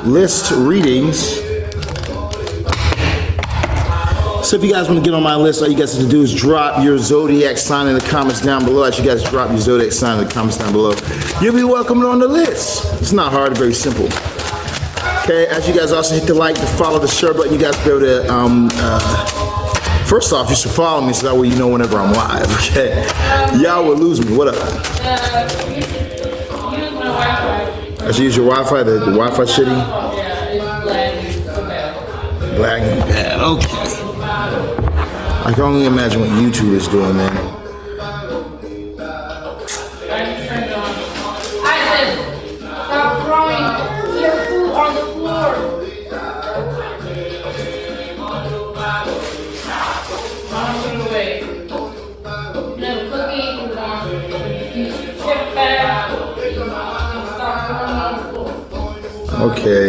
list readings. So if you guys want to get on my list, all you guys have to do is drop your zodiac sign in the comments down below. As you guys drop your zodiac sign in the comments down below, you'll be welcomed on the list. It's not hard, very simple. Okay, as you guys also hit the like, the follow, the share button, you guys be able to, first off, you should follow me so that way you know whenever I'm live, okay? Y'all will lose me, what up? I should use your Wi-Fi, the Wi-Fi shitty? Yeah, it's lagging. Lagging bad, okay. I can only imagine what YouTube is doing, man. I said, stop throwing your food on the floor. Mom, put it away. No cookie, chip bag. Stop throwing on the floor. Okay,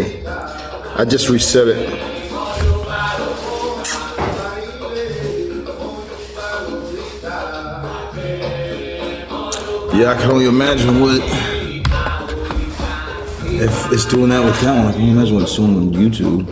I just reset it. Yeah, I can only imagine what, if it's doing that with that one, I can only imagine what it's doing on YouTube.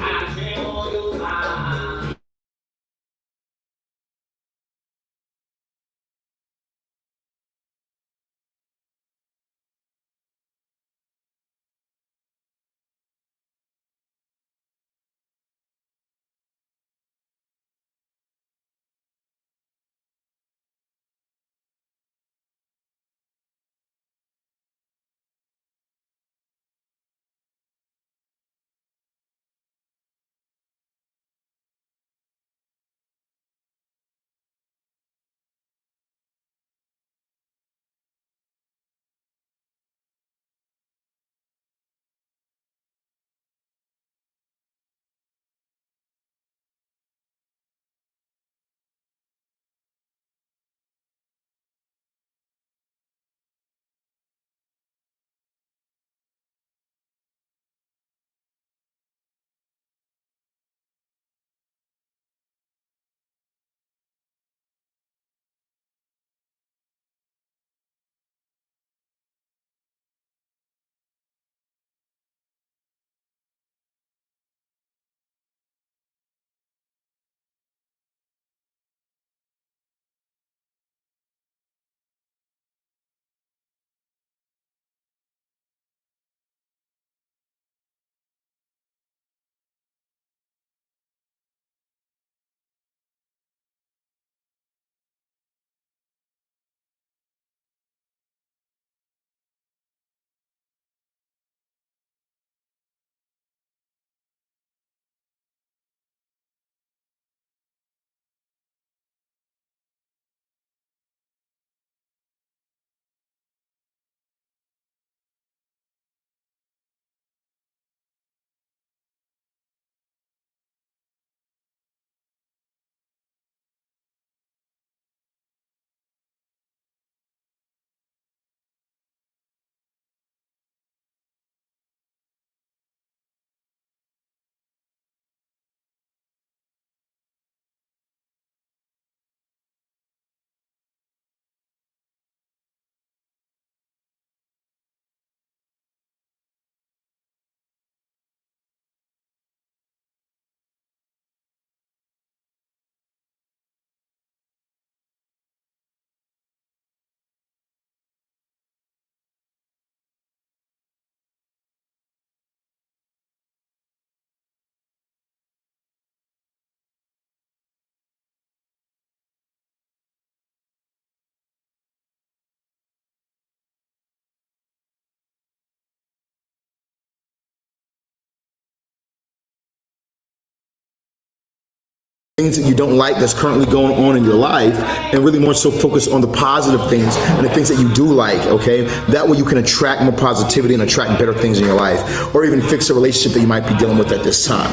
Things that you don't like that's currently going on in your life, and really more so focus on the positive things and the things that you do like, okay? That way you can attract more positivity and attract better things in your life, or even fix a relationship that you might be dealing with at this time.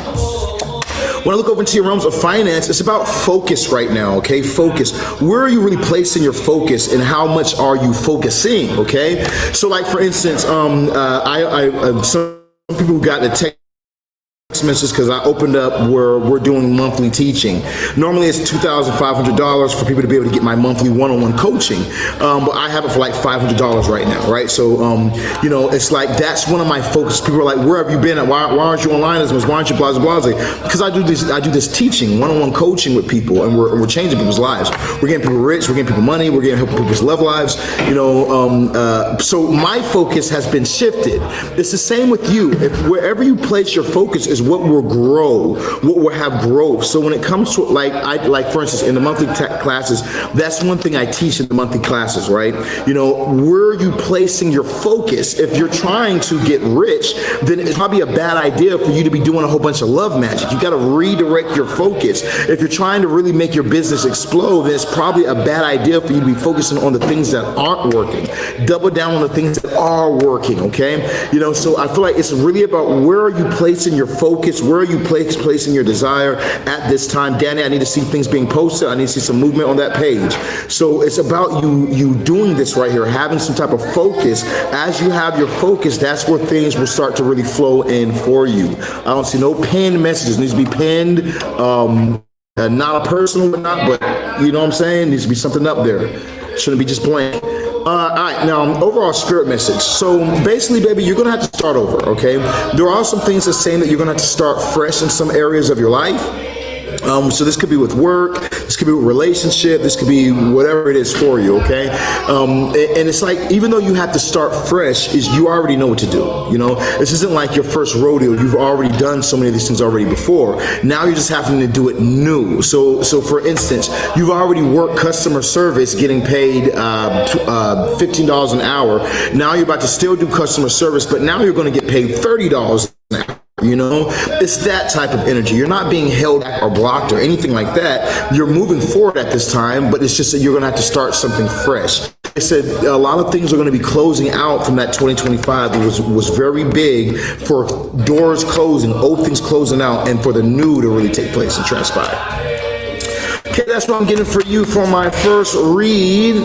When I look over into your realms of finance, it's about focus right now, okay? Focus. Where are you really placing your focus, and how much are you focusing, okay? So like for instance, some people who got the text messages because I opened up where we're doing monthly teaching. Normally it's $2,500 for people to be able to get my monthly one-on-one coaching, but I have it for like $500 right now, right? So, you know, it's like that's one of my focus. People are like, where have you been at? Why aren't you online as much? Why aren't you blah, blah, blah? Because I do this teaching, one-on-one coaching with people, and we're changing people's lives. We're getting people rich, we're getting people money, we're getting people's love lives, you know. So my focus has been shifted. It's the same with you. If wherever you place your focus is what will grow, what will have growth. So when it comes to like for instance, in the monthly classes, that's one thing I teach in the monthly classes, right? You know, where are you placing your focus? If you're trying to get rich, then it's probably a bad idea for you to be doing a whole bunch of love magic. You got to redirect your focus. If you're trying to really make your business explode, then it's probably a bad idea for you to be focusing on the things that aren't working. Double down on the things that are working, okay? You know, so I feel like it's really about where are you placing your focus? Where are you placing your desire at this time? Danny, I need to see things being posted. I need to see some movement on that page. So it's about you doing this right here, having some type of focus. As you have your focus, that's where things will start to really flow in for you. I don't see no pinned messages. It needs to be pinned, not a personal or not, but you know what I'm saying? It needs to be something up there. Shouldn't be just blank. All right, now overall spirit message. So basically, baby, you're gonna have to start over, okay? There are some things that's saying that you're gonna have to start fresh in some areas of your life. So this could be with work, this could be with relationship, this could be whatever it is for you, okay? And it's like, even though you have to start fresh, is you already know what to do, you know? This isn't like your first rodeo. You've already done so many of these things already before. Now you're just having to do it new. So for instance, you've already worked customer service getting paid $15 an hour. Now you're about to still do customer service, but now you're gonna get paid $30 an hour. You know, it's that type of energy. You're not being held back or blocked or anything like that. You're moving forward at this time, but it's just that you're going to have to start something fresh. I said a lot of things are going to be closing out from that 2025 that was very big, for doors closing, old things closing out, and for the new to really take place and transpire. Okay, that's what I'm getting for you for my first read.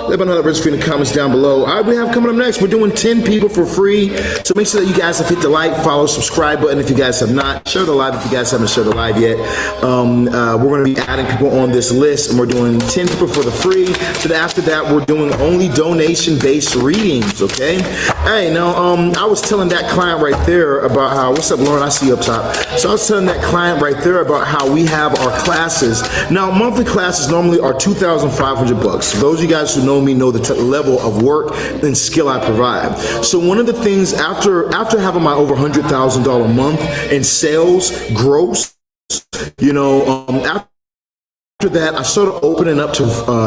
Let me know that in the comments down below. All right, we have coming up next, we're doing 10 people for free. So make sure that you guys have hit the like, follow, subscribe button if you guys have not. Share the live if you guys haven't shared the live yet. We're going to be adding people on this list, and we're doing 10 people for the free. So after that, we're doing only donation-based readings, okay? Hey, now, I was telling that client right there about how, what's up, Lauren? I see you up top. So I was telling that client right there about how we have our classes. Now, monthly classes normally are $2,500. For those of you guys who know me, know the level of work and skill I provide. So one of the things after having my over $100,000 a month in sales gross, you know, after that, I started opening up to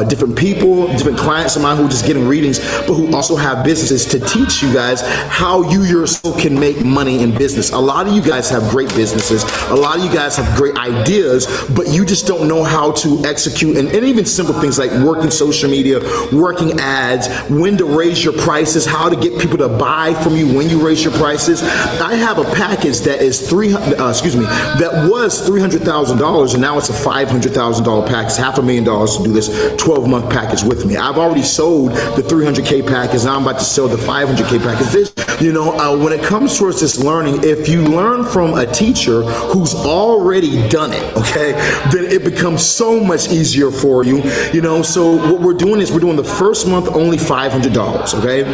different people, different clients of mine who are just getting readings, but who also have businesses, to teach you guys how you yourself can make money in business. A lot of you guys have great businesses. A lot of you guys have great ideas, but you just don't know how to execute, and even simple things like working social media, working ads, when to raise your prices, how to get people to buy from you when you raise your prices. I have a package that is that was $300,000, and now it's a $500,000 package, $500,000 to do this 12-month package with me. I've already sold the 300K package. Now I'm about to sell the 500K package. This, you know, when it comes towards this learning, if you learn from a teacher who's already done it, okay, then it becomes so much easier for you, you know. So what we're doing is we're doing the first month only $500, okay?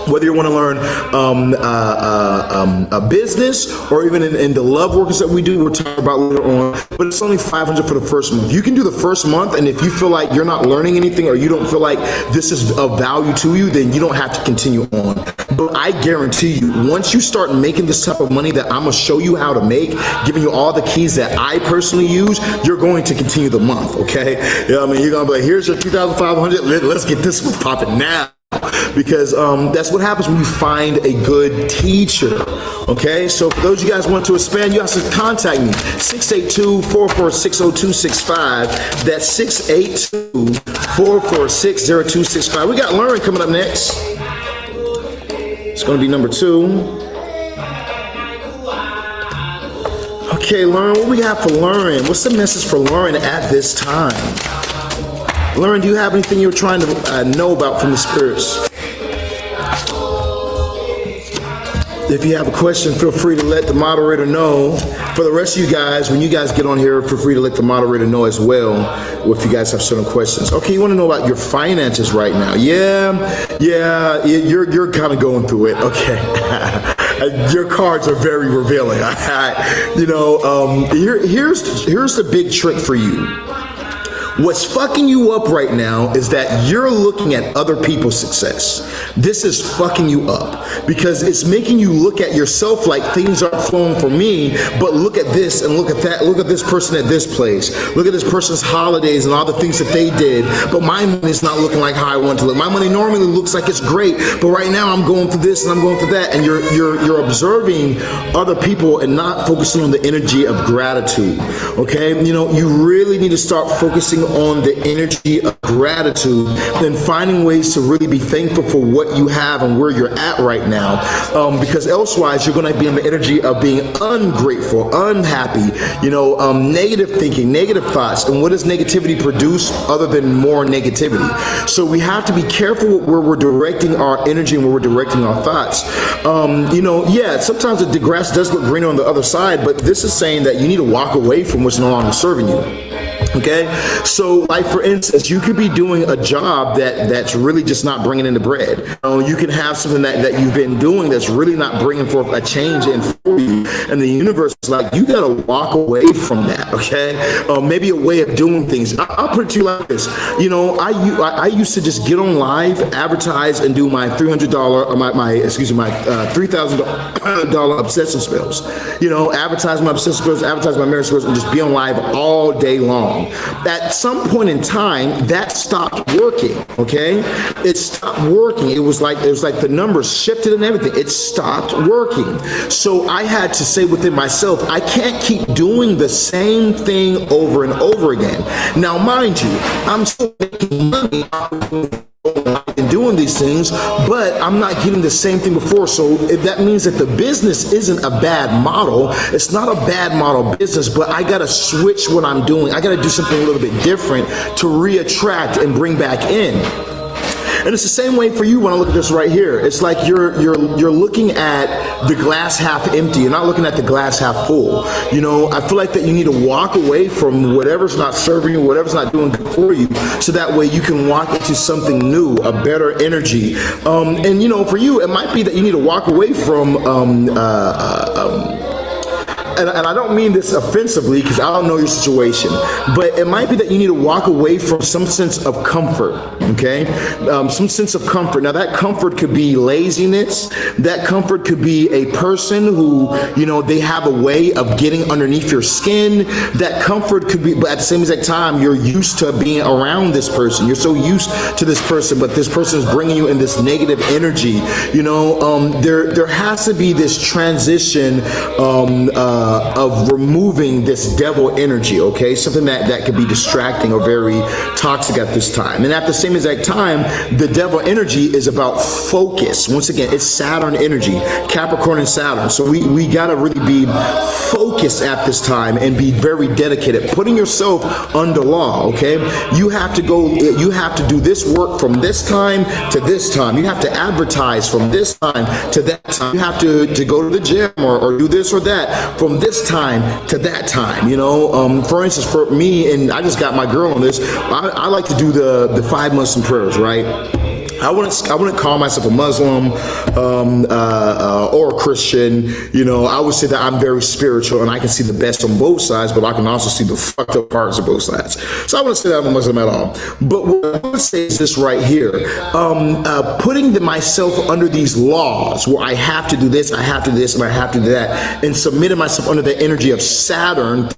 Whether you want to learn a business or even in the love workers that we do, we'll talk about later on, but it's only $500 for the first month. You can do the first month, and if you feel like you're not learning anything or you don't feel like this is of value to you, then you don't have to continue on. But I guarantee you, once you start making this type of money that I'm going to show you how to make, giving you all the keys that I personally use, you're going to continue the month, okay? You know what I mean? You're going to be like, here's your $2,500, let's get this one popping now. Because that's what happens when you find a good teacher. Okay, so for those of you guys who want to expand, you have to contact me, 682-446-0265. That's 682-446-0265. We got Lauren coming up next. It's going to be number 2. Okay, Lauren, what we have for Lauren? What's the message for Lauren at this time? Lauren, do you have anything you're trying to know about from the spirits? If you have a question, feel free to let the moderator know. For the rest of you guys, when you guys get on here, feel free to let the moderator know as well if you guys have certain questions. Okay, you want to know about your finances right now? Yeah, you're kind of going through it. Okay. Your cards are very revealing. You know, here's the big trick for you. What's fucking you up right now is that you're looking at other people's success. This is fucking you up because it's making you look at yourself like things aren't flowing for me, but look at this and look at that. Look at this person at this place. Look at this person's holidays and all the things that they did, but my money's not looking like how I want to look. My money normally looks like it's great, but right now I'm going through this and I'm going through that, and you're observing other people and not focusing on the energy of gratitude. Okay, you know, you really need to start focusing on the energy of gratitude and finding ways to really be thankful for what you have and where you're at right now, because elsewise you're going to be in the energy of being ungrateful, unhappy, you know, negative thinking, negative thoughts. And what does negativity produce other than more negativity? So we have to be careful where we're directing our energy and where we're directing our thoughts. You know, yeah, sometimes the grass does look greener on the other side, but this is saying that you need to walk away from what's no longer serving you. Okay, so like for instance, you could be doing a job that's really just not bringing in the bread. You can have something that you've been doing that's really not bringing forth a change in for you, and the universe is like, you gotta walk away from that. Okay, maybe a way of doing things. I'll put it to you like this. You know, I used to just get on live, advertise, and do my $300 or my $3,000 obsession spells. You know, advertise my obsession spells, advertise my marriage spells, and just be on live all day long. At some point in time, that stopped working. Okay, it stopped working. It was like the numbers shifted and everything. It stopped working. So I had to say within myself, I can't keep doing the same thing over and over again. Now, mind you, I'm still making money and doing these things, but I'm not getting the same thing before. So if that means that the business isn't a bad model, it's not a bad model business, but I gotta switch what I'm doing. I gotta do something a little bit different to reattract and bring back in. And it's the same way for you when I look at this right here. It's like you're looking at the glass half empty. You're not looking at the glass half full. You know, I feel like that you need to walk away from whatever's not serving you, whatever's not doing good for you, so that way you can walk into something new, a better energy. And you know, for you, it might be that you need to walk away from and I don't mean this offensively because I don't know your situation, but it might be that you need to walk away from some sense of comfort, okay? Some sense of comfort. Now that comfort could be laziness. That comfort could be a person who, you know, they have a way of getting underneath your skin. That comfort could be, but at the same exact time, you're used to being around this person. You're so used to this person, but this person is bringing you in this negative energy. You know, there has to be this transition of removing this devil energy, okay? Something that could be distracting or very toxic at this time. And at the same exact time, the devil energy is about focus. Once again, it's Saturn energy, Capricorn and Saturn. So we gotta really be focused at this time and be very dedicated, putting yourself under law, okay? You have to do this work from this time to this time. You have to advertise from this time to that time. You have to go to the gym or do this or that from this time to that time. You know, for instance, for me, and I just got my girl on this, I like to do the 5 Muslim prayers, right? I wouldn't call myself a Muslim or a Christian. You know, I would say that I'm very spiritual and I can see the best on both sides, but I can also see the fucked up parts of both sides. So I wouldn't say that I'm a Muslim at all. But what I would say is this right here, putting myself under these laws where I have to do this, I have to do this, and I have to do that, and submitting myself under the energy of Saturn,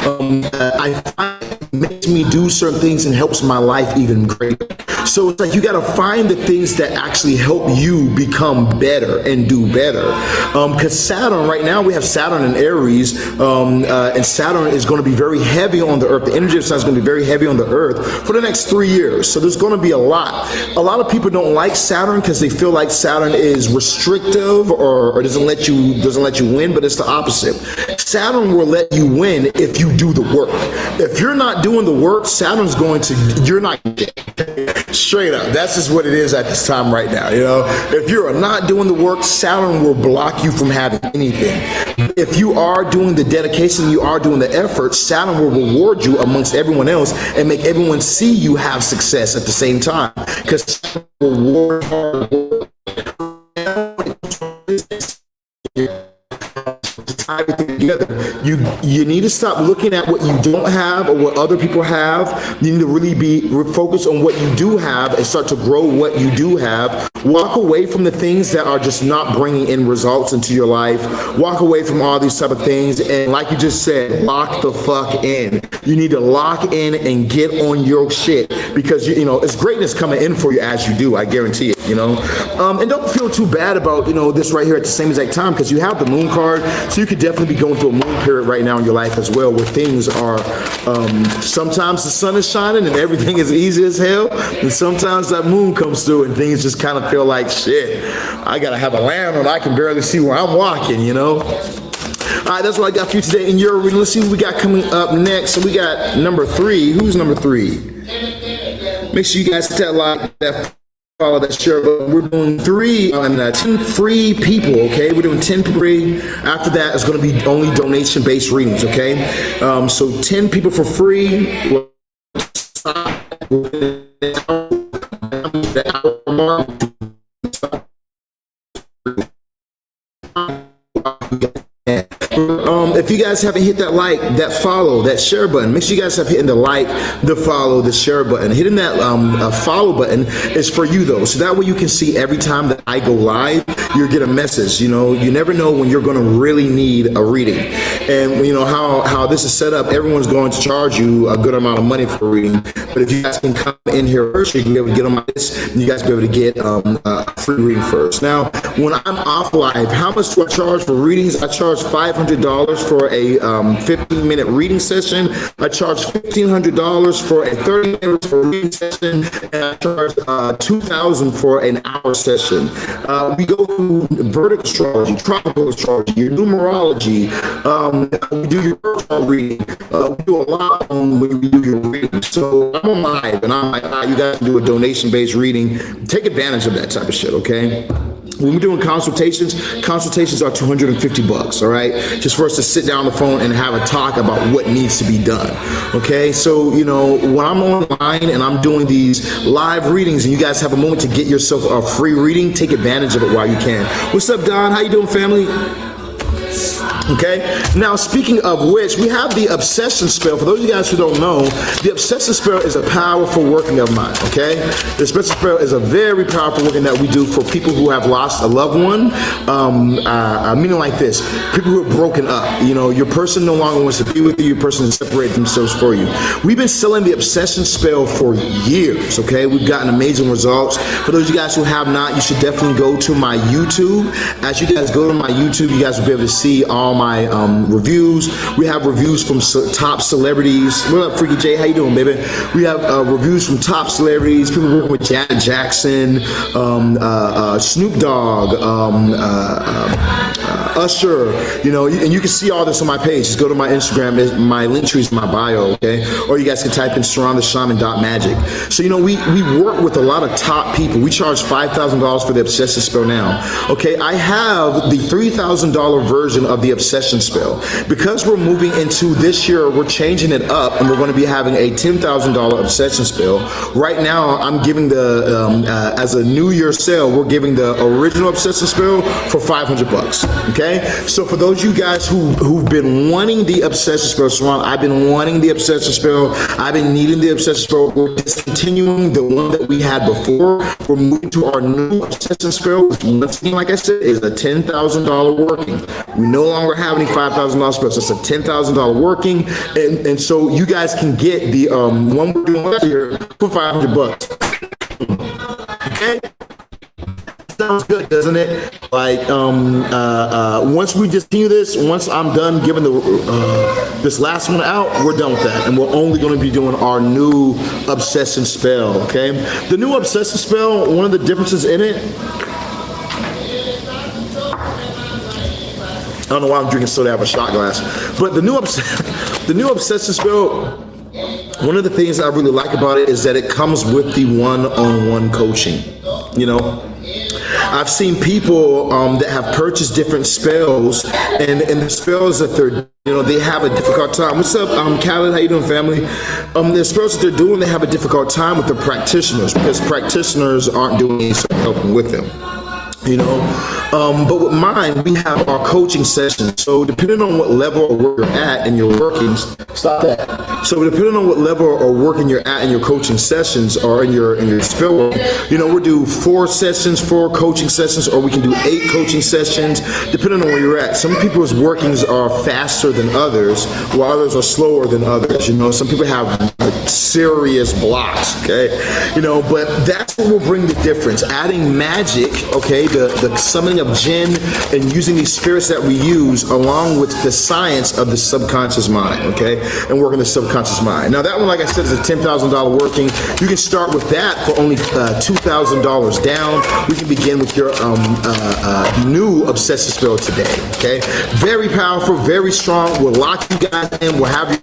I find it makes me do certain things and helps my life even greater. So it's like you got to find the things that actually help you become better and do better. Because Saturn, right now we have Saturn in Aries, and Saturn is going to be very heavy on the earth. The energy of Saturn is going to be very heavy on the earth for the next 3 years. So there's going to be a lot. A lot of people don't like Saturn because they feel like Saturn is restrictive or doesn't let you win, but it's the opposite. Saturn will let you win if you do the work. If you're not doing the work, Saturn's going to, you're not straight up. That's just what it is at this time right now. You know, if you're not doing the work, Saturn will block you from having anything. If you are doing the dedication, you are doing the effort, Saturn will reward you amongst everyone else and make everyone see you have success at the same time. Because Saturn will reward hard work. Tie everything together. You need to stop looking at what you don't have or what other people have. You need to really be focused on what you do have and start to grow what you do have. Walk away from the things that are just not bringing in results into your life. Walk away from all these type of things, and like you just said, lock the fuck in. You need to lock in and get on your shit, because you know it's greatness coming in for you as you do. I guarantee it. You know, and don't feel too bad about this right here at the same exact time, because you have the moon card, so you could definitely be going through a moon period right now in your life as well, where things are sometimes the sun is shining and everything is easy as hell, and sometimes that moon comes through and things just kind of feel like shit. I gotta have a lantern, I can barely see where I'm walking. All right, that's what I got for you today in your reading. Let's see what we got coming up next. So we got number 3. Who's number 3? Make sure you guys hit that like, that follow, that share button. We're doing 10 free people, okay? We're doing 10 free. After that, it's going to be only donation-based readings, okay? So 10 people for free. If you guys haven't hit that like, that follow, that share button, make sure you guys have hit the like, the follow, the share button. Hitting that follow button is for you though, so that way you can see every time that I go live, you'll get a message. You never know when you're going to really need a reading, and how this is set up. Everyone's going to charge you a good amount of money for a reading, but if you guys can come in here first, you can be able to get on my list, and you guys will be able to get a free reading first. Now, when I'm off live, how much do I charge for readings? I charge $500 for a 15-minute reading session. I charge $1,500 for a 30-minute reading session, and I charge $2,000 for an hour session. We go through vertical astrology, tropical astrology, your numerology. We do your personal reading. We do a lot when we do your reading. So I'm on live, and I'm like, you guys can do a donation-based reading. Take advantage of that type of shit, okay? When we're doing consultations are $250, all right? Just for us to sit down on the phone and have a talk about what needs to be done, okay? So, when I'm online and I'm doing these live readings and you guys have a moment to get yourself a free reading, take advantage of it while you can. What's up, Don? How you doing, family? Okay, now speaking of which, we have the obsession spell. For those of you guys who don't know, the obsession spell is a powerful working of mine, okay? The obsession spell is a very powerful working that we do for people who have lost a loved one, meaning like this, people who are broken up. Your person no longer wants to be with you, your person has separated themselves for you. We've been selling the obsession spell for years, okay? We've gotten amazing results. For those of you guys who have not, you should definitely go to my YouTube. As you guys go to my YouTube, you guys will be able to see all my reviews. We have reviews from top celebrities. What up, Freaky J? How you doing, baby? We have reviews from top celebrities, people working with Janet Jackson, Snoop Dogg, Usher, and you can see all this on my page. Just go to my Instagram. My link tree is in my bio, okay? Or you guys can type in SirronTheShaman.magic. So, we work with a lot of top people. We charge $5,000 for the obsession spell now, okay? I have the $3,000 version of the obsession spell. Because we're moving into this year, we're changing it up, and we're going to be having a $10,000 obsession spell. Right now, I'm giving as a New Year sale, we're giving the original obsession spell for $500, okay? So for those of you guys who've been wanting the obsession spell, Sirron, I've been wanting the obsession spell. I've been needing the obsession spell. We're discontinuing the one that we had before. We're moving to our new obsession spell, which, once again, like I said, is a $10,000 working. We no longer have any $5,000 spells. It's a $10,000 working, and so you guys can get the one we're doing last year for $500. Okay. Sounds good, doesn't it? Like, once we discontinue this, once I'm done giving this last one out, we're done with that, and we're only going to be doing our new obsession spell. Okay, the new obsession spell. One of the differences in it. I don't know why I'm drinking soda out of a shot glass, but the new obsession spell. One of the things I really like about it is that it comes with the one-on-one coaching. You know, I've seen people that have purchased different spells, and the spells that they have a difficult time. What's up, Khaled? How you doing, family? The spells that they're doing, they have a difficult time with the practitioners because practitioners aren't doing any sort of helping with them. You know, but with mine, we have our coaching sessions. So depending on what level or where you're at in your workings, stop that. So depending on what level or working you're at in your coaching sessions or in your spell work, you know, we'll do 4 coaching sessions, or we can do 8 coaching sessions, depending on where you're at. Some people's workings are faster than others, while others are slower than others. You know, some people have serious blocks, okay? You know, but that's what will bring the difference. Adding magic, okay, the summoning of jinn and using these spirits that we use along with the science of the subconscious mind, okay, and working the subconscious mind. Now that one, like I said, is a $10,000 working. You can start with that for only $2,000 down. We can begin with your new obsessive spell today, okay? Very powerful, very strong. We'll lock you guys in. We'll have you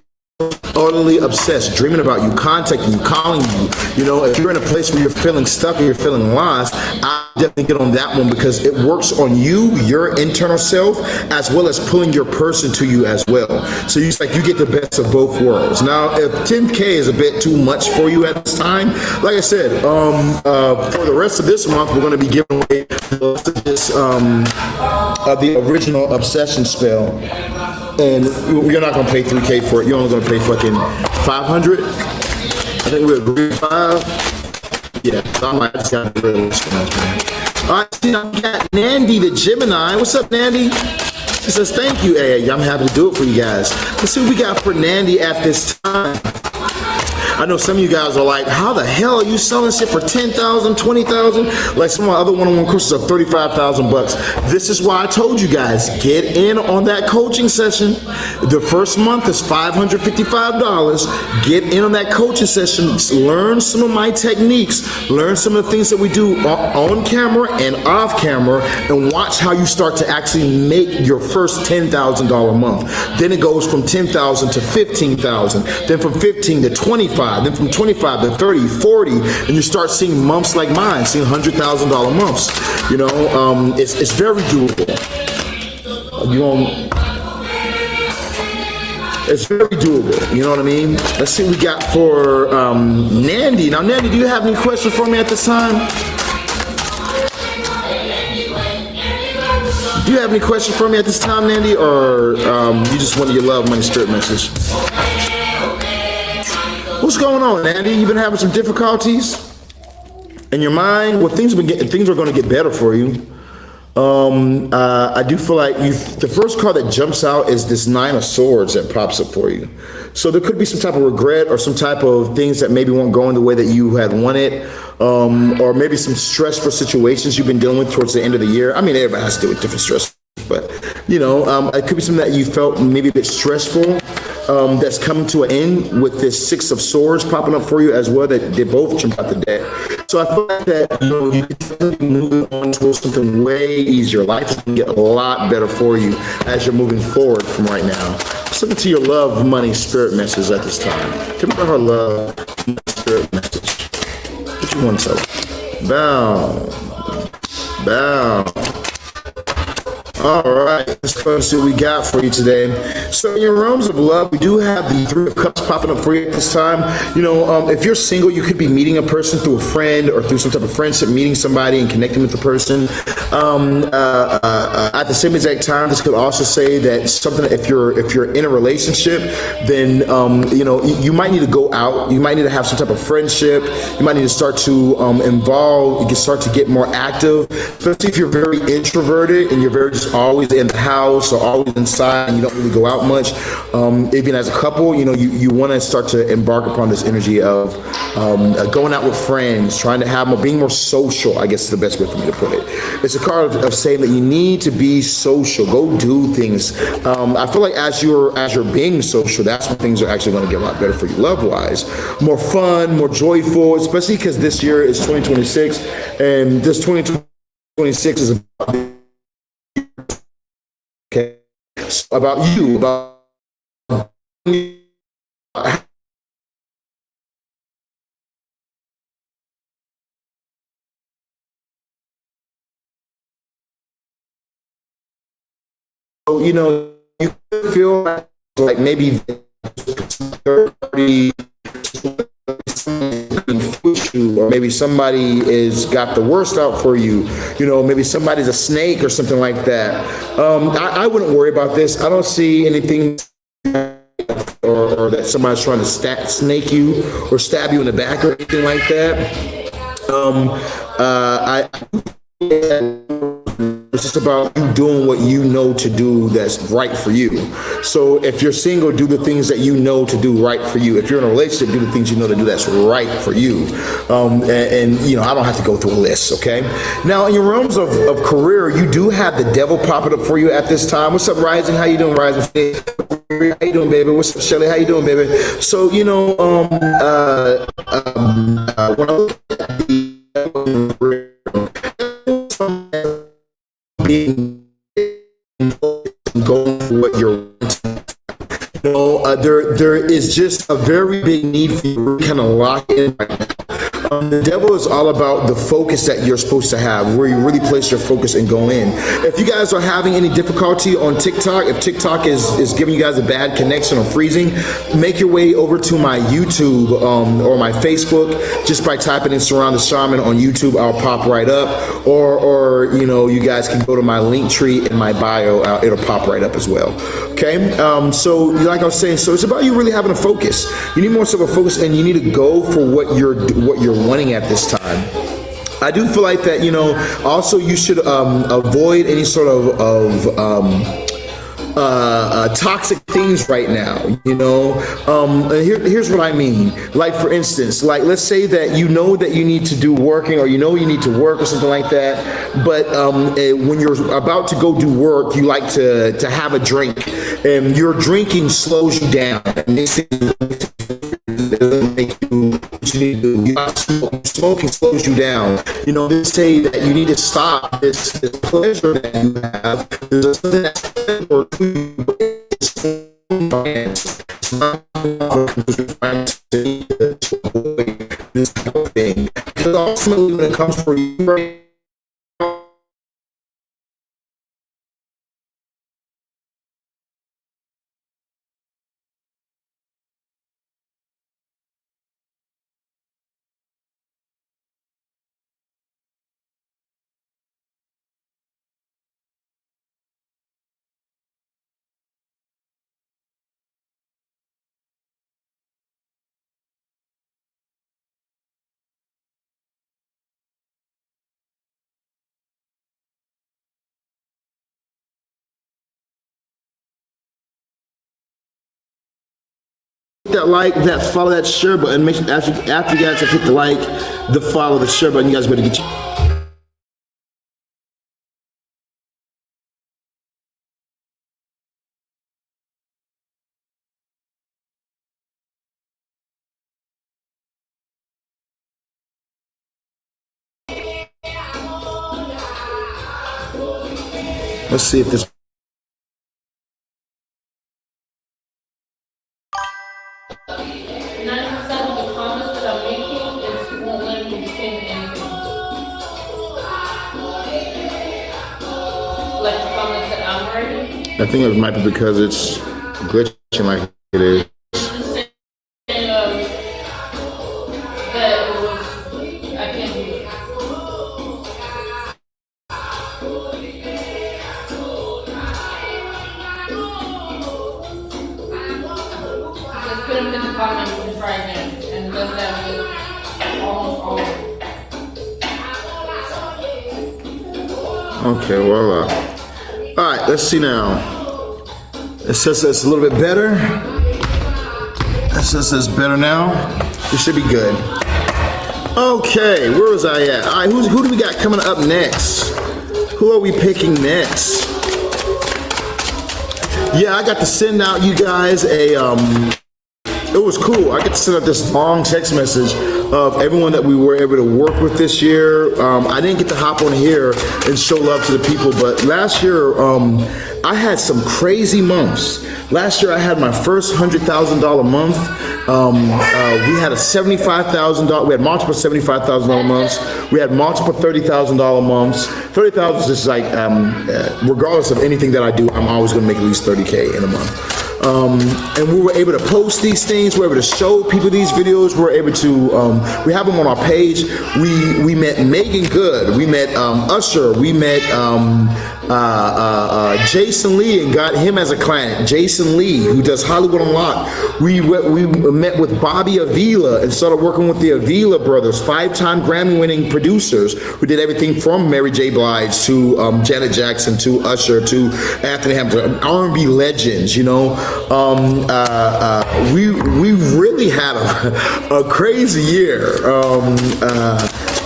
utterly obsessed, dreaming about you, contacting you, calling you. You know, if you're in a place where you're feeling stuck or you're feeling lost, I definitely get on that one because it works on you, your internal self, as well as pulling your person to you as well. So you get the best of both worlds. Now, if 10K is a bit too much for you at this time, like I said, for the rest of this month, we're going to be giving away the original obsession spell. And you're not going to pay 3K for it. You're only going to pay fucking 500. I think we agreed 5. Yeah, so I just got to really man. All right, see, I got Nandy the Gemini. What's up, Nandy? She says, thank you. Hey, I'm happy to do it for you guys. Let's see what we got for Nandy at this time. I know some of you guys are like, how the hell are you selling shit for $10,000, $20,000? Like some of my other one-on-one courses are $35,000. This is why I told you guys, get in on that coaching session. The first month is $555. Get in on that coaching session. Learn some of my techniques. Learn some of the things that we do on camera and off camera, and watch how you start to actually make your first $10,000 a month. Then it goes from $10,000 to $15,000. Then from $15,000 to $25,000. Then from 25 to 30, 40, and you start seeing months like mine, seeing $100,000 months. You know, it's very doable. It's very doable. You know what I mean? Let's see what we got for Nandy. Now, Nandy, do you have any questions for me at this time? Do you have any questions for me at this time, Nandy, or you just wanted your love, money, spirit message? What's going on, Andy? You've been having some difficulties in your mind. Well, things are going to get better for you. I do feel like the first card that jumps out is this 9 of Swords that pops up for you. So there could be some type of regret or some type of things that maybe won't go in the way that you had wanted, or maybe some stressful situations you've been dealing with towards the end of the year. I mean, everybody has to deal with different stress, but you know, it could be something that you felt maybe a bit stressful. That's coming to an end with this 6 of Swords popping up for you as well, that they both jump out the deck. So I feel like that, you know, you can be moving on towards something way easier. Life is going to get a lot better for you as you're moving forward from right now. Let's listen to your love, money, spirit message at this time. Give me her love, money, spirit message. What you want to tell? Bow. All right, let's go see what we got for you today. So in your realms of love, we do have the 3 of Cups popping up for you at this time. You know, if you're single, you could be meeting a person through a friend or through some type of friendship, meeting somebody and connecting with the person. At the same exact time, this could also say that something, if you're in a relationship, then you know, you might need to go out. You might need to have some type of friendship. You might need to start to involve. You can start to get more active, especially if you're very introverted and you're very just always in the house or always inside and you don't really go out much. Even as a couple, you know, you want to start to embark upon this energy of going out with friends, trying to have more, being more social, I guess is the best way for me to put it. It's a card of saying that you need to be social, go do things. I feel like as you're being social, that's when things are actually going to get a lot better for you love-wise. More fun, more joyful, especially because this year is 2026 and this 2026 is about you, about you know, you feel like maybe third party, or maybe somebody is got the worst out for you. You know, maybe somebody's a snake or something like that. I wouldn't worry about this. I don't see anything or that somebody's trying to snake you or stab you in the back or anything like that. It's just about you doing what you know to do that's right for you. So if you're single, do the things that you know to do right for you. If you're in a relationship, do the things you know to do that's right for you. And you know, I don't have to go through a list, okay? Now, in your realms of career, you do have the devil popping up for you at this time. What's up, Rising? How you doing, Rising? How you doing, baby? What's up, Shelly? How you doing, baby? So, you know, when I look at the being going for what you're wanting. You know, there is just a very big need for you to kind of lock in right now. The devil is all about the focus that you're supposed to have, where you really place your focus and go in. If you guys are having any difficulty on TikTok, if TikTok is giving you guys a bad connection or freezing, make your way over to my YouTube or my Facebook just by typing in Sirron the Shaman on YouTube. I'll pop right up. Or you know, you guys can go to my link tree in my bio. It'll pop right up as well. Okay. So like I was saying, so it's about you really having a focus. You need more sort of focus, and you need to go for what you're wanting at this time. I do feel like that, you know, also you should avoid any sort of toxic things right now, you know. Here's what I mean. Like, for instance, like, let's say that you know that you need to do working, or you know you need to work or something like that, but when you're about to go do work, you like to have a drink, and your drinking slows you down. Smoking slows you down. You know, they say that you need to stop this pleasure that you have. There's something that's or this type of thing, because ultimately when it comes for you, that like, that follow, that share button. Make sure after you guys have hit the like, the follow, the share button, you guys better get you. Let's see if this. 90% of the comments that I'm making is won't let me pin anything. Like the comments that I'm writing. I think it might be because it's glitching like it is. Okay, voila. All right, let's see now. It says it's a little bit better. It says it's better now. It should be good. Okay, where was I at? All right, who do we got coming up next? Who are we picking next? Yeah, I got to send out you guys a, it was cool. I got to send out this long text message of everyone that we were able to work with this year. I didn't get to hop on here and show love to the people, but last year I had some crazy months. Last year I had my first $100,000 month. We had a $75,000. We had multiple $75,000 months. We had multiple $30,000 months. 30,000 is just like, regardless of anything that I do, I'm always going to make at least 30K in a month. And we were able to post these things. We were able to show people these videos. We were able to, we have them on our page. We met Megan Good. We met Usher. We met Jason Lee and got him as a client. Jason Lee, who does Hollywood Unlocked. We met with Bobby Avila and started working with the Avila brothers, 5-time Grammy-winning producers who did everything from Mary J. Blige to Janet Jackson to Usher to Anthony Hamilton, R&B legends. You know, we really had a crazy year.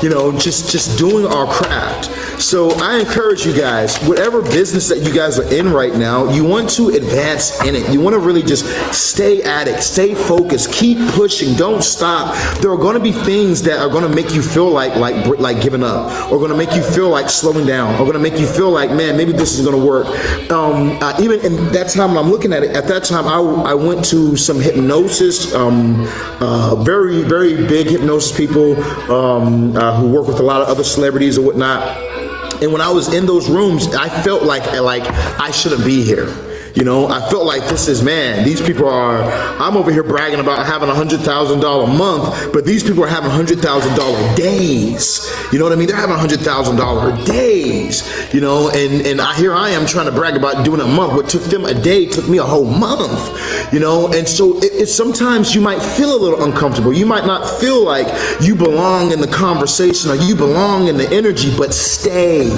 You know, just doing our craft. So I encourage you guys, whatever business that you guys are in right now, you want to advance in it. You want to really just stay at it, stay focused, keep pushing, don't stop. There are going to be things that are going to make you feel like giving up, or going to make you feel like slowing down, or going to make you feel like, man, maybe this is going to work. Even in that time when I'm looking at it, at that time I went to some hypnosis, very, very big hypnosis people who work with a lot of other celebrities or whatnot. And when I was in those rooms, I felt like I shouldn't be here. You know, I felt like this is, man, these people are, I'm over here bragging about having $100,000 month, but these people are having $100,000 days. You know what I mean? They're having $100,000 days, you know, and here I am trying to brag about doing a month. What took them a day took me a whole month, you know? And so it's sometimes you might feel a little uncomfortable. You might not feel like you belong in the conversation or you belong in the energy, but stay,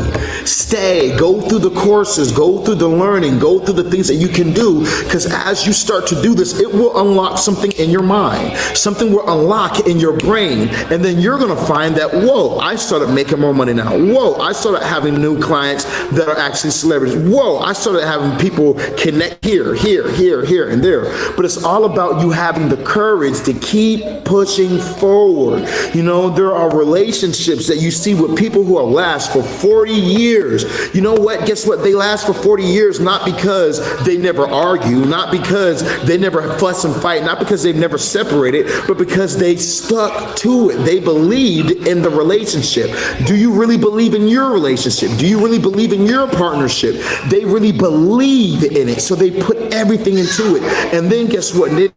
go through the courses, go through the learning, go through the things that you can do, because as you start to do this, it will unlock something in your mind, something will unlock in your brain, and then you're going to find that, whoa, I started making more money now. Whoa, I started having new clients that are actually celebrities. Whoa, I started having people connect here, and there. But it's all about you having the courage to keep pushing forward. You know, there are relationships that you see with people who will last for 40 years. You know what? Guess what? They last for 40 years not because they never argue, not because they never fuss and fight, not because they've never separated, but because they stuck to it. They believed in the relationship. Do you really believe in your relationship? Do you really believe in your partnership? They really believe in it, so they put everything into it. And then guess what? They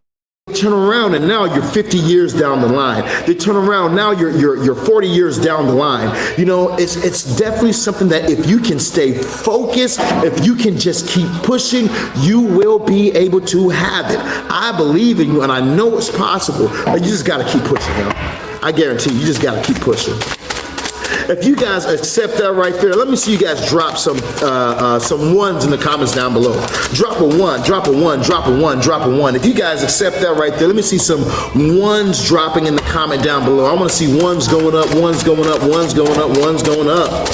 turn around and now you're 50 years down the line. They turn around, now you're 40 years down the line. You know, it's definitely something that if you can stay focused, if you can just keep pushing, you will be able to have it. I believe in you and I know it's possible, but you just got to keep pushing now. I guarantee you just got to keep pushing. If you guys accept that right there, let me see you guys drop some ones in the comments down below. Drop a one, drop a one, drop a one, drop a one. If you guys accept that right there, let me see some ones dropping in the comment down below. I want to see ones going up, ones going up, ones going up, ones going up.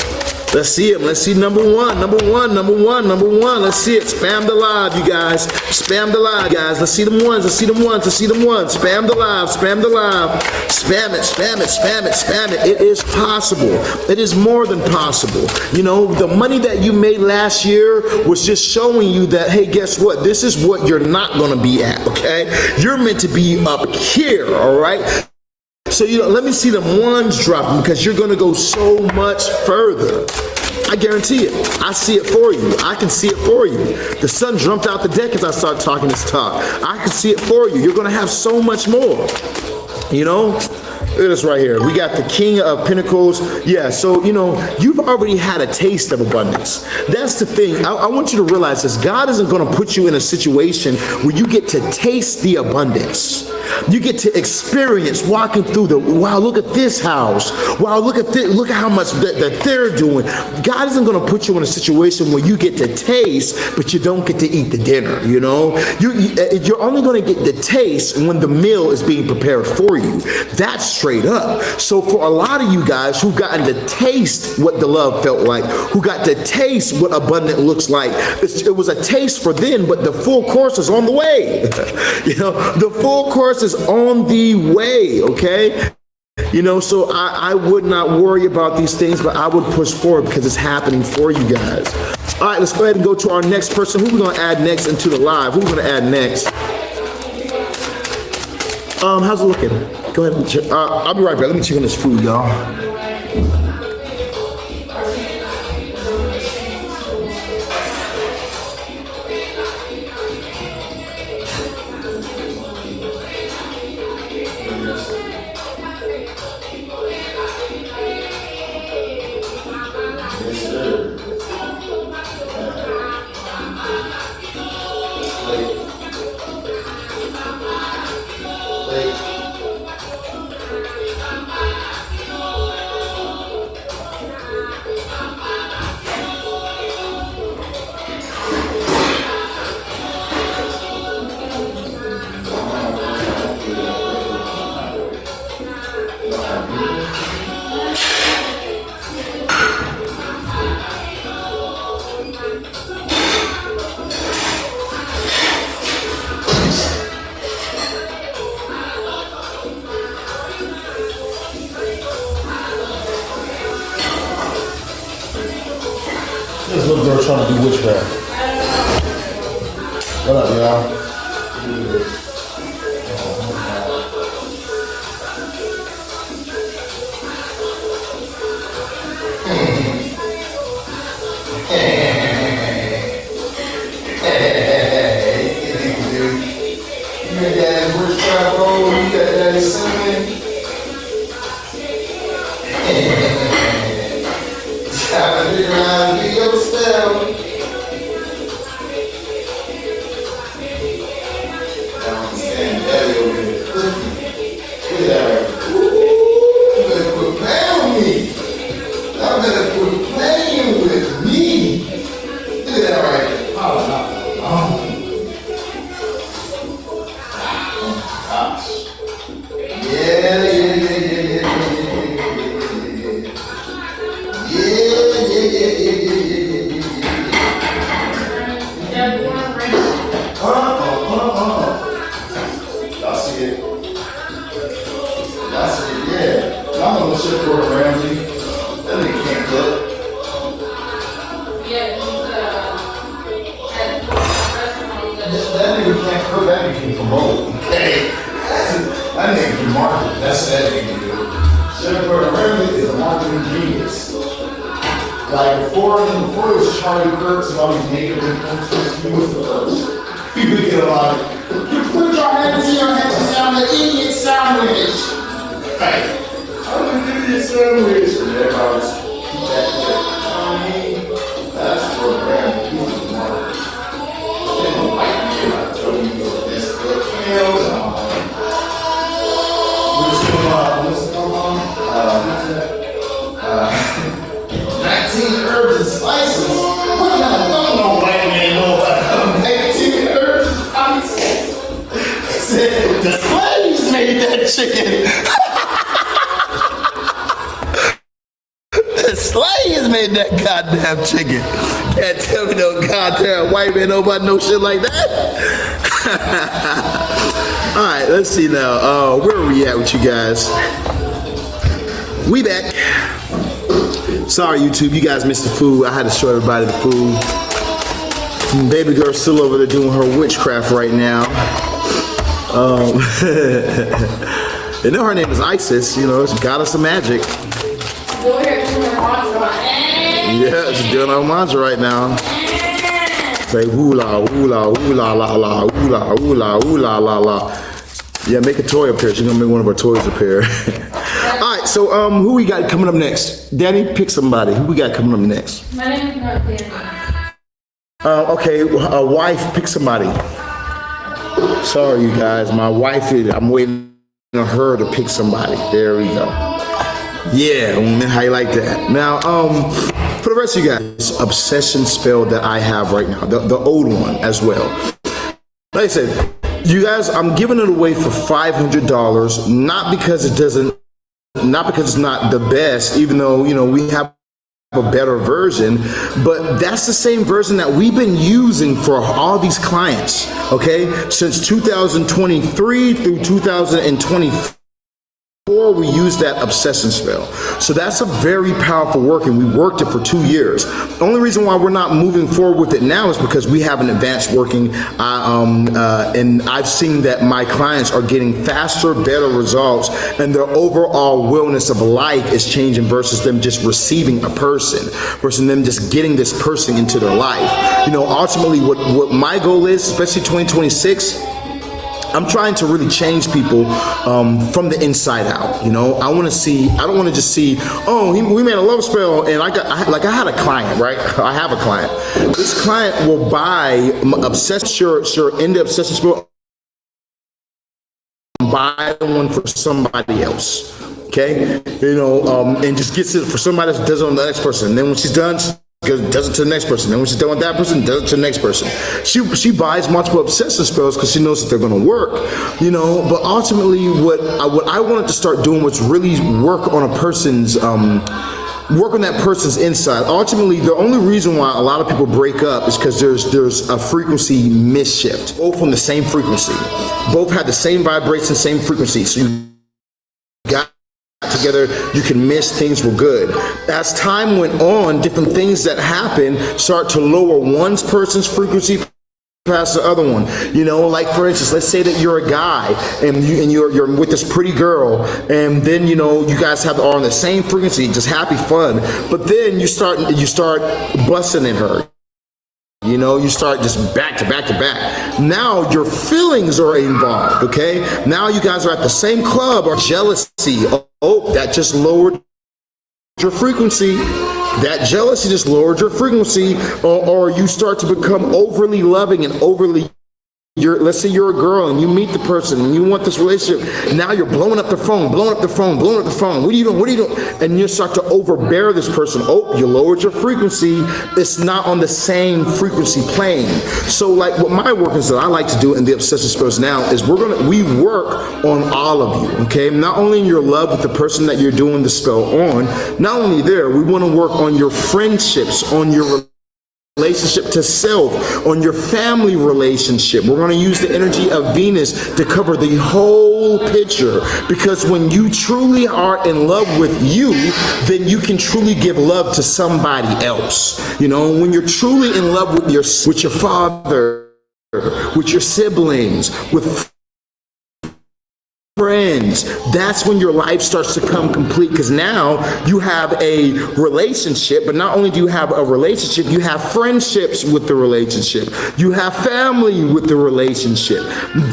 Let's see it. Let's see number one. Let's see it. Spam the live, you guys. Spam the live, guys. Let's see them ones. Let's see them ones. Let's see them ones. Spam the live. Spam the live. Spam it. Spam it. Spam it. Spam it. It is possible. It is more than possible. You know, the money that you made last year was just showing you that, hey, guess what? This is what you're not going to be at, okay? You're meant to be up here, all right? So, you know, let me see them ones dropping, because you're going to go so much further. I guarantee it. I see it for you. I can see it for you. The sun jumped out the deck as I started talking this talk. I can see it for you. You're going to have so much more. You know? Look at this right here. We got the King of Pentacles. Yeah, so, you know, you've already had a taste of abundance. That's the thing. I want you to realize this. God isn't going to put you in a situation where you get to taste the abundance. You get to experience walking through the, wow, look at this house. Wow, look at this. Look at how much that they're doing. God isn't going to put you in a situation where you get to taste, but you don't get to eat the dinner, you know? You're only going to get the taste when the meal is being prepared for you. That's straight up. So for a lot of you guys who've gotten to taste what the love felt like, who got to taste what abundant looks like, it was a taste for then, but the full course is on the way. You know, the full course is on the way, okay? You know, so I would not worry about these things, but I would push forward because it's happening for you guys. All right, let's go ahead and go to our next person. Who we gonna add next into the live? Who we gonna add next? How's it looking? Go ahead and check. I'll be right back. Let me check on this food, y'all. This little girl trying to do witchcraft. What up, y'all? You got that witchcraft roll, you got that cinnamon. Time to figure out how to do your spell. I don't stand belly over here. Look at that. Ooh, you better quit playing with me. I better quit playing with me. Look at that right there. Oh. Gosh. That nigga can market. That's what that nigga do. Chef Gordon Ramsay is a marketing genius. Like before it was Charlie Kirk and all these naked influencers, he was the first. He would get a lot of, you put your hands in your head to sound an idiot sandwich. Right. I'm an idiot sandwich. And everybody was keep that shit. I mean, that's Gordon Ramsay. He was the marketer. They don't like me when I told you this good. Hell no. What's going on? 19 herbs and spices. What kind of don't know white man know about 19 herbs and spices? Said the slaves made that chicken. The slaves made that goddamn chicken. Can't tell me no goddamn white man know about no shit like that. All right, let's see now. Where are we at with you guys? We back. Sorry, YouTube, you guys missed the food. I had to show everybody the food. Baby girl's still over there doing her witchcraft right now. You know her name is Isis. You know, she's goddess of magic. Yeah, she's doing her mantra right now. Say woo la woo la woo la la la woo la woo la woo la la la. Yeah, make a toy appear. She's gonna make one of our toys appear. All right, so who we got coming up next? Danny, pick somebody. Who we got coming up next? My name is not Danny. Okay, a wife, pick somebody. Sorry, you guys, my wife. I'm waiting on her to pick somebody. There we go. Yeah, how you like that? Now, for the rest of you guys, obsession spell that I have right now, the old one as well. Like I said, you guys, I'm giving it away for $500, not because it's not the best, even though, you know, we have a better version, but that's the same version that we've been using for all these clients, okay, since 2023 through 2024. before we use that obsession spell. So that's a very powerful work, and we worked it for 2 years. The only reason why we're not moving forward with it now is because we haven't advanced working, and I've seen that my clients are getting faster, better results, and their overall wellness of life is changing versus them just receiving a person, versus them just getting this person into their life. You know, ultimately what my goal is, especially 2026, I'm trying to really change people from the inside out. You know, I want to see, I don't want to just see, oh, we made a love spell, and I had a client, right? I have a client. This client will buy obsession, sure, in the obsession spell, buy one for somebody else. Okay, you know, and just gets it for somebody else, does it on the next person. And then when she's done, does it to the next person. Then when she's done with that person, does it to the next person. She buys multiple obsession spells because she knows that they're going to work, you know. But ultimately, what I wanted to start doing was really work on a person's work on that person's inside. Ultimately, the only reason why a lot of people break up is because there's a frequency misshift. Both on the same frequency, both had the same vibration, same frequency. So you got together, you can miss things were good. As time went on, different things that happen start to lower one person's frequency past the other one. You know, like for instance, let's say that you're a guy and you're with this pretty girl, and then you know you guys are on the same frequency, just happy fun. But then you start busting in her. You know, you start just back to back to back. Now your feelings are involved, okay? Now you guys are at the same club, or jealousy. Oh, that just lowered your frequency. That jealousy just lowered your frequency. Or you start to become overly loving and overly, let's say you're a girl and you meet the person and you want this relationship. Now you're blowing up the phone, blowing up the phone, blowing up the phone. What are you doing? What are you doing? And you start to overbear this person. Oh, you lowered your frequency. It's not on the same frequency plane. So like what my work is that I like to do in the obsessive spells now is we work on all of you, okay? Not only in your love with the person that you're doing the spell on, not only there, we want to work on your friendships, on your relationship to self, on your family relationship. We're going to use the energy of Venus to cover the whole picture, because when you truly are in love with you, then you can truly give love to somebody else. You know, when you're truly in love with your father, with your siblings, with friends, that's when your life starts to come complete, because now you have a relationship. But not only do you have a relationship, you have friendships with the relationship, you have family with the relationship.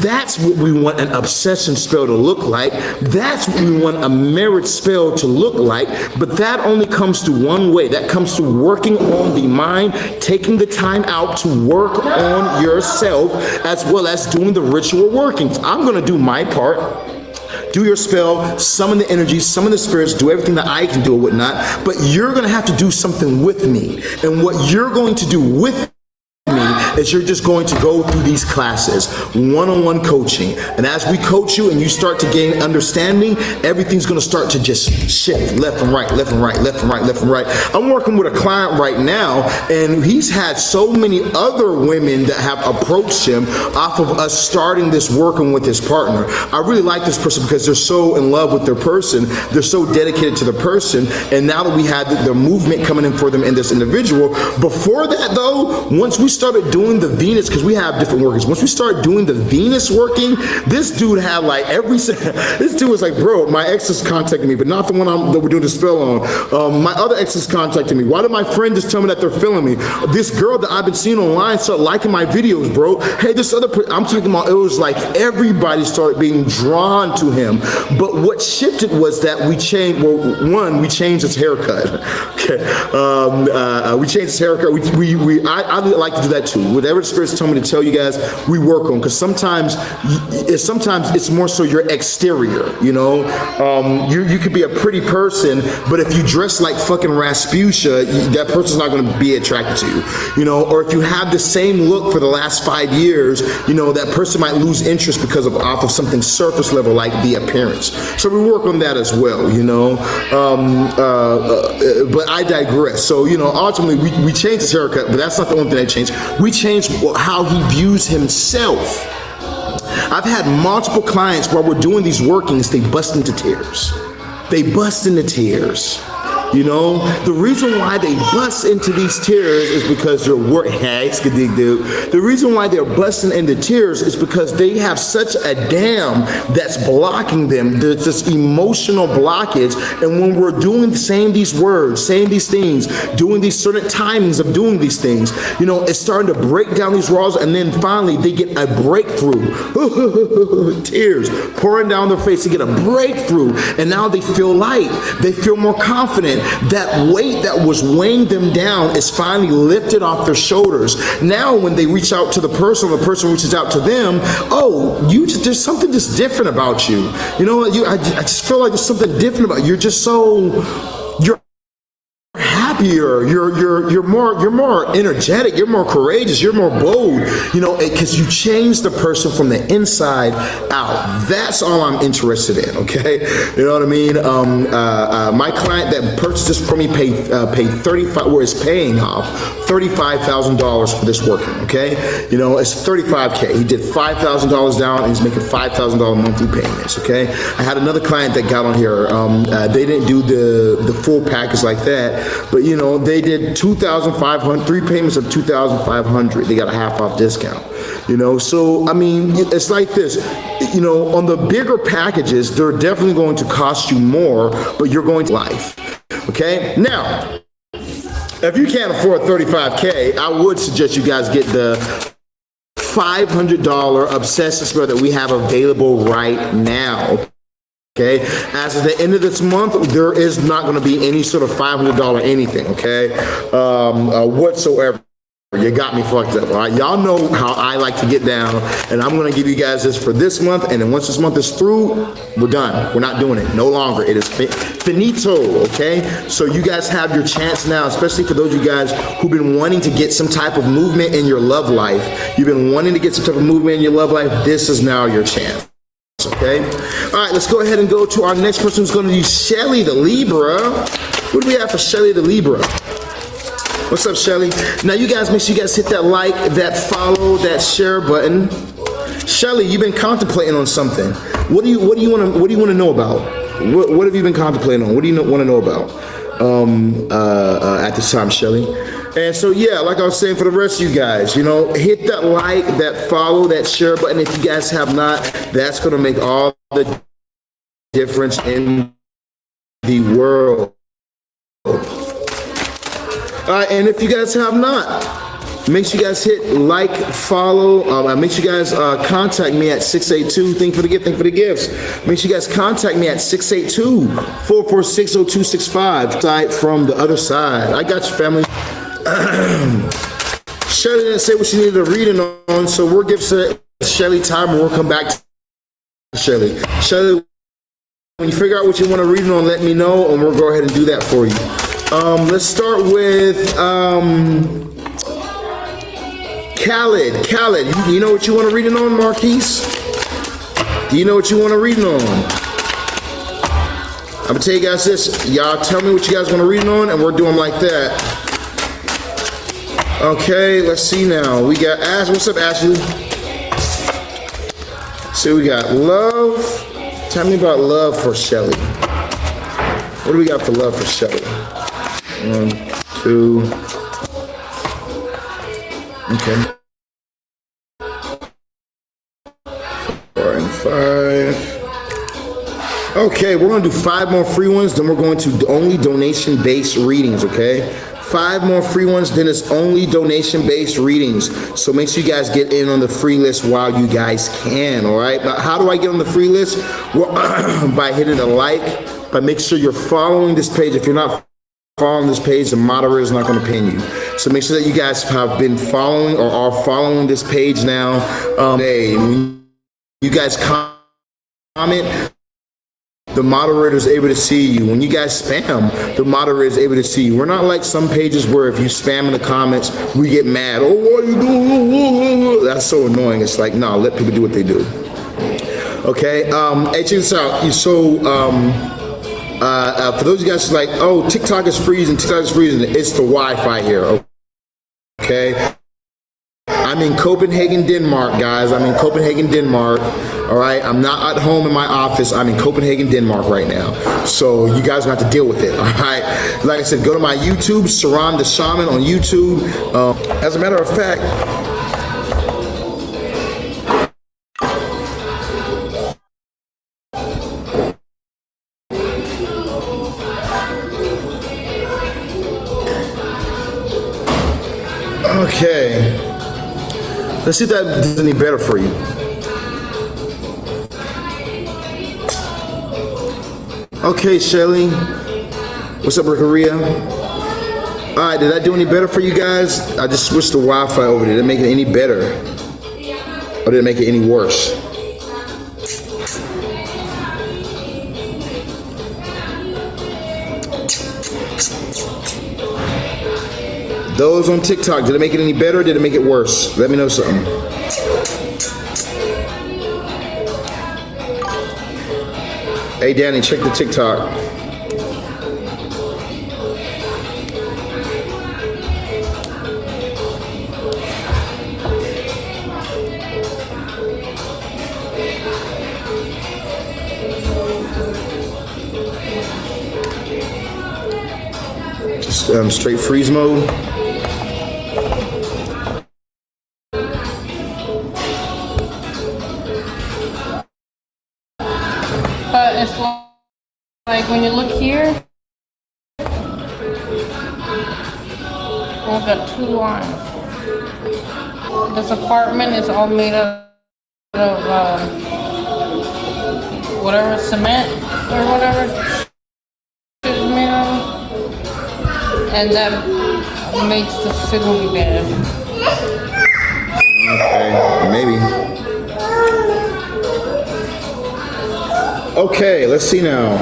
That's what we want an obsession spell to look like. That's what we want a marriage spell to look like. But that only comes to one way. That comes to working on the mind, taking the time out to work on yourself, as well as doing the ritual workings. I'm going to do my part. Do your spell, summon the energy, summon the spirits, do everything that I can do or whatnot. But you're going to have to do something with me. And what you're going to do with me is you're just going to go through these classes, one-on-one coaching. And as we coach you and you start to gain understanding, everything's going to start to just shift left and right, left and right, left and right, left and right. I'm working with a client right now, and he's had so many other women that have approached him off of us starting this working with his partner. I really like this person because they're so in love with their person. They're so dedicated to the person. And now that we had the movement coming in for them in this individual, before that though, once we started doing the Venus, because we have different workings. Once we start doing the Venus working, this dude had like this dude was like, bro, my ex is contacting me, but not the one that we're doing the spell on. My other ex is contacting me. Why did my friend just tell me that they're feeling me? This girl that I've been seeing online started liking my videos, bro. Hey, this other, I'm talking about, it was like everybody started being drawn to him. But what shifted was that we changed, well, one, we changed his haircut. Okay, we changed his haircut. I like to do that too. Whatever the spirits tell me to tell you guys, we work on, because sometimes it's more so your exterior, you know. You could be a pretty person, but if you dress like fucking Rasputia, that person's not going to be attracted to you, you know. Or if you have the same look for the last 5 years, you know, that person might lose interest because off of something surface level like the appearance. So we work on that as well, you know. But I digress. So, you know, ultimately we changed his haircut, but that's not the only thing that changed. We changed how he views himself. I've had multiple clients while we're doing these workings, they bust into tears. They bust into tears. You know, the reason why they bust into these tears is because you're the reason why they're busting into tears is because they have such a dam that's blocking them. There's this emotional blockage. And when we're saying these words, saying these things, doing these certain timings of doing these things, you know, it's starting to break down these walls. And then finally they get a breakthrough. Tears pouring down their face to get a breakthrough. And now they feel light. They feel more confident. That weight that was weighing them down is finally lifted off their shoulders. Now when they reach out to the person reaches out to them, oh, there's something just different about you. You know what, I just feel like there's something different about you. You're just you're happier, you're more energetic, you're more courageous, you're more bold, you know, because you change the person from the inside out. That's all I'm interested in, okay? You know what I mean? My client that purchased this from me paid paying off $35,000 for this working, okay? You know, it's $35K. He did $5,000 down and he's making $5,000 monthly payments, okay? I had another client that got on here. They didn't do the full package like that, but you know, they did $2,500, 3 payments of $2,500. They got a half off discount, you know? So, I mean, it's like this, you know, on the bigger packages, they're definitely going to cost you more, but you're going to life, okay? Now, if you can't afford $35K, I would suggest you guys get the $500 obsessive spell that we have available right now. Okay, as of the end of this month, there is not going to be any sort of $500 anything, okay, whatsoever. You got me fucked up, all right? Y'all know how I like to get down, and I'm going to give you guys this for this month, and then once this month is through, we're done. We're not doing it. No longer. It is finito, okay? So you guys have your chance now, especially for those of you guys who've been wanting to get some type of movement in your love life. You've been wanting to get some type of movement in your love life. This is now your chance. Okay, all right, let's go ahead and go to our next person who's going to be Shelly the Libra. What do we have for Shelly the Libra? What's up, Shelly? Now you guys, make sure you guys hit that like, that follow, that share button. Shelly, you've been contemplating on something. What do you want to know about? What have you been contemplating on? What do you want to know about at this time, Shelly? And so, yeah, like I was saying, for the rest of you guys, you know, hit that like, that follow, that share button. If you guys have not, that's going to make all the difference in the world. All right, and if you guys have not, make sure you guys hit like, follow. Make sure you guys contact me at 682. Thank you for the gifts. Make sure you guys contact me at 682-446-0265. Side from the other side. I got you, family. Shelly didn't say what she needed a reading on, so we'll give Shelly time and we'll come back to Shelly. Shelly, when you figure out what you want to read on, let me know and we'll go ahead and do that for you. Let's start with Khaled. Khaled, you know what you want to read on, Marquise? Do you know what you want to read on? I'm gonna tell you guys this. Y'all tell me what you guys want to read on and we'll do them like that. Okay, let's see now. We got Ash. What's up, Ashley? So we got love. Tell me about love for Shelly. What do we got for love for Shelly? 1, 2. Okay. 4 and 5. Okay, we're going to do 5 more free ones. Then we're going to only donation-based readings, okay? 5 more free ones, then it's only donation-based readings. So make sure you guys get in on the free list while you guys can, all right? Now, how do I get on the free list? Well, by hitting a like, by making sure you're following this page. If you're not following this page, the moderator is not going to pin you. So make sure that you guys have been following or are following this page now. Hey, when you guys comment, the moderator is able to see you. When you guys spam, the moderator is able to see you. We're not like some pages where if you spam in the comments, we get mad. Oh, what are you doing? That's so annoying. It's like, no, let people do what they do. Okay, hey, check this out. So, for those of you guys like, oh, TikTok is freezing, it's the Wi-Fi here, okay? I I'm in Copenhagen, Denmark, guys. I'm in Copenhagen, Denmark. All right, I'm not at home in my office. I'm in Copenhagen, Denmark right now. So you guys have to deal with it. All right. Like I said, go to my YouTube, Sirron the Shaman on YouTube. As a matter of fact, okay. Let's see if that does any better for you. Okay, Shelly. What's up, Rickaria? All right, did that do any better for you guys? I just switched the Wi-Fi over. Did it make it any better? Or did it make it any worse? Those on TikTok, did it make it any better or did it make it worse? Let me know something. Hey, Danny, check the TikTok. Just straight freeze mode. But it's like when you look here, we've got two lines. This apartment is all made up of whatever cement or whatever it's made of, and that makes the signal be bad. Okay, maybe. Okay, let's see now.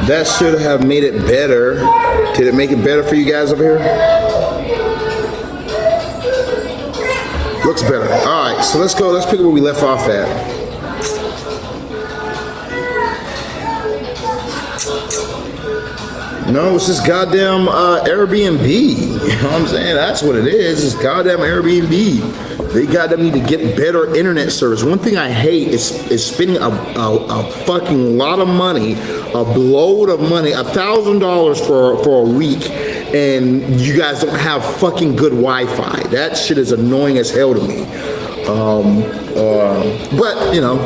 That should have made it better. Did it make it better for you guys up here? Looks better. All right, so let's go. Let's pick up where we left off at. No, it's this goddamn Airbnb. You know what I'm saying? That's what it is. It's goddamn Airbnb. They goddamn need to get better internet service. One thing I hate is spending a fucking lot of money, a load of money, $1,000 for a week, and you guys don't have fucking good Wi-Fi. That shit is annoying as hell to me. But you know,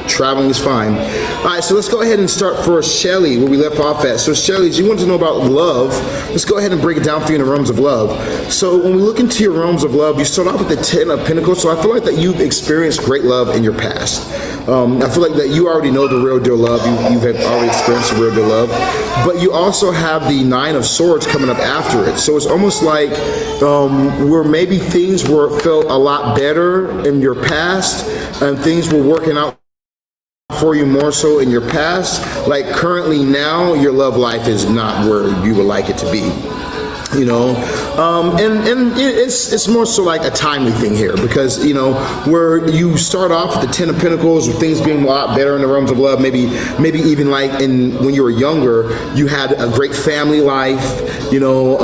traveling is fine. All right, so let's go ahead and start for Shelly, where we left off at. So Shelly, you want to know about love. Let's go ahead and break it down for you in the realms of love. So when we look into your realms of love, you start off with the 10 of Pentacles. So I feel like that you've experienced great love in your past. I feel like that you already know the real deal love. You have already experienced the real deal love. But you also have the 9 of Swords coming up after it. So it's almost like where maybe things felt a lot better in your past and things were working out for you more so in your past. Like currently now, your love life is not where you would like it to be. You know, and it's more so like a timely thing here because, you know, where you start off with the 10 of Pentacles with things being a lot better in the realms of love, maybe even like when you were younger, you had a great family life, you know,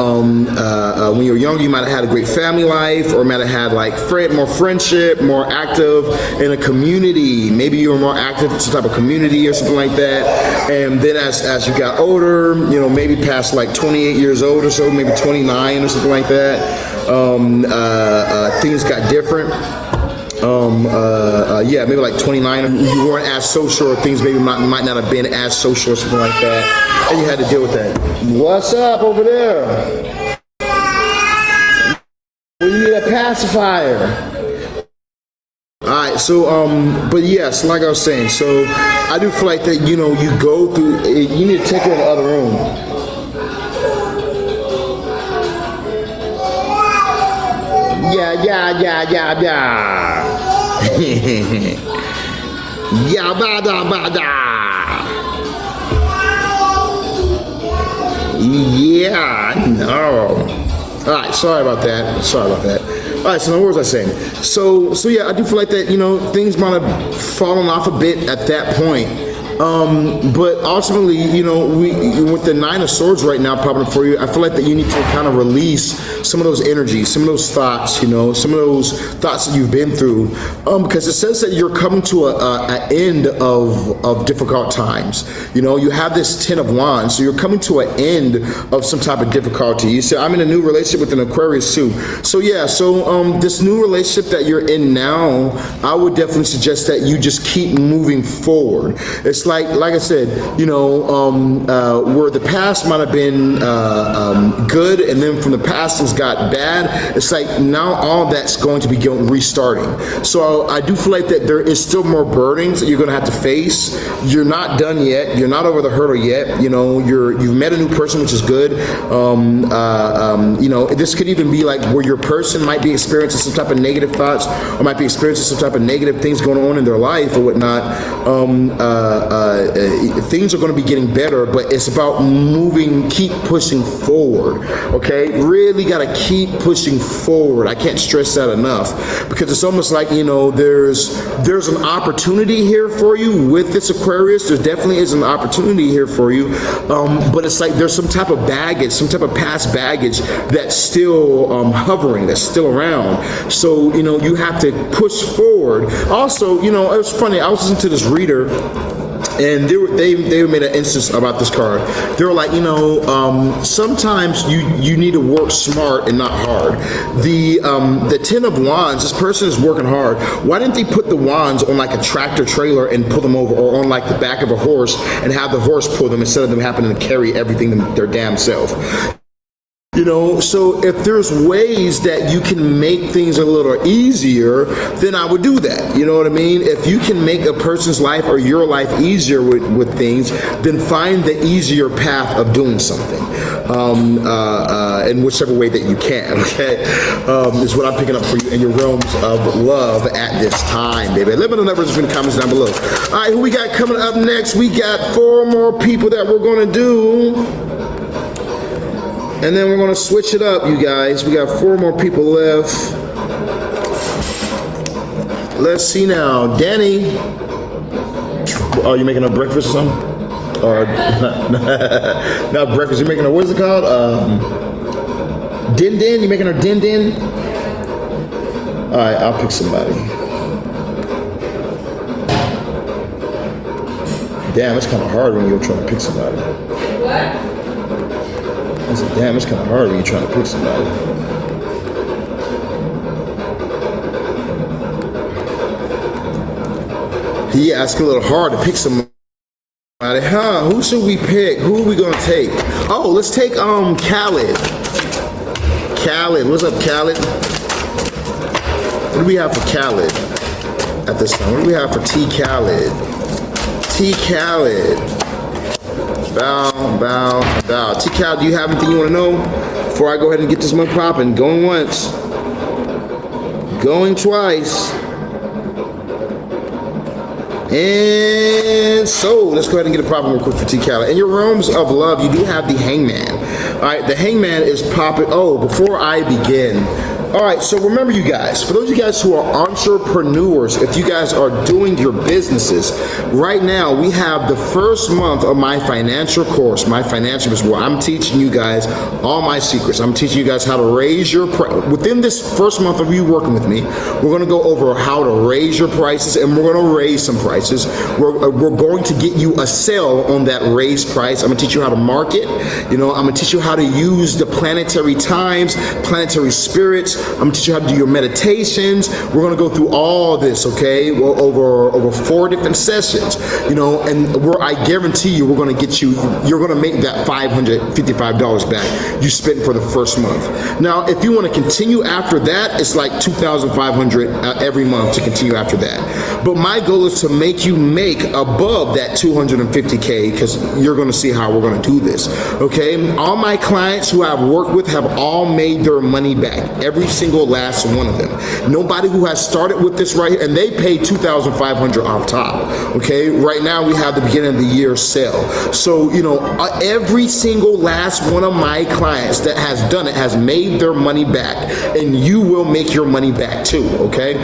when you were younger, you might have had a great family life or might have had like more friendship, more active in a community. Maybe you were more active in some type of community or something like that. And then as you got older, you know, maybe past like 28 years old or so, maybe 29 or something like that, things got different. Yeah, maybe like 29, you weren't as social, or things maybe might not have been as social or something like that, and you had to deal with that. What's up over there? Well, you need a pacifier. Alright, so, but yes, like I was saying, so I do feel like that, you know, you go through, you need to take her in the other room. Yeah. Yeah, bada. Yeah, no. All right, sorry about that. All right, so now what was I saying? So yeah, I do feel like that, you know, things might have fallen off a bit at that point. But ultimately, you know, with the Nine of Swords right now popping up for you, I feel like that you need to kind of release some of those energies, some of those thoughts, you know, some of those thoughts that you've been through, because it says that you're coming to an end of difficult times. You know, you have this Ten of Wands, so you're coming to an end of some type of difficulty. You said, I'm in a new relationship with an Aquarius too. So yeah, so this new relationship that you're in now, I would definitely suggest that you just keep moving forward. It's like I said, you know, where the past might have been good, and then from the past things got bad. It's like now all that's going to be restarting. So I do feel like that there is still more burdens that you're going to have to face. You're not done yet. You're not over the hurdle yet. You know, you've met a new person, which is good. You know, this could even be like where your person might be experiencing some type of negative thoughts, or might be experiencing some type of negative things going on in their life or whatnot. Things are going to be getting better, but it's about moving, keep pushing forward. Okay, really got to keep pushing forward. I can't stress that enough, because it's almost like, you know, there's an opportunity here for you with this Aquarius. There definitely is an opportunity here for you, but it's like there's some type of baggage, some type of past baggage that's still hovering, that's still around. So, you know, you have to push forward. Also, you know, it was funny, I was listening to this reader, and they made an instance about this card. They were like, you know, sometimes you need to work smart and not hard. The Ten of Wands, this person is working hard. Why didn't they put the wands on like a tractor trailer and pull them over, or on like the back of a horse and have the horse pull them, instead of them having to carry everything their damn self? You know, so if there's ways that you can make things a little easier, then I would do that. You know what I mean? If you can make a person's life or your life easier with things, then find the easier path of doing something, in whichever way that you can, okay? Is what I'm picking up for you in your realms of love at this time, baby. Let me know the numbers in the comments down below. All right, who we got coming up next? We got 4 more people that we're going to do. And then we're going to switch it up, you guys. We got 4 more people left. Let's see now. Danny. Oh, you making a breakfast or something? Or not breakfast. You're making a, what is it called? Din Din? You making her Din Din? All right, I'll pick somebody. Damn, it's kind of hard when you're trying to pick somebody. What? I said, damn, it's kind of hard when you're trying to pick somebody. He asked a little hard to pick somebody. Huh? Who should we pick? Who are we gonna take? Oh, let's take Khaled. Khaled, what's up, Khaled? What do we have for Khaled at this time? What do we have for T Khaled? T Khaled. Bow. T-Cal, do you have anything you want to know before I go ahead and get this one popping? Going once. Going twice. And so, let's go ahead and get it popping real quick for T-Cal. In your realms of love, you do have the Hangman. All right, the Hangman is popping. Oh, before I begin. All right, so remember, you guys, for those of you guys who are entrepreneurs, if you guys are doing your businesses, right now we have the first month of my financial course, my financial business, where I'm teaching you guys all my secrets. I'm teaching you guys how to raise your price. Within this first month of you working with me, we're going to go over how to raise your prices, and we're going to raise some prices. We're going to get you a sale on that raised price. I'm going to teach you how to market. You know, I'm going to teach you how to use the planetary times, planetary spirits. I'm gonna teach you how to do your meditations. We're gonna go through all this, okay? Well, over 4 different sessions, you know, and where I guarantee you, we're gonna get you. You're gonna make that $555 back you spent for the first month. Now, if you want to continue after that, it's like $2,500 every month to continue after that. But my goal is to make you make above that $250K, because you're gonna see how we're gonna do this, okay? All my clients who I've worked with have all made their money back. Every single last one of them. Nobody who has started with this right here, and they pay $2,500 off top. Okay, right now we have the beginning of the year sale. So, you know, every single last one of my clients that has done it has made their money back, and you will make your money back too. Okay,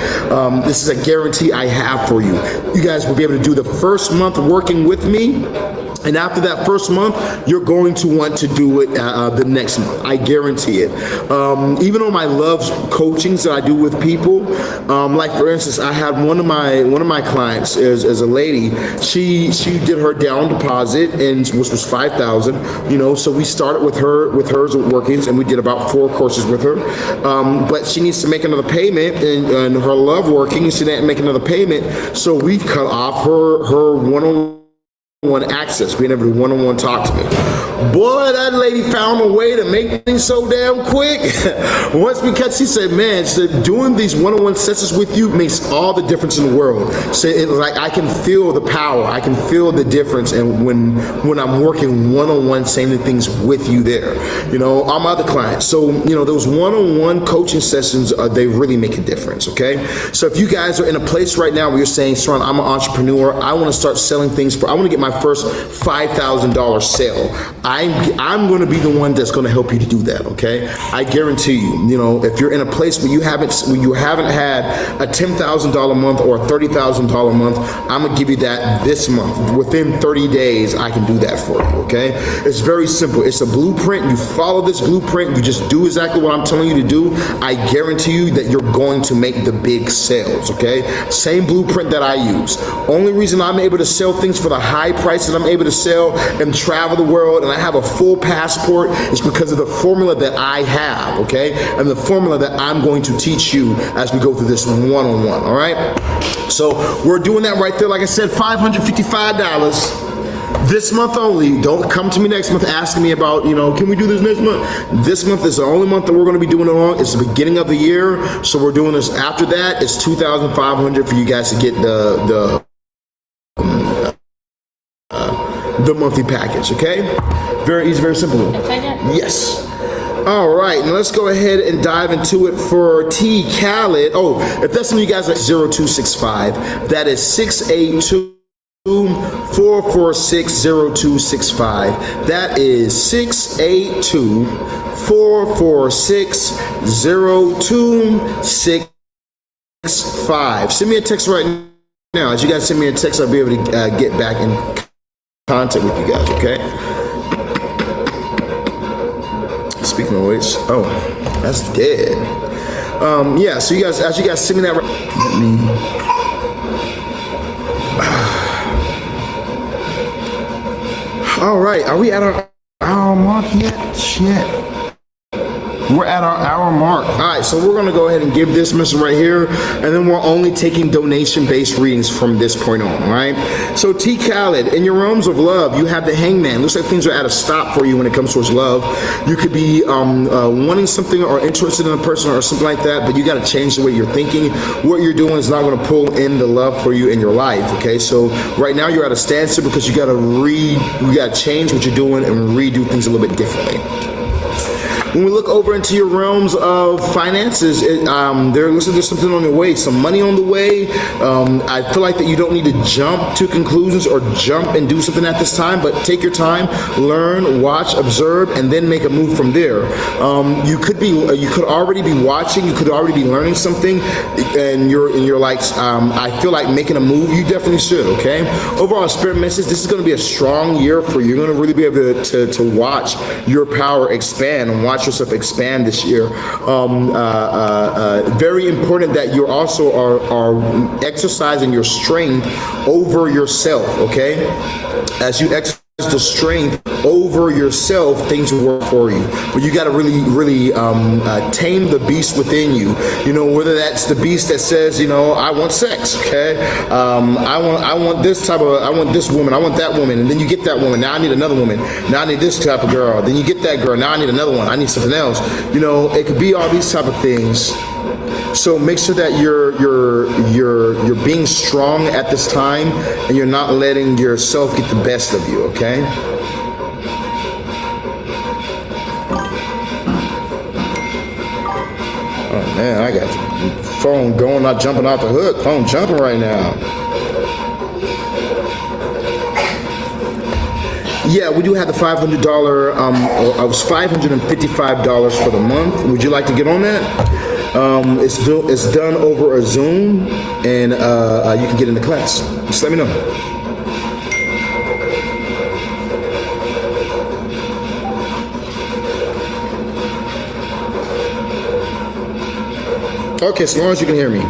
this is a guarantee I have for you. You guys will be able to do the first month working with me, and after that first month, you're going to want to do it the next month. I guarantee it. Even on my love coachings that I do with people, like for instance, I had one of my clients is a lady. She did her down deposit, and which was $5,000. You know, so we started with hers workings, and we did about 4 courses with her. But she needs to make another payment, and her love working, she didn't make another payment. So we cut off her one-on-one access, being able to one-on-one talk to me. Boy, that lady found a way to make things so damn quick. Once, because she said, man, she said, doing these one-on-one sessions with you makes all the difference in the world. So it was like, I can feel the power, I can feel the difference, and when I'm working one-on-one, saying the things with you there, you know, all my other clients. So, you know, those one-on-one coaching sessions, they really make a difference, okay? So if you guys are in a place right now where you're saying, Sirron, I'm an entrepreneur, I want to start selling things I want to get my first $5,000 sale. I'm going to be the one that's going to help you to do that. Okay, I guarantee you. You know, if you're in a place where you haven't had a $10,000 month or a $30,000 month, I'm gonna give you that this month. Within 30 days, I can do that for you. Okay, it's very simple. It's a blueprint. You follow this blueprint. You just do exactly what I'm telling you to do. I guarantee you that you're going to make the big sales. Okay, same blueprint that I use. Only reason I'm able to sell things for the high price that I'm able to sell and travel the world, and I have a full passport, is because of the formula that I have, okay? And the formula that I'm going to teach you as we go through this one-on-one, all right? So we're doing that right there. Like I said, $555 this month only. Don't come to me next month asking me about, you know, can we do this next month? This month is the only month that we're going to be doing it on. It's the beginning of the year, so we're doing this. After that, it's $2,500 for you guys to get the monthly package, okay? Very easy, very simple. Yes. All right, now let's go ahead and dive into it for T. Khaled. Oh, if that's some of you guys like 0265, that is 682-446-0265. That is 682-446-0265. Send me a text right now. As you guys send me a text, I'll be able to get back in contact with you guys, okay? Speaking of which, oh, that's dead. Yeah, so you guys, as you guys send me that, all right, are we at our hour mark yet? Shit. We're at our hour mark. All right, so we're gonna go ahead and give this message right here, and then we're only taking donation-based readings from this point on, all right? So T. Khaled, in your realms of love, you have the Hangman. Looks like things are at a stop for you when it comes towards love. You could be wanting something or interested in a person or something like that, but you gotta change the way you're thinking. What you're doing is not gonna pull in the love for you in your life, okay? So right now you're at a standstill because you gotta change what you're doing and redo things a little bit differently. When we look over into your realms of finances, there's something on the way, some money on the way. I feel like that you don't need to jump to conclusions or jump and do something at this time, but take your time, learn, watch, observe, and then make a move from there. You could already be watching, you could already be learning something, and you're like, I feel like making a move. You definitely should. Okay. Overall, spirit message: this is going to be a strong year for you. You're going to really be able to watch your power expand and watch yourself expand this year. Very important that you also are exercising your strength over yourself, okay? As you exercise the strength over yourself, things will work for you. But you got to really tame the beast within you. You know, whether that's the beast that says, you know, I want sex, okay? I want this woman, I want that woman, and then you get that woman. Now I need another woman. Now I need this type of girl. Then you get that girl. Now I need another one. I need something else. You know, it could be all these type of things. So make sure that you're being strong at this time, and you're not letting yourself get the best of you, okay? Man, I got the phone going, not jumping off the hook. Phone jumping right now. Yeah, we do have the $500. It was $555 for the month. Would you like to get on that? It's done over a Zoom, and you can get in the class. Just let me know. Okay, so long as you can hear me.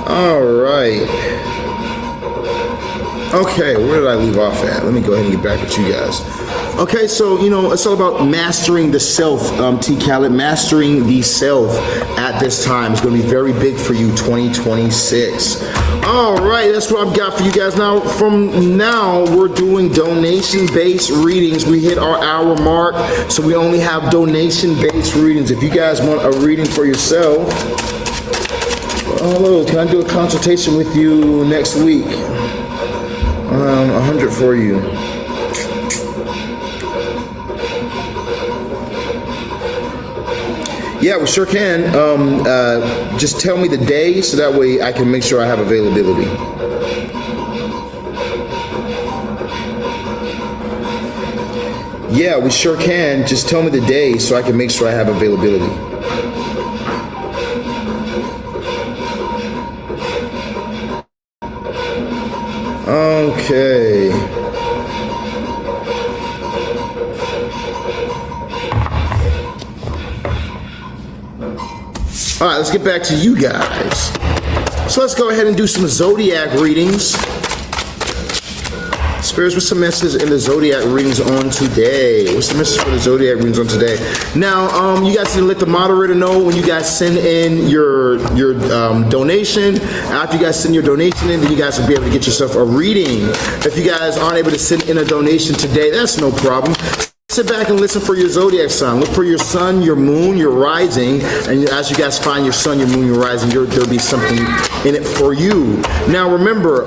All right. Okay, where did I leave off at? Let me go ahead and get back with you guys. Okay, so, you know, it's all about mastering the self, T. Khaled. Mastering the self at this time is going to be very big for you, 2026. All right, that's what I've got for you guys. Now, from now, we're doing donation-based readings. We hit our hour mark, so we only have donation-based readings. If you guys want a reading for yourself, hello, can I do a consultation with you next week? 100 for you. Yeah, we sure can. Just tell me the day so that way I can make sure I have availability. Yeah, we sure can. Just tell me the day so I can make sure I have availability. Okay. All right, let's get back to you guys. So let's go ahead and do some zodiac readings. Spirits, what's the message in the zodiac readings on today? What's the message for the zodiac readings on today? Now, you guys can let the moderator know when you guys send in your donation. After you guys send your donation in, then you guys will be able to get yourself a reading. If you guys aren't able to send in a donation today, that's no problem. Sit back and listen for your zodiac sign. Look for your sun, your moon, your rising, and as you guys find your sun, your moon, your rising, there'll be something in it for you. Now remember,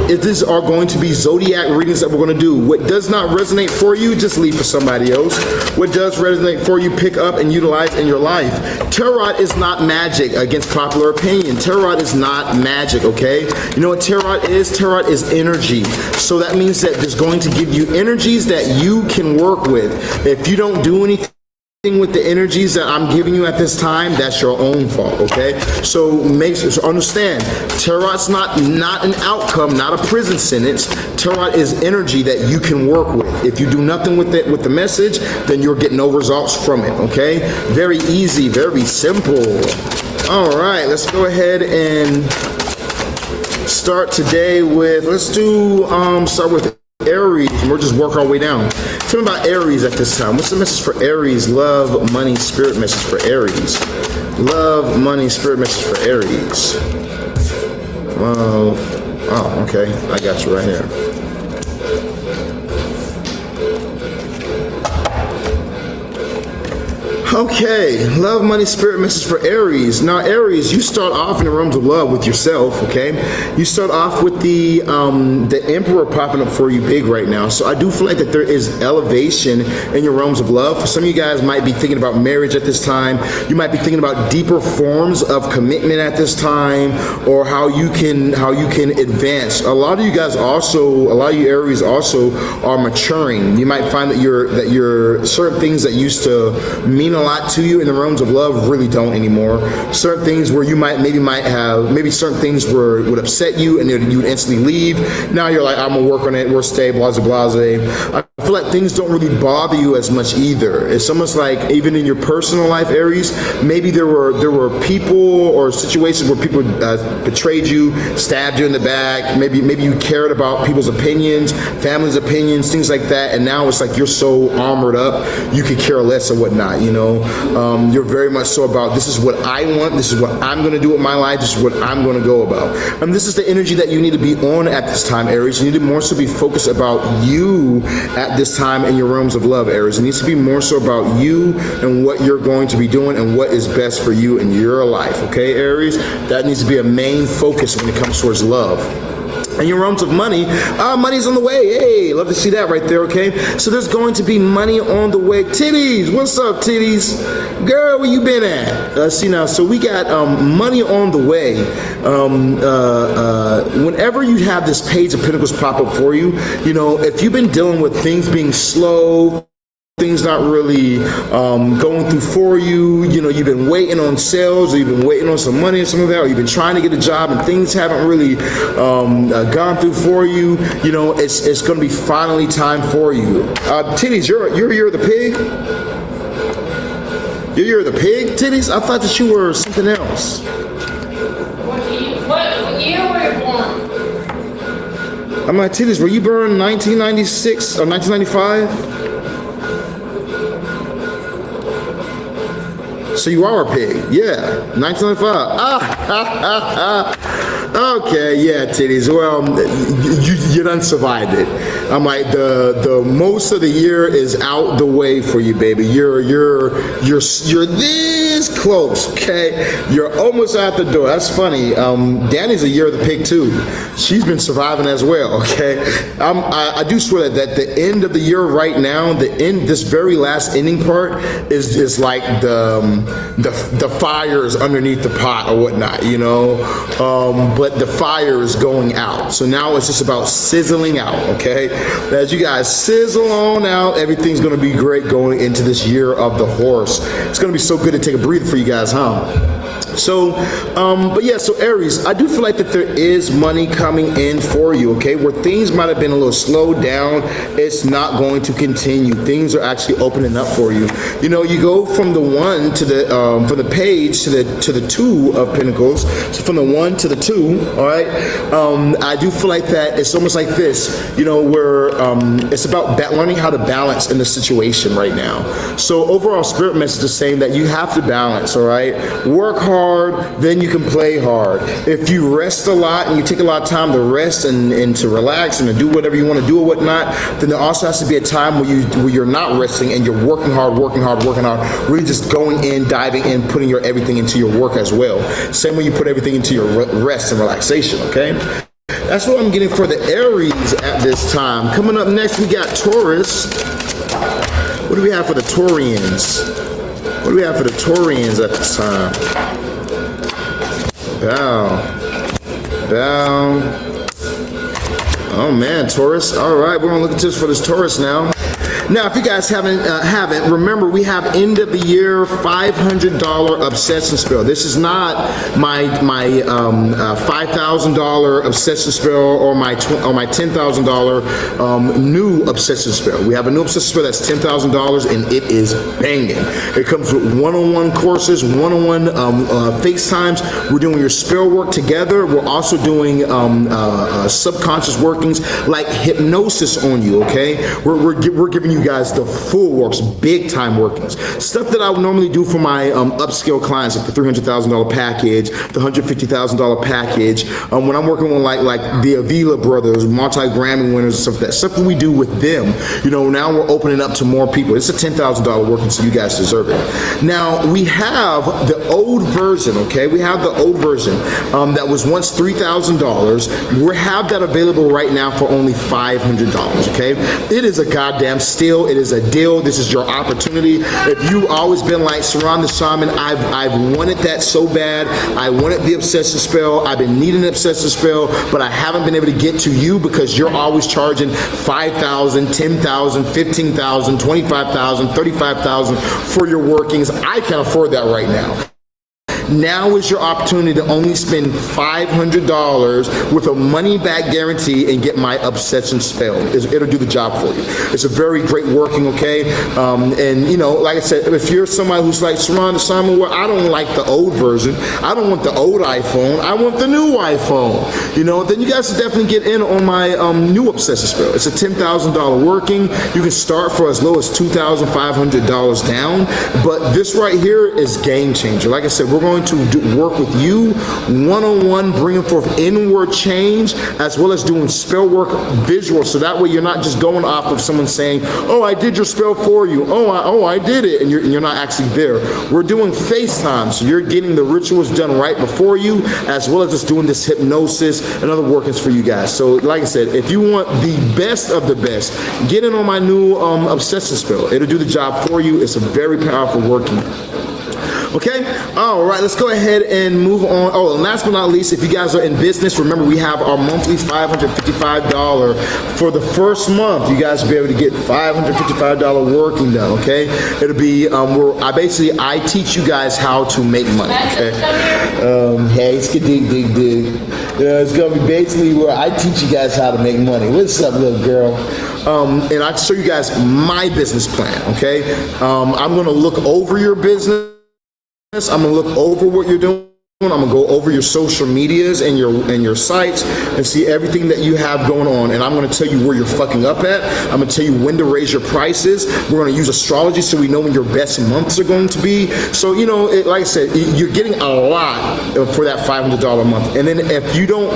these are going to be zodiac readings that we're going to do. What does not resonate for you, just leave for somebody else. What does resonate for you, pick up and utilize in your life. Tarot is not magic, against popular opinion. Tarot is not magic, okay? You know what tarot is? Tarot is energy. So that means that there's going to give you energies that you can work with. If you don't do anything with the energies that I'm giving you at this time, that's your own fault, okay? So understand, tarot's not an outcome, not a prison sentence. Tarot is energy that you can work with. If you do nothing with it, with the message, then you'll get no results from it, okay? Very easy, very simple. All right, let's go ahead and start today with, start with Aries, and we'll just work our way down. Tell me about Aries at this time. What's the message for Aries? Love, money, spirit message for Aries. Love, money, spirit message for Aries. Love. Oh, okay. I got you right here. Okay, love, money, spirit message for Aries. Now, Aries, you start off in the realms of love with yourself, okay? You start off with the Emperor popping up for you big right now. So I do feel like that there is elevation in your realms of love. For some of you guys might be thinking about marriage at this time. You might be thinking about deeper forms of commitment at this time, or how you can advance. A lot of you Aries also are maturing. You might find that your certain things that used to mean a lot to you in the realms of love really don't anymore. Certain things where you might have certain things would upset you and you would instantly leave. Now you're like, I'm gonna work on it, we're stay, blase blase. I feel like things don't really bother you as much either. It's almost like even in your personal life, Aries, maybe there were people or situations where people betrayed you, stabbed you in the back. Maybe you cared about people's opinions, family's opinions, things like that. And now it's like you're so armored up, you could care less or whatnot. You know, you're very much so about, this is what I want, this is what I'm going to do with my life, this is what I'm going to go about. And this is the energy that you need to be on at this time, Aries. You need to more so be focused about you at at this time in your realms of love, Aries. It needs to be more so about you and what you're going to be doing and what is best for you in your life, okay, Aries? That needs to be a main focus when it comes towards love. And your realms of money, money's on the way. Hey, love to see that right there, okay? So there's going to be money on the way. Titties, what's up, titties? Girl, where you been at? See now, so we got money on the way. Whenever you have this Page of Pentacles pop up for you, you know, if you've been dealing with things being slow, things not really going through for you, you know, you've been waiting on sales, or you've been waiting on some money or something like that, or you've been trying to get a job and things haven't really gone through for you, you know, it's going to be finally time for you. Titties, you're the pig? You're the pig, Titties? I thought that you were something else. What year were you born? I'm like, Titties, were you born 1996 or 1995? So you are a pig, yeah, 1995. Okay, yeah, titties. Well, you done survived it. I'm like, the most of the year is out the way for you, baby. You're this close, okay? You're almost out the door. That's funny. Danny's a year of the pig too. She's been surviving as well, okay? I do swear that the end of the year right now, this very last ending part is like the fires underneath the pot or whatnot, you know? But the fire is going out. So now it's just about sizzling out, okay? As you guys sizzle on out, everything's gonna be great going into this year of the horse. It's gonna be so good to take a breather for you guys, huh? So, but yeah, so Aries, I do feel like that there is money coming in for you, okay? Where things might have been a little slowed down, it's not going to continue. Things are actually opening up for you. You know, you go from the one to the, from the page to the two of pentacles. So from the one to the two, all right? I do feel like that it's almost like this, you know, where it's about learning how to balance in the situation right now. So overall spirit message is saying that you have to balance, all right? Work hard, then you can play hard. If you rest a lot and you take a lot of time to rest and to relax and to do whatever you want to do or whatnot, then there also has to be a time where you're not resting and you're working hard, really just going in, diving in, putting your everything into your work as well. Same way you put everything into your rest and relaxation, okay? That's what I'm getting for the Aries at this time. Coming up next, we got Taurus. What do we have for the Taurians? What do we have for the Taurians at this time? Bow. Oh man, Taurus. All right, we're gonna look into this for this Taurus now. Now, if you guys haven't, remember we have end of the year $500 obsession spell. This is not my $5,000 obsession spell or my $10,000 new obsession spell. We have a new obsession spell that's $10,000 and it is banging. It comes with one-on-one courses, one-on-one FaceTimes. We're doing your spell work together. We're also doing subconscious workings like hypnosis on you. Okay, we're giving you guys the full works, big time workings, stuff that I would normally do for my upscale clients, like the $300,000 package, the $150,000 package. When I'm working on like the Avila brothers, multi-Grammy winners and stuff like that, stuff that we do with them, you know, now we're opening up to more people. It's a $10,000 working, so you guys deserve it. Now we have the old version, okay? We have the old version that was once $3,000. We have that available right now for only $500, okay? It is a goddamn steal. It is a deal. This is your opportunity. If you've always been like Sirron the Shaman, I've wanted that so bad. I wanted the obsession spell. I've been needing an obsession spell, but I haven't been able to get to you because you're always charging $5,000, $10,000, $15,000, $25,000, $35,000 for your workings. I can't afford that right now. Now is your opportunity to only spend $500 with a money-back guarantee and get my obsession spell. It'll do the job for you. It's a very great working, okay? And you know, like I said, if you're somebody who's like Sirron the Shaman, well, I don't like the old version. I don't want the old iPhone. I want the new iPhone. You know, then you guys should definitely get in on my new obsession spell. It's a $10,000 working. You can start for as low as $2,500 down. But this right here is game changer. Like I said, we're going going to work with you one-on-one, bringing forth inward change, as well as doing spell work visual. So that way you're not just going off of someone saying, oh, I did your spell for you. Oh, I did it. And you're not actually there. We're doing FaceTime. So you're getting the rituals done right before you, as well as just doing this hypnosis and other workings for you guys. So like I said, if you want the best of the best, get in on my new obsession spell. It'll do the job for you. It's a very powerful working. Okay, all right, let's go ahead and move on. Oh, and last but not least, if you guys are in business, remember we have our monthly $555 for the first month. You guys will be able to get $555 working done, okay? It'll be, I teach you guys how to make money, okay? Hey, it's good, dig. It's gonna be basically where I teach you guys how to make money. What's up, little girl? And I show you guys my business plan, okay? I'm gonna look over your business. I'm gonna look over what you're doing. I'm gonna go over your social medias and your sites and see everything that you have going on, and I'm gonna tell you where you're fucking up at. I'm gonna tell you when to raise your prices. We're gonna use astrology so we know when your best months are going to be. So like I said, you're getting a lot for that $500 a month. And then if you don't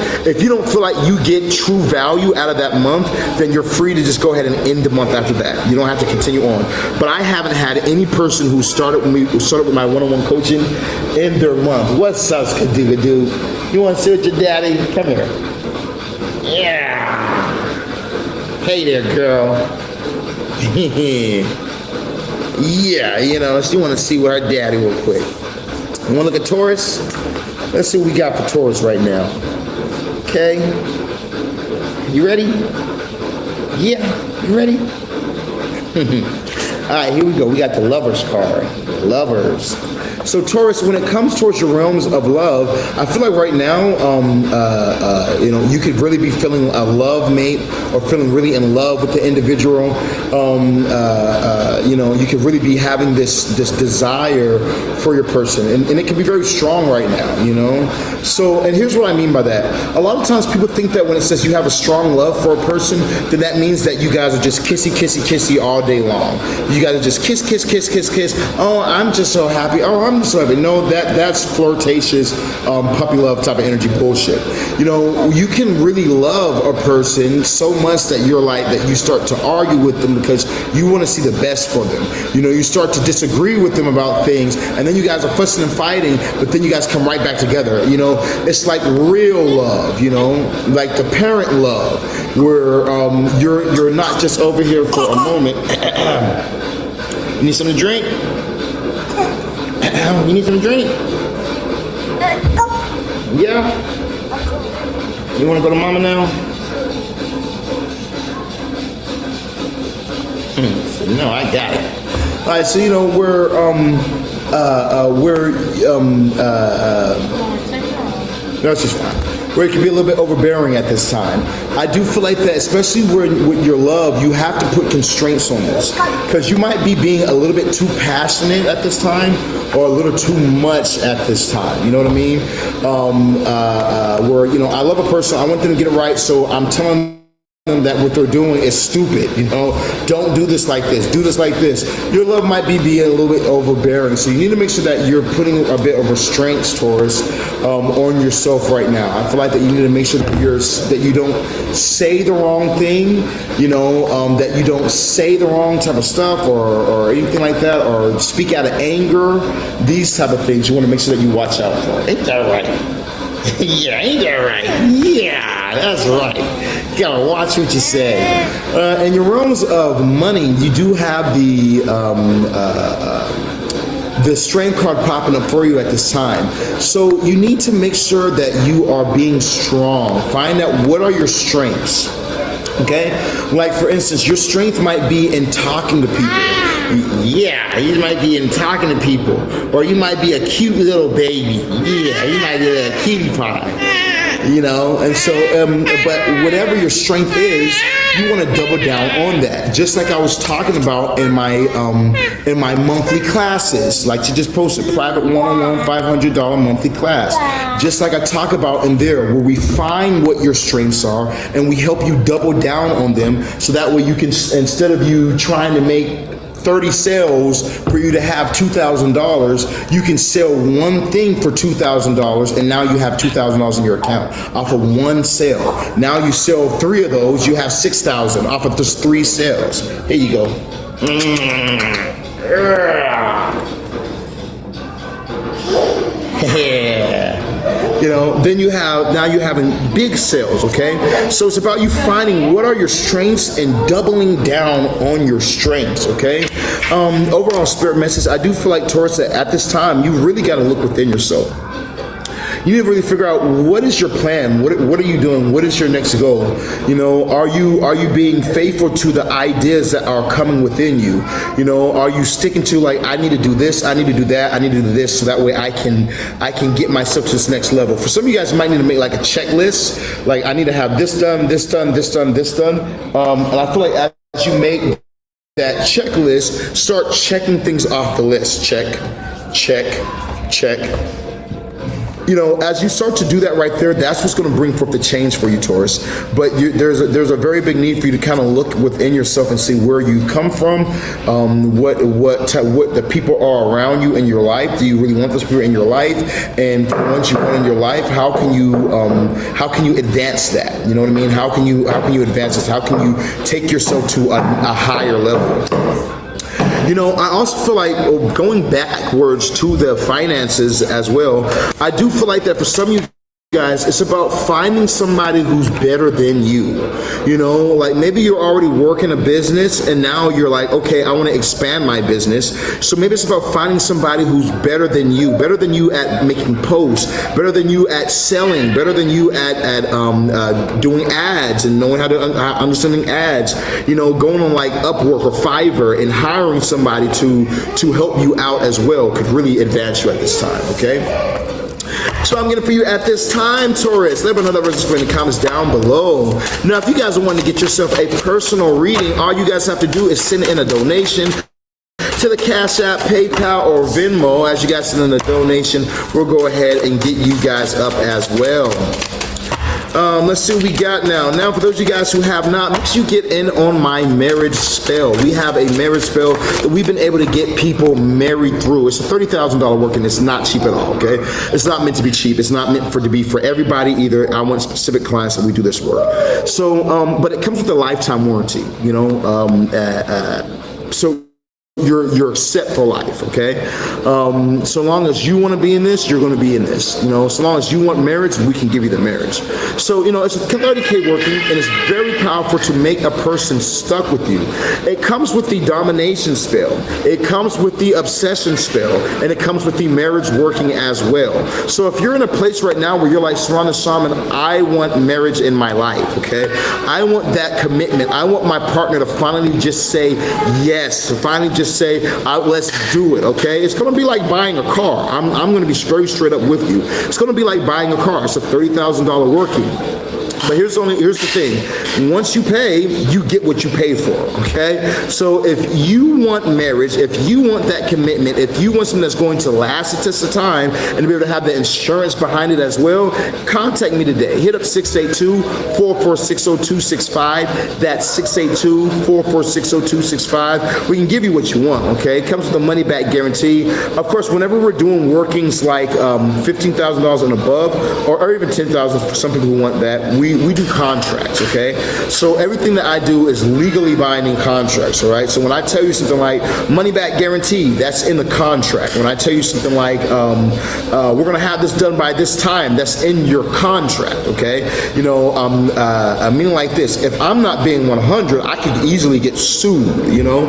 feel like you get true value out of that month, then you're free to just go ahead and end the month after that. You don't have to continue on. But I haven't had any person who started with my one-on-one coaching in their month. What's up, Skadoo? You want to sit with your daddy? Come here. Yeah. Hey there, girl. Yeah, you want to see what her daddy real quick. You want to look at Taurus? Let's see what we got for Taurus right now. Okay. You ready? Yeah, you ready? All right, here we go. We got the Lovers card. Lovers. So Taurus, when it comes towards your realms of love, I feel like right now, you could really be feeling a love mate or feeling really in love with the individual. You could really be having this desire for your person, and it can be very strong right now. So, and here's what I mean by that. A lot of times people think that when it says you have a strong love for a person, then that means that you guys are just kissy all day long. You guys are just kiss. Oh, I'm just so happy. Oh, I'm so happy. No, that's flirtatious, puppy love type of energy bullshit. You can really love a person so much that you start to argue with them because you want to see the best for them. You start to disagree with them about things, and then you guys are fussing and fighting, but then you guys come right back together. It's like real love, like the parent love, where you're not just over here for a moment. You need something to drink? You need some drink? Yeah? You want to go to mama now? No, I got it. All right, so that's just fine. Where it can be a little bit overbearing at this time. I do feel like that, especially with your love, you have to put constraints on this, because you might be being a little bit too passionate at this time, or a little too much at this time. You know what I mean? Where I love a person, I want them to get it right, so I'm telling them that what they're doing is stupid. Don't do this like this, do this like this. Your love might be being a little bit overbearing, so you need to make sure that you're putting a bit of restraints, Taurus, on yourself right now. I feel like that you need to make sure that you don't say the wrong thing, that you don't say the wrong type of stuff or anything like that, or speak out of anger. These type of things you want to make sure that you watch out for. Ain't that right? Yeah, ain't that right? Yeah, that's right. You gotta watch what you say. In your realms of money, you do have the strength card popping up for you at this time. So you need to make sure that you are being strong. Find out what are your strengths. Okay? Like for instance, your strength might be in talking to people. Yeah, you might be in talking to people. Or you might be a cute little baby. Yeah, you might be a cutie pie. And so, but whatever your strength is, you want to double down on that. Just like I was talking about in my monthly classes, like to just post a private one-on-one $500 monthly class. Just like I talk about in there, where we find what your strengths are and we help you double down on them, so that way you can, instead of you trying to make 30 sales for you to have $2,000, you can sell one thing for $2,000, and now you have $2,000 in your account off of one sale. Now you sell 3 of those, you have $6,000 off of just 3 sales. Here you go. You know, then now you're having big sales, okay? So it's about you finding what are your strengths and doubling down on your strengths, okay? Overall spirit message, I do feel like, Taurus, that at this time, you really got to look within yourself. You need to really figure out, what is your plan? What are you doing? What is your next goal? You know, are you being faithful to the ideas that are coming within you? You know, are you sticking to, like, I need to do this, I need to do that, I need to do this, so that way I can get myself to this next level. For some of you guys, might need to make like a checklist. Like, I need to have this done, this done, this done, this done. And I feel like as you make that checklist, start checking things off the list. Check, check, check. You know, as you start to do that right there, that's what's going to bring forth the change for you, Taurus. But there's a very big need for you to kind of look within yourself and see where you come from, what the people are around you in your life. Do you really want those people in your life? And for the ones you want in your life, how can you advance that? You know what I mean? How can you advance this? How can you take yourself to a higher level? You know, I also feel like, going backwards to the finances as well, I do feel like that for some of you guys, it's about finding somebody who's better than you. You know, like, maybe you're already working a business and now you're like, okay, I want to expand my business. So maybe it's about finding somebody who's better than you at making posts, better than you at selling, better than you at doing ads and knowing how to understanding ads. You know, going on like Upwork or Fiverr and hiring somebody to help you out as well could really advance you at this time. Okay. So I'm getting for you at this time, Taurus. Let me know that resistance in the comments down below. Now, if you guys want to get yourself a personal reading, all you guys have to do is send in a donation to the Cash App, PayPal, or Venmo. As you guys send in a donation, we'll go ahead and get you guys up as well. Let's see what we got now. Now, for those of you guys who have not, make sure you get in on my marriage spell. We have a marriage spell that we've been able to get people married through. It's a $30,000 work, and it's not cheap at all, okay? It's not meant to be cheap. It's not meant to be for everybody either. I want specific clients that we do this work. So, but it comes with a lifetime warranty, you know? So you're set for life, okay? So long as you want to be in this, you're going to be in this. You know, so long as you want marriage, we can give you the marriage. So, you know, it's a 30K working, and it's very powerful to make a person stuck with you. It comes with the domination spell. It comes with the obsession spell, and it comes with the marriage working as well. So if you're in a place right now where you're like, Sirron the Shaman, I want marriage in my life, okay? I want that commitment. I want my partner to finally just say yes, to finally just say, let's do it, okay? It's going to be like buying a car. I'm going to be very straight up with you. It's going to be like buying a car. It's a $30,000 working. But here's the thing. Once you pay, you get what you pay for, okay? So if you want marriage, if you want that commitment, if you want something that's going to last the test of time and to be able to have the insurance behind it as well, contact me today. Hit up 682-446-0265. That's 682-446-0265. We can give you what you want, okay? It comes with a money-back guarantee. Of course, whenever we're doing workings like $15,000 and above, or even $10,000 for some people who want that, we do contracts, okay? So everything that I do is legally binding contracts, all right? So when I tell you something like money back guarantee, that's in the contract. When I tell you something like we're gonna have this done by this time, that's in your contract, okay? You know, I mean like this, if I'm not being 100, I could easily get sued, you know?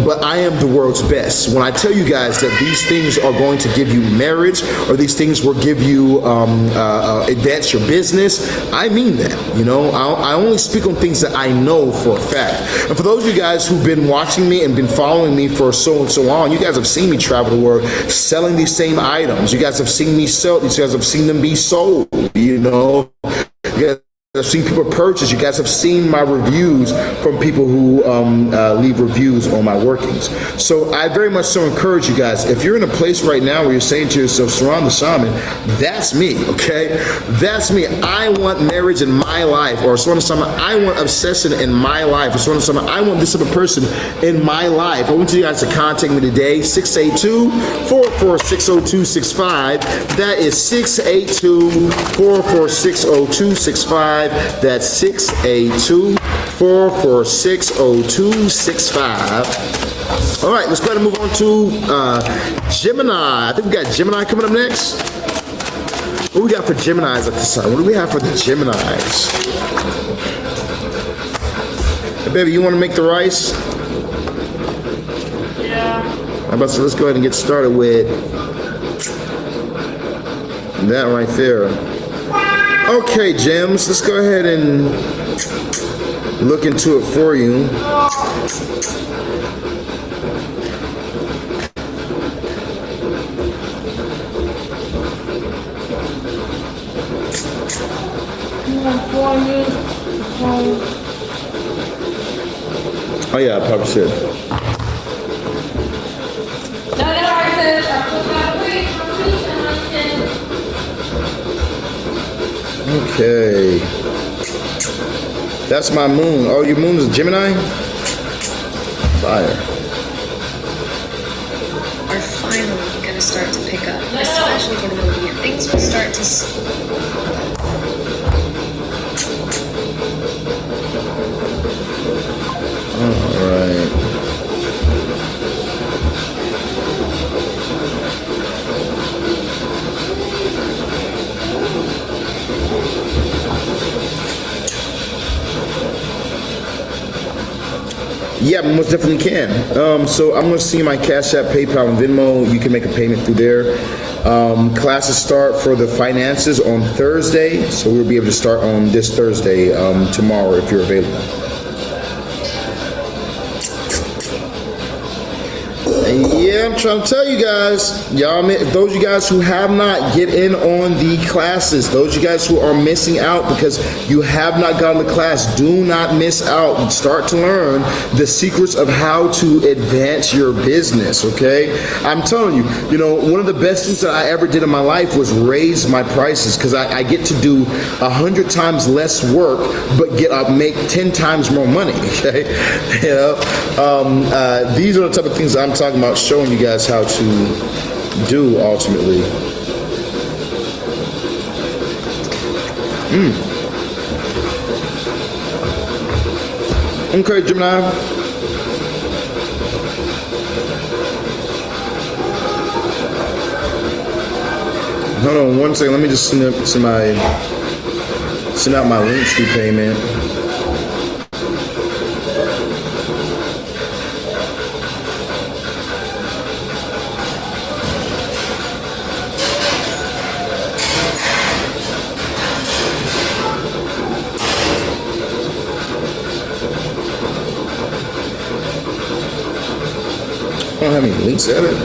But I am the world's best. When I tell you guys that these things are going to give you marriage, or these things will give you advance your business, I mean that, you know. I only speak on things that I know for a fact. And for those of you guys who've been watching me and been following me for so and so long, you guys have seen me travel the world selling these same items. You guys have seen me sell these. You guys have seen them be sold, you know. You guys I've seen people purchase. You guys have seen my reviews from people who leave reviews on my workings. So I very much so encourage you guys, if you're in a place right now where you're saying to yourself, Sirron the Shaman, that's me, okay? That's me. I want marriage in my life, or Sirron the Shaman, I want obsession in my life, or Sirron the Shaman, I want this type of person in my life. I want you guys to contact me today, 682-446-0265. That is 682-446-0265. That's 682-446-0265. All right, let's go ahead and move on to Gemini. I think we got Gemini coming up next. What do we got for Geminis at this time? What do we have for the Geminis? Hey, baby, you want to make the rice? Yeah. How about so let's go ahead and get started with that right there. Okay, Gems, let's go ahead and look into it for you. Oh yeah, I probably should. Okay. That's my moon. Oh, your moon is Gemini? Fire. Are finally going to start to pick up, especially in the movie. Things will start to. All right. Yeah, most definitely can. So I'm going to see my Cash App, PayPal, and Venmo. You can make a payment through there. Classes start for the finances on Thursday, so we'll be able to start on this Thursday, tomorrow, if you're available. Yeah, I'm trying to tell you guys, y'all, those of you guys who have not, get in on the classes. Those of you guys who are missing out because you have not gotten the class, do not miss out. Start to learn the secrets of how to advance your business, okay? I'm telling you, you know, one of the best things that I ever did in my life was raise my prices, because I get to do 100 times less work, but make 10 times more money, okay? You know, these are the type of things I'm talking about, showing you guys how to do ultimately. Okay, Gemini. Hold on one second. Let me just send out my Linktree payment. I don't have any links at it.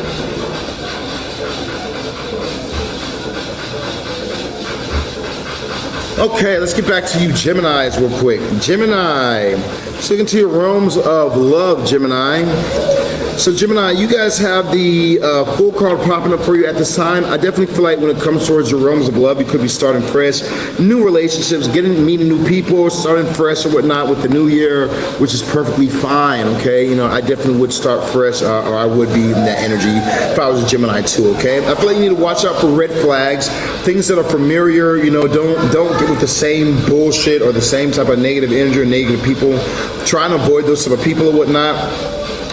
Okay, let's get back to you Geminis real quick. Gemini, let's look into your realms of love, Gemini. So Gemini, you guys have the full card popping up for you at this time. I definitely feel like when it comes towards your realms of love, you could be starting fresh, new relationships, meeting new people, starting fresh or whatnot with the new year, which is perfectly fine, okay? You know, I definitely would start fresh, or I would be in that energy if I was a Gemini too, okay? I feel like you need to watch out for red flags, things that are familiar, you know, don't get with the same bullshit or the same type of negative energy or negative people. Try and avoid those type of people or whatnot.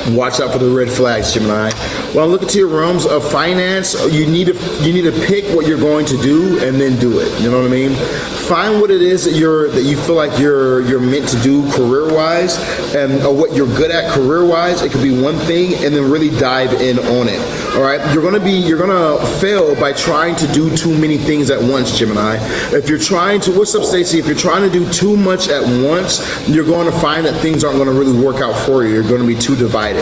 Watch out for the red flags, Gemini. When I look into your realms of finance, you need to pick what you're going to do and then do it. You know what I mean? Find what it is that you feel like you're meant to do career-wise, or what you're good at career-wise. It could be one thing, and then really dive in on it. All right, you're gonna fail by trying to do too many things at once, Gemini. If you're trying to, what's up, Stacey? If you're trying to do too much at once, you're going to find that things aren't going to really work out for you. You're going to be too divided.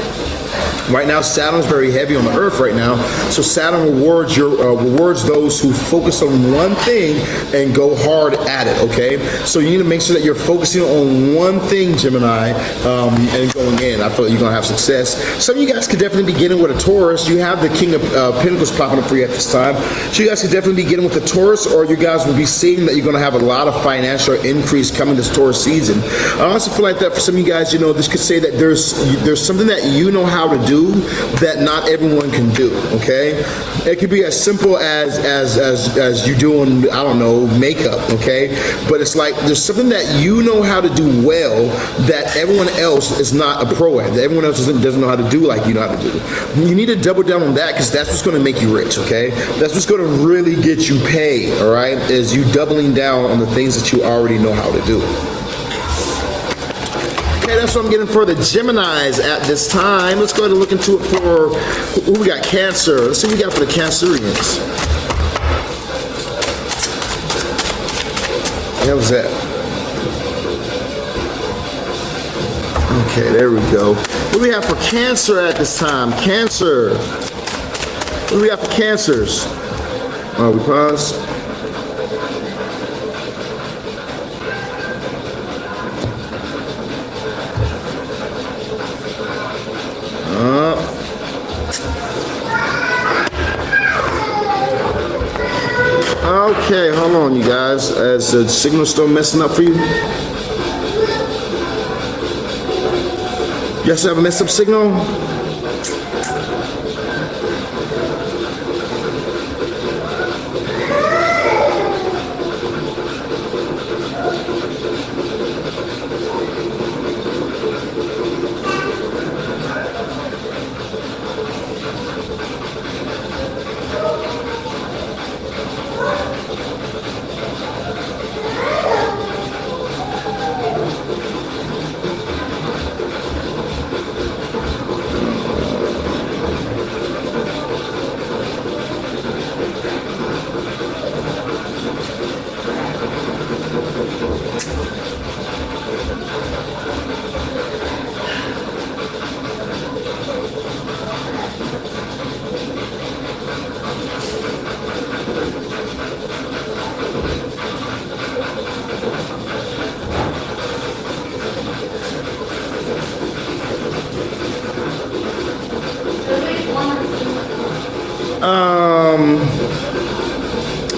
Right now, Saturn's very heavy on the earth right now. So Saturn rewards those who focus on one thing and go hard at it, okay? So you need to make sure that you're focusing on one thing, Gemini, and going in. I feel like you're going to have success. Some of you guys could definitely be getting with a Taurus. You have the King of Pentacles popping up for you at this time. So you guys could definitely be getting with the Taurus, or you guys will be seeing that you're going to have a lot of financial increase coming this Taurus season. I also feel like that for some of you guys, this could say that there's something that you know how to do that not everyone can do, okay? It could be as simple as you doing, I don't know, makeup, okay? But it's like there's something that you know how to do well that everyone else is not a pro at, that everyone else doesn't know how to do like you know how to do. You need to double down on that because that's what's going to make you rich, okay? That's what's going to really get you paid, all right? Is you doubling down on the things that you already know how to do. Okay, that's what I'm getting for the Geminis at this time. Let's go ahead and look into it for who we got. Cancer. Let's see what we got for the Cancerians. What was that? Okay, there we go. What do we have for Cancer at this time? Cancer. What do we got for Cancers? Oh, we pause. Okay, hold on, you guys. Is the signal still messing up for you? You guys have a messed up signal?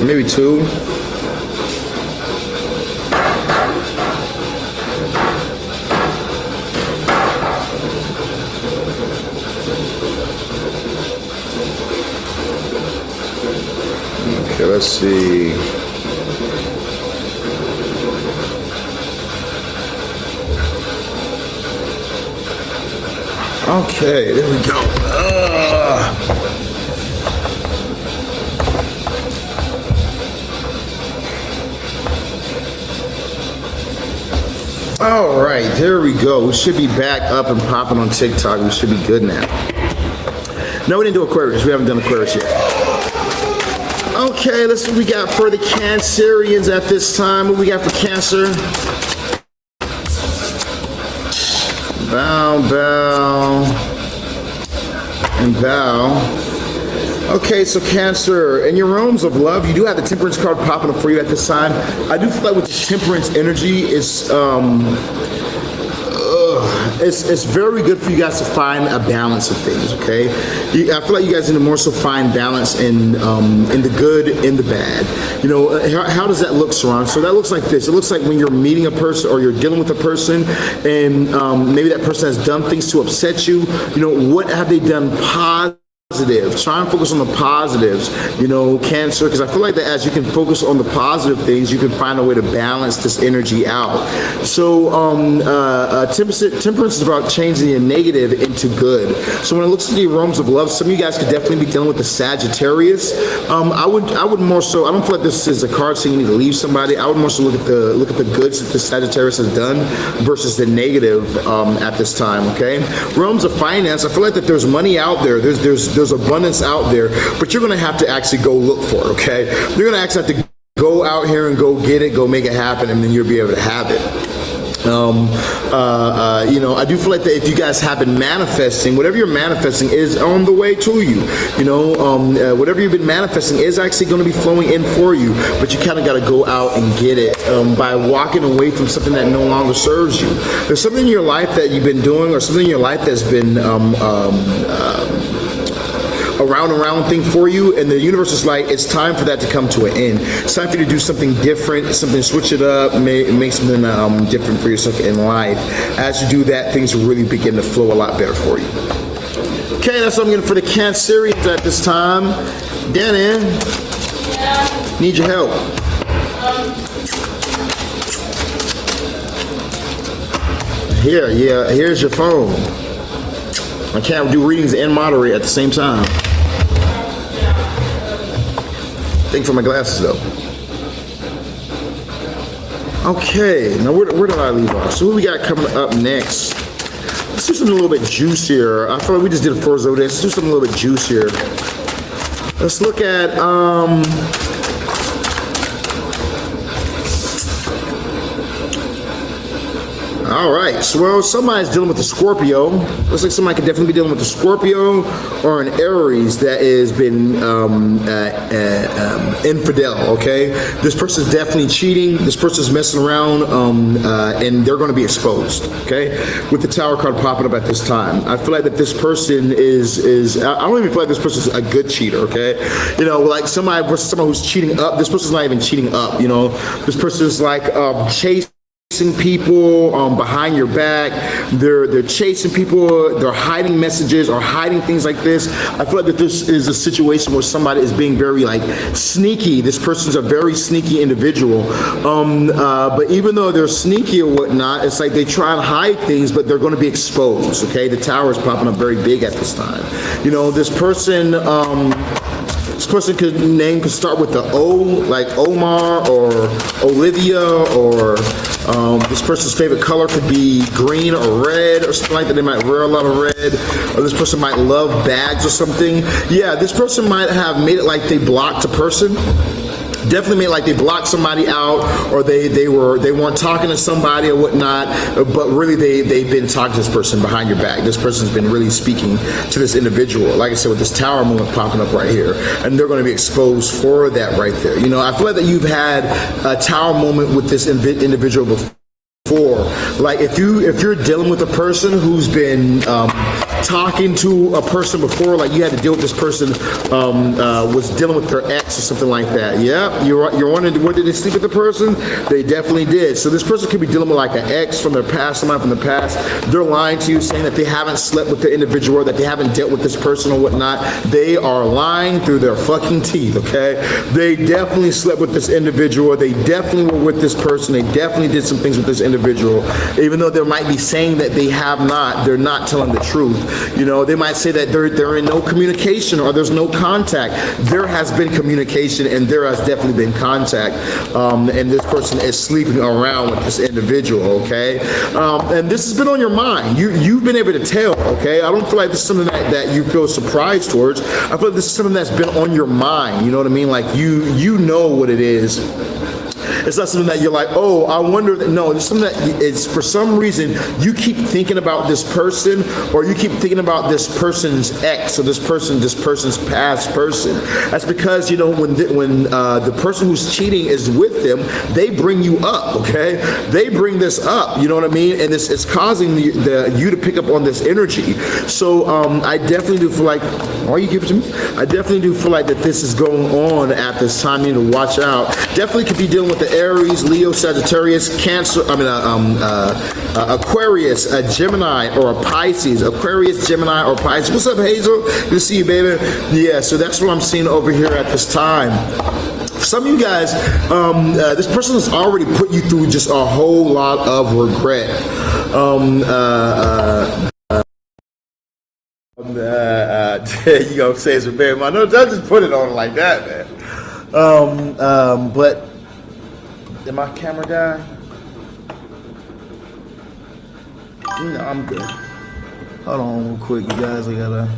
Maybe two. Okay, let's see. Okay, there we go. All right, there we go. We should be back up and popping on TikTok. We should be good now. No, we didn't do Aquarius. We haven't done Aquarius yet. Okay, let's see what we got for the Cancerians at this time. What we got for Cancer? Bow, bow, and bow. Okay, so Cancer, in your realms of love, you do have the Temperance card popping up for you at this time. I do feel like with the Temperance energy, it's very good for you guys to find a balance of things, okay? I feel like you guys need to more so find balance in the good and the bad. How does that look, Sirron? So that looks like this. It looks like when you're meeting a person or you're dealing with a person and maybe that person has done things to upset you, what have they done positive? Try and focus on the positives, Cancer, because I feel like that as you can focus on the positive things, you can find a way to balance this energy out. So Temperance is about changing the negative into good. So when it looks at the realms of love, some of you guys could definitely be dealing with the Sagittarius. I would more so, I don't feel like this is a card saying you need to leave somebody. I would more so look at the goods that the Sagittarius has done versus the negative at this time, okay? Realms of finance, I feel like that there's money out there. There's abundance out there, but you're going to have to actually go look for it, okay? You're going to actually have to go out here and go get it, go make it happen, and then you'll be able to have it. You know, I do feel like that if you guys have been manifesting, whatever you're manifesting is on the way to you. You know, whatever you've been manifesting is actually going to be flowing in for you, but you kind of got to go out and get it by walking away from something that no longer serves you. There's something in your life that you've been doing, or something in your life that's been a round thing for you, and the universe is like, it's time for that to come to an end. It's time for you to do something different, something, switch it up, make something different for yourself in life. As you do that, things will really begin to flow a lot better for you. Okay, that's what I'm getting for the Cancerians at this time. Danny, need your help. Here's your phone. I can't do readings and moderate at the same time. Thank you for my glasses, though. Okay, now where did I leave off? So what we got coming up next? Let's do something a little bit juicier. I feel like we just did a 4 zodiacs. Let's do something a little bit juicier. Let's look at all right, so well, somebody's dealing with a Scorpio. Looks like somebody could definitely be dealing with a Scorpio or an Aries that has been infidel, okay? This person's definitely cheating. This person's messing around, and they're going to be exposed, okay? With the Tower card popping up at this time. I feel like that this person is I don't even feel like this person's a good cheater, okay? You know, like somebody who's cheating up. This person's not even cheating up, you know? This person's like chasing people behind your back. They're chasing people. They're hiding messages or hiding things like this. I feel like that this is a situation where somebody is being very like sneaky. This person's a very sneaky individual. But even though they're sneaky or whatnot, it's like they try and hide things, but they're going to be exposed. Okay, the Tower is popping up very big at this time. You know, this person. This person name could start with the O, like Omar or Olivia, or this person's favorite color could be green or red or something like that. They might wear a lot of red, or this person might love bags or something. Yeah, this person might have made it like they blocked a person. Definitely made like they blocked somebody out, or they weren't talking to somebody or whatnot, but really they've been talking to this person behind your back. This person's been really speaking to this individual, like I said, with this Tower moment popping up right here, and they're going to be exposed for that right there. You know, I feel like that you've had a Tower moment with this individual before. Like if you're dealing with a person who's been talking to a person before, like you had to deal with this person was dealing with their ex or something like that. Yeah, you're wondering, what, did they sleep with the person? They definitely did. So this person could be dealing with like an ex from their past, somebody from the past. They're lying to you, saying that they haven't slept with the individual, that they haven't dealt with this person or whatnot. They are lying through their fucking teeth, okay? They definitely slept with this individual. They definitely were with this person. They definitely did some things with this individual. Even though they might be saying that they have not, they're not telling the truth. You know, they might say that they're in no communication or there's no contact. There has been communication and there has definitely been contact. And this person is sleeping around with this individual, okay? And this has been on your mind. You've been able to tell, okay? I don't feel like this is something that you feel surprised towards. I feel like this is something that's been on your mind. You know what I mean? Like you know what it is. It's not something that you're like, oh, I wonder. No, it's something that it's for some reason you keep thinking about this person, or you keep thinking about this person's ex, or this person's past person. That's because, you know, when the person who's cheating is with them, they bring you up, okay? They bring this up, you know what I mean? And it's causing you to pick up on this energy. So I definitely do feel like, why you give it to me? I definitely do feel like that this is going on at this time. You need to watch out. Definitely could be dealing with the Aries, Leo, Sagittarius, Cancer, Aquarius, a Gemini, or a Pisces. Aquarius, Gemini, or Pisces. What's up, Hazel? Good to see you, baby. Yeah, so that's what I'm seeing over here at this time. For some of you guys, this person has already put you through just a whole lot of regret. You gonna say it's a baby? No, don't just put it on like that, man. But did my camera die? No, I'm good. Hold on real quick, you guys. I gotta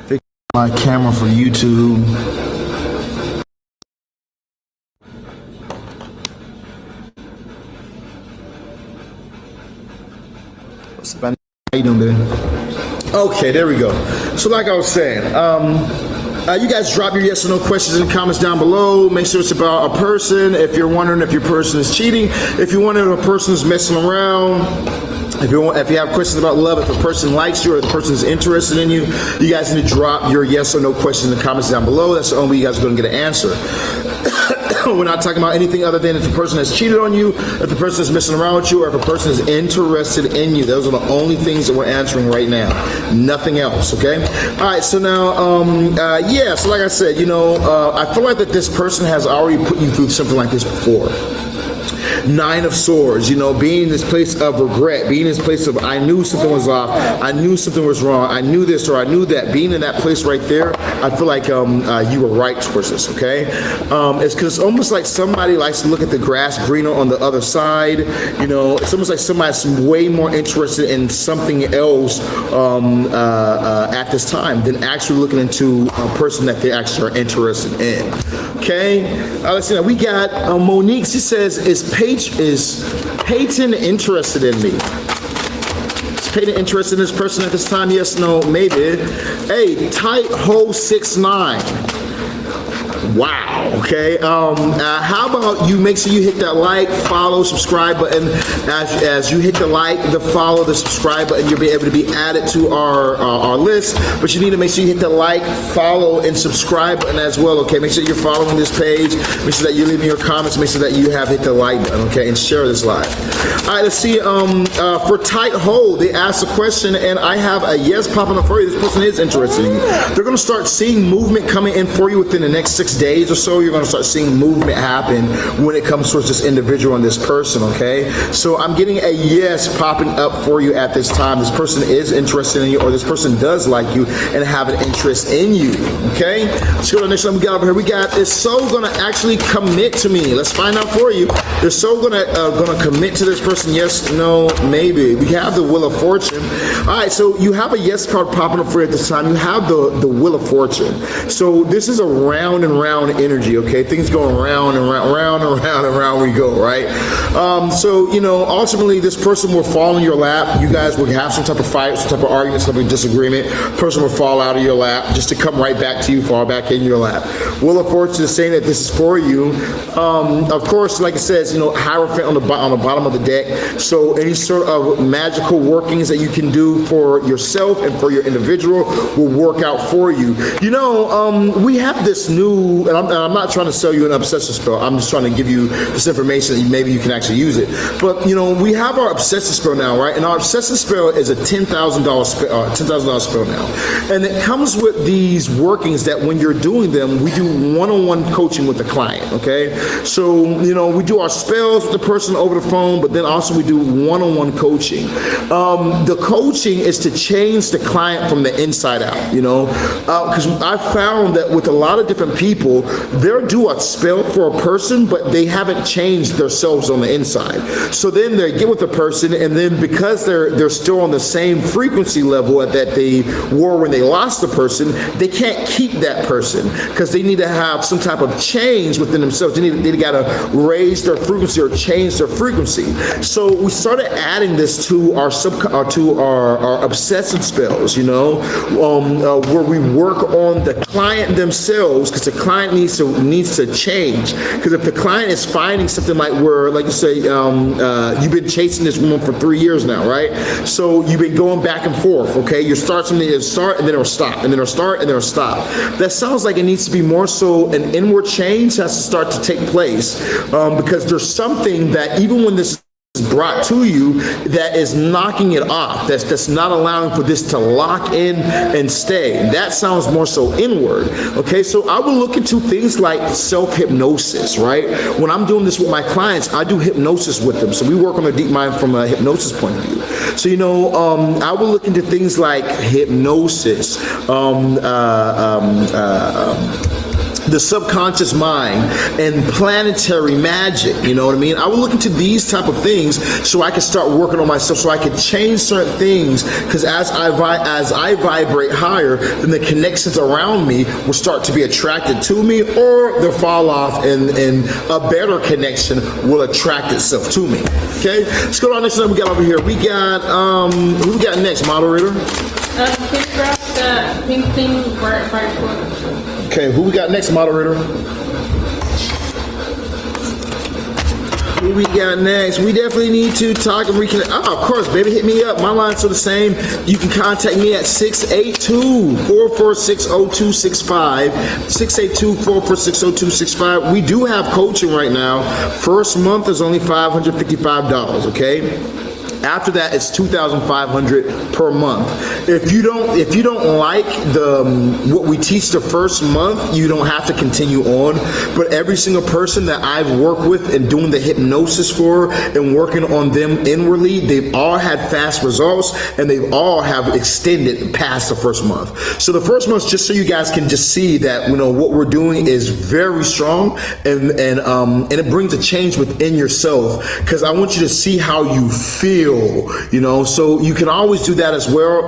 fix my camera for YouTube. What's up, man? How you doing, baby? Okay, there we go. So like I was saying, you guys drop your yes or no questions in the comments down below. Make sure it's about a person. If you're wondering if your person is cheating, if you're wondering if a person is messing around, if you have questions about love, if a person likes you or the person is interested in you, you guys need to drop your yes or no questions in the comments down below. That's the only way you guys are going to get an answer. We're not talking about anything other than if the person has cheated on you, if the person is messing around with you, or if a person is interested in you. Those are the only things that we're answering right now. Nothing else, okay? All right, so now, so like I said, I feel like that this person has already put you through something like this before. 9 of Swords, being in this place of regret, being in this place of I knew something was off, I knew something was wrong, I knew this or I knew that. Being in that place right there, I feel like you were right towards this, okay? It's because it's almost like somebody likes to look at the grass greener on the other side. It's almost like somebody's way more interested in something else at this time than actually looking into a person that they actually are interested in. Okay, let's see. Now we got Monique. She says, "Is Peyton interested in me? Is Peyton interested in this person at this time? Yes, no, maybe." Hey, Tight Hole 69. Wow. Okay. How about you make sure you hit that like, follow, subscribe button. As you hit the like, the follow, the subscribe button, you'll be able to be added to our list. But you need to make sure you hit the like, follow, and subscribe button as well. Okay. Make sure you're following this page. Make sure that you're leaving your comments. Make sure that you have hit the like button. Okay, and share this live. All right. Let's see. For Tight Hole, they asked a question, and I have a yes popping up for you. This person is interested in you. They're going to start seeing movement coming in for you within the next 6 days or so. You're going to start seeing movement happen when it comes towards this individual and this person, okay? So I'm getting a yes popping up for you at this time. This person is interested in you, or this person does like you and have an interest in you, okay? Let's go to the next one we got over here. We got, is so going to actually commit to me? Let's find out for you. Is so going to commit to this person? Yes, no, maybe. We have the Wheel of Fortune. All right, so you have a yes card popping up for you at this time. You have the Wheel of Fortune. So this is a round and round energy, okay? Things going round and round and round and round we go, right? So, ultimately this person will fall in your lap. You guys will have some type of fight, some type of argument, some type of disagreement. Person will fall out of your lap just to come right back to you, fall back in your lap. Wheel of Fortune is saying that this is for you. Of course, like it says, Hierophant on the bottom of the deck. So any sort of magical workings that you can do for yourself and for your individual will work out for you. We have this new, and I'm not trying to sell you an obsessive spell. I'm just trying to give you this information that maybe you can actually use it. But we have our obsessive spell now, right? And our obsessive spell is a $10,000 spell now, and it comes with these workings that when you're doing them, we do one-on-one coaching with the client. Okay, so we do our spells with the person over the phone, but then also we do one-on-one coaching. The coaching is to change the client from the inside out. Because I found that with a lot of different people, they'll do a spell for a person, but they haven't changed themselves on the inside. So then they get with the person, and then because they're still on the same frequency level that they were when they lost the person, they can't keep that person because they need to have some type of change within themselves. They got to raise their frequency or change their frequency. So we started adding this to our obsessive spells, where we work on the client themselves, because the client needs to change. Because if the client is finding something like you say, you've been chasing this woman for 3 years now, right? So you've been going back and forth, okay? You start something, it'll start, and then it'll stop, and then it'll start, and then it'll stop. That sounds like it needs to be more so an inward change has to start to take place, because there's something that even when this is brought to you that is knocking it off, that's not allowing for this to lock in and stay. That sounds more so inward. Okay, so I will look into things like self-hypnosis, right? When I'm doing this with my clients, I do hypnosis with them. So we work on the deep mind from a hypnosis point of view. So I will look into things like hypnosis, the subconscious mind and planetary magic. You know what I mean? I would look into these type of things so I can start working on myself, so I can change certain things, because as I vibrate higher, then the connections around me will start to be attracted to me, or they'll fall off, and a better connection will attract itself to me. Okay, let's go to our next one we got over here. We got who we got next, moderator? Can you grab that pink thing right foot? Okay, who we got next, moderator? Who we got next? We definitely need to talk and reconnect. Oh, of course, baby, hit me up. My line's still the same. You can contact me at 682-446-0265. 682-446-0265. We do have coaching right now. First month is only $555, okay? After that, it's $2,500 per month. If you don't like what we teach the first month, you don't have to continue on. But every single person that I've worked with and doing the hypnosis for and working on them inwardly, they've all had fast results, and they've all have extended past the first month. So the first month, just so you guys can just see that, you know, what we're doing is very strong, and it brings a change within yourself, because I want you to see how you feel. You know, so you can always do that as well.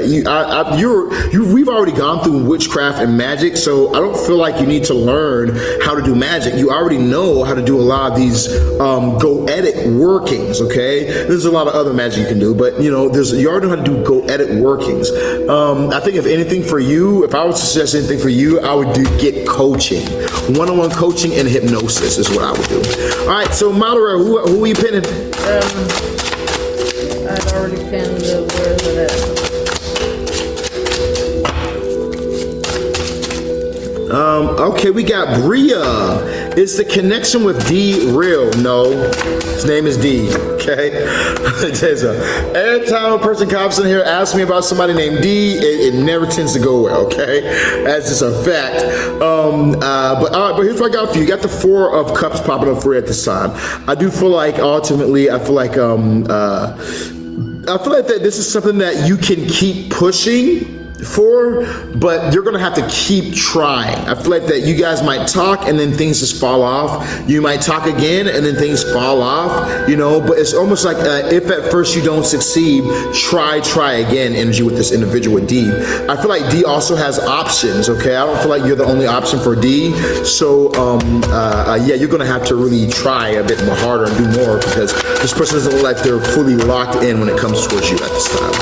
We've already gone through witchcraft and magic, so I don't feel like you need to learn how to do magic. You already know how to do a lot of these goetic workings. Okay, there's a lot of other magic you can do, but you know, you already know how to do goetic workings. I think if anything for you, if I would suggest anything for you, I would get coaching, one-on-one coaching and hypnosis is what I would do. All right, so moderator, who are you pinning? I'd already pinned the where is it at? Okay, we got Bria. Is the connection with D real? No, his name is D. Okay, every time a person comes in here asks me about somebody named D, it never tends to go well. Okay, that's just a fact. But here's what I got for you. You got the Four of Cups popping up for you at this time. I do feel like ultimately, I feel like that this is something that you can keep pushing for, but you're gonna have to keep trying. I feel like that you guys might talk and then things just fall off. You might talk again and then things fall off, you know, but it's almost like if at first you don't succeed, try again energy with this individual with D. I feel like D also has options, okay? I don't feel like you're the only option for D. So yeah, you're gonna have to really try a bit more harder and do more, because this person doesn't look like they're fully locked in when it comes towards you at this time.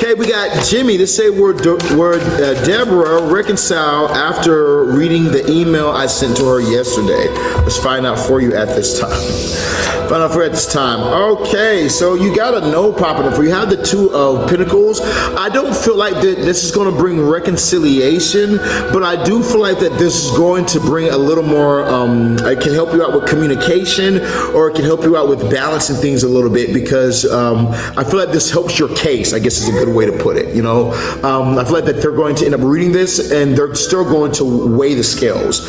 Okay, we got Jimmy. They say Deborah reconcile after reading the email I sent to her yesterday. Let's find out for you at this time. Okay, so you got a no popping up for you. You have the Two of Pentacles. I don't feel like that this is going to bring reconciliation, but I do feel like that this is going to bring a little more, it can help you out with communication, or it can help you out with balancing things a little bit, because I feel like this helps your case, I guess is a good way to put it, you know. I feel like that they're going to end up reading this and they're still going to weigh the scales.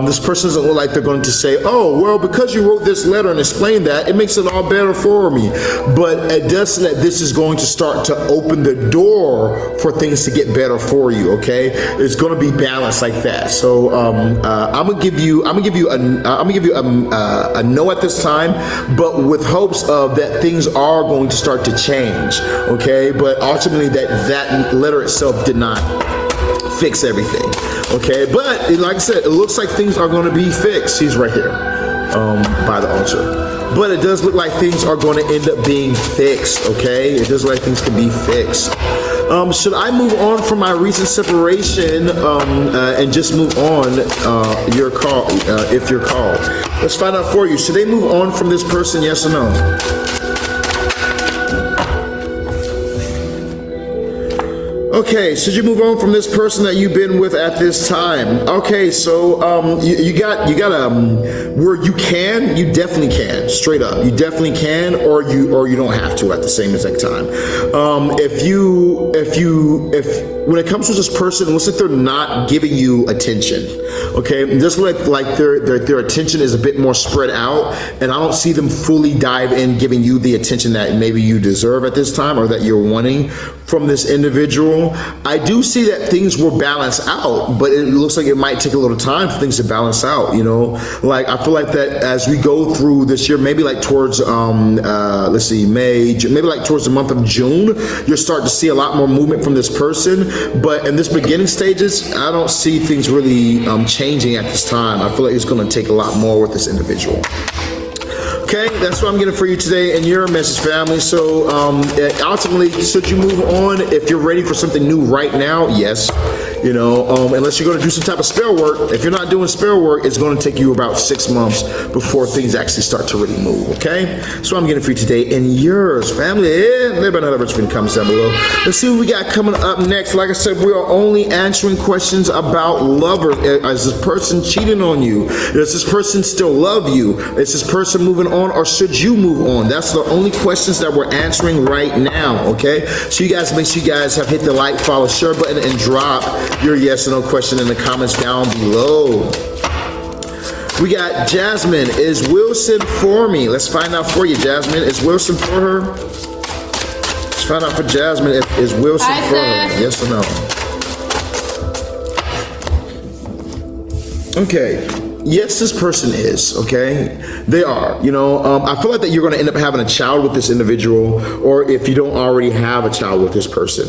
This person doesn't look like they're going to say, oh, well, because you wrote this letter and explained that, it makes it all better for me. But it does say that this is going to start to open the door for things to get better for you, okay? It's going to be balanced like that. So I'm gonna give you a no at this time, but with hopes of that things are going to start to change, okay? But ultimately that letter itself did not fix everything, okay? But like I said, it looks like things are going to be fixed. He's right here by the altar. But it does look like things are going to end up being fixed, okay? It does look like things can be fixed. Should I move on from my recent separation and just move on your call, if you're called? Let's find out for you. Should they move on from this person, yes or no? Okay, should you move on from this person that you've been with at this time? Okay, so you got where you definitely can, straight up. You definitely can, or you don't have to at the same exact time. If when it comes to this person, it looks like they're not giving you attention. Okay, it does look like their attention is a bit more spread out, and I don't see them fully dive in, giving you the attention that maybe you deserve at this time or that you're wanting from this individual. I do see that things will balance out, but it looks like it might take a little time for things to balance out, you know? Like, I feel like that as we go through this year, maybe like towards, let's see, May, maybe like towards the month of June, you'll start to see a lot more movement from this person. But in this beginning stages, I don't see things really changing at this time. I feel like it's going to take a lot more with this individual. Okay, that's what I'm getting for you today in your message, family. So ultimately, should you move on if you're ready for something new right now? Yes. You know, unless you're going to do some type of spell work. If you're not doing spell work, it's going to take you about 6 months before things actually start to really move. Okay, so I'm getting for you today in yours, family. Yeah, maybe another rich in the comments down below. Let's see what we got coming up next. Like I said, we are only answering questions about lovers. Is this person cheating on you? Does this person still love you? Is this person moving on, or should you move on? That's the only questions that we're answering right now. Okay, so you guys make sure you guys have hit the like, follow, share button, and drop your yes or no question in the comments down below. We got Jasmine. Is Wilson for me? Let's find out for you, Jasmine. Is Wilson for her? Let's find out for Jasmine. Is Wilson for her? Yes or no? Okay. Yes, this person is, okay? They are, you know, I feel like that you're going to end up having a child with this individual, or if you don't already have a child with this person.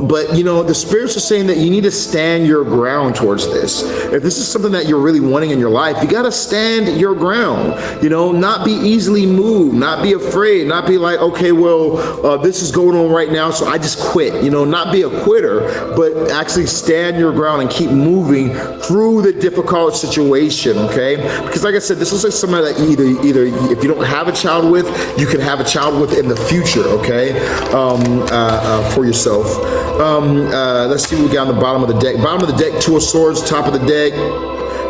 But, you know, the spirits are saying that you need to stand your ground towards this. If this is something that you're really wanting in your life, you got to stand your ground, you know, not be easily moved, not be afraid, not be like, okay, well, this is going on right now, so I just quit, you know, not be a quitter, but actually stand your ground and keep moving through the difficult situation. Okay, because like I said, this looks like somebody that either if you don't have a child with, you can have a child with in the future. Okay, for yourself. Let's see what we got on the bottom of the deck. Bottom of the deck, 2 of swords. Top of the deck,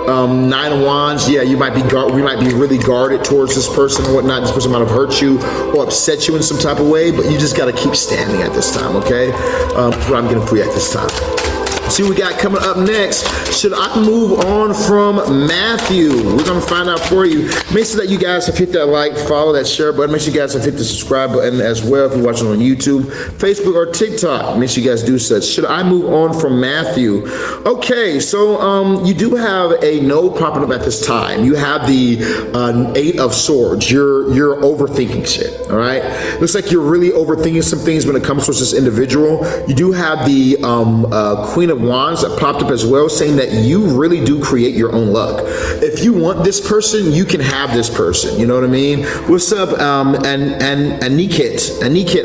9 of wands. Yeah, we might be really guarded towards this person or whatnot. This person might have hurt you or upset you in some type of way, but you just got to keep standing at this time. Okay, that's what I'm getting for you at this time. See what we got coming up next. Should I move on from Matthew? We're going to find out for you. Make sure that you guys have hit that like, follow, that share button. Make sure you guys have hit the subscribe button as well if you're watching on YouTube, Facebook, or TikTok. Make sure you guys do such. Should I move on from Matthew? Okay, so you do have a no popping up at this time. You have the 8 of swords. You're overthinking shit, all right? Looks like you're really overthinking some things when it comes to this individual. You do have the Queen of Wands that popped up as well, saying that you really do create your own luck. If you want this person, you can have this person. You know what I mean? What's up, Anikit,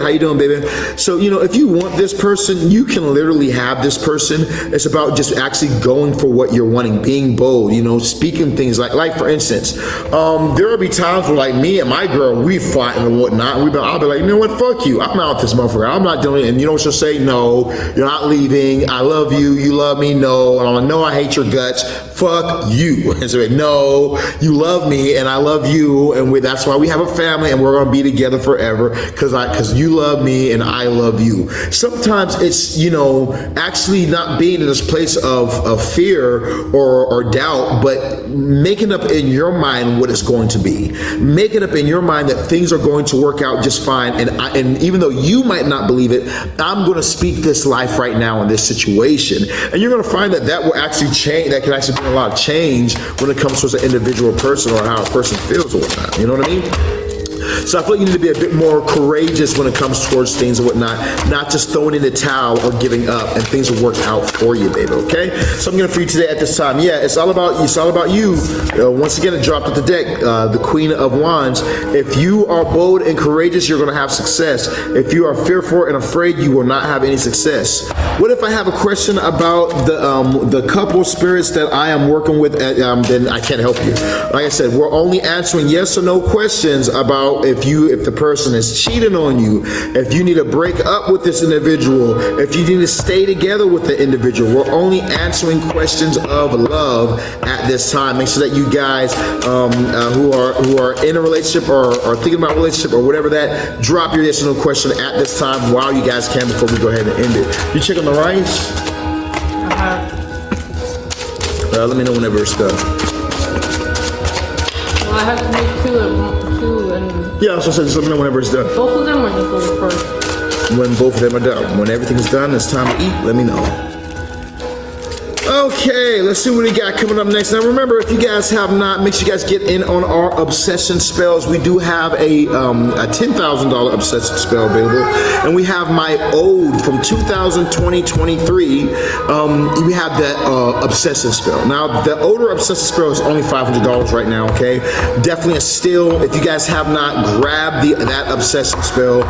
how you doing, baby? So, you know, if you want this person, you can literally have this person. It's about just actually going for what you're wanting, being bold, you know, speaking things like for instance, there will be times where like me and my girl, we fight and whatnot. I'll be like, you know what, fuck you. I'm out this motherfucker. I'm not doing it. And you know what she'll say? No, you're not leaving. I love you. You love me? No. And I'm like, no, I hate your guts. Fuck you. And so like, no, you love me and I love you, and that's why we have a family and we're gonna be together forever because you love me and I love you. Sometimes it's, you know, actually not being in this place of fear or doubt, but making up in your mind what it's going to be. Making up in your mind that things are going to work out just fine, and even though you might not believe it, I'm going to speak this life right now in this situation. And you're going to find that will actually change, that can actually bring a lot of change when it comes to an individual person or how a person feels or whatnot. You know what I mean? So I feel like you need to be a bit more courageous when it comes towards things and whatnot, not just throwing in the towel or giving up, and things will work out for you, baby, okay? So I'm going to for you today at this time. Yeah, it's all about you. Once again, it dropped at the deck, the Queen of Wands. If you are bold and courageous, you're going to have success. If you are fearful and afraid, you will not have any success. What if I have a question about the couple spirits that I am working with, then I can't help you. Like I said, we're only answering yes or no questions about if the person is cheating on you, if you need to break up with this individual, if you need to stay together with the individual. We're only answering questions of love at this time. Make sure that you guys who are in a relationship or thinking about a relationship or whatever that, drop your yes or no question at this time while you guys can before we go ahead and end it. You check on the rice? Let me know whenever it's done. Well, I have to make two and yeah, so just let me know whenever it's done. both of them or just the first? when both of them are done. When everything is done, it's time to eat, let me know. Okay, let's see what we got coming up next. Now remember, if you guys have not, make sure you guys get in on our obsession spells. We do have a $10,000 obsession spell available, and we have my ode from 2020-23. We have that obsession spell. Now the ode or obsession spell is only $500 right now. Okay, definitely a steal. If you guys have not grabbed that obsession spell,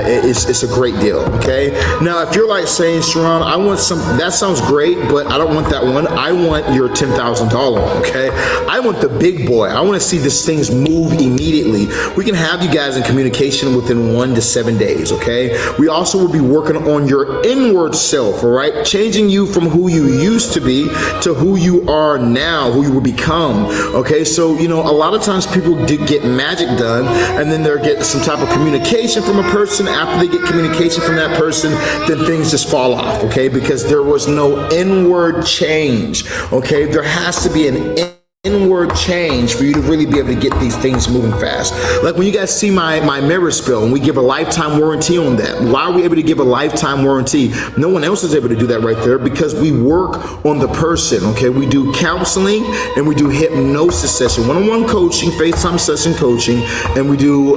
it's a great deal. Okay, now if you're like saying, Sirron, I want some, that sounds great, but I don't want that one. I want your $10,000 one, okay? I want the big boy. I want to see these things move immediately. We can have you guys in communication within 1 to 7 days, okay? We also will be working on your inward self, all right? Changing you from who you used to be to who you are now, who you will become, okay? So, you know, a lot of times people do get magic done, and then they'll get some type of communication from a person. After they get communication from that person, then things just fall off, okay? Because there was no inward change, okay? There has to be an inward change for you to really be able to get these things moving fast. Like when you guys see my mirror spell, and we give a lifetime warranty on that. Why are we able to give a lifetime warranty? No one else is able to do that right there, because we work on the person, okay? We do counseling and we do hypnosis session, one-on-one coaching, FaceTime session coaching, and we do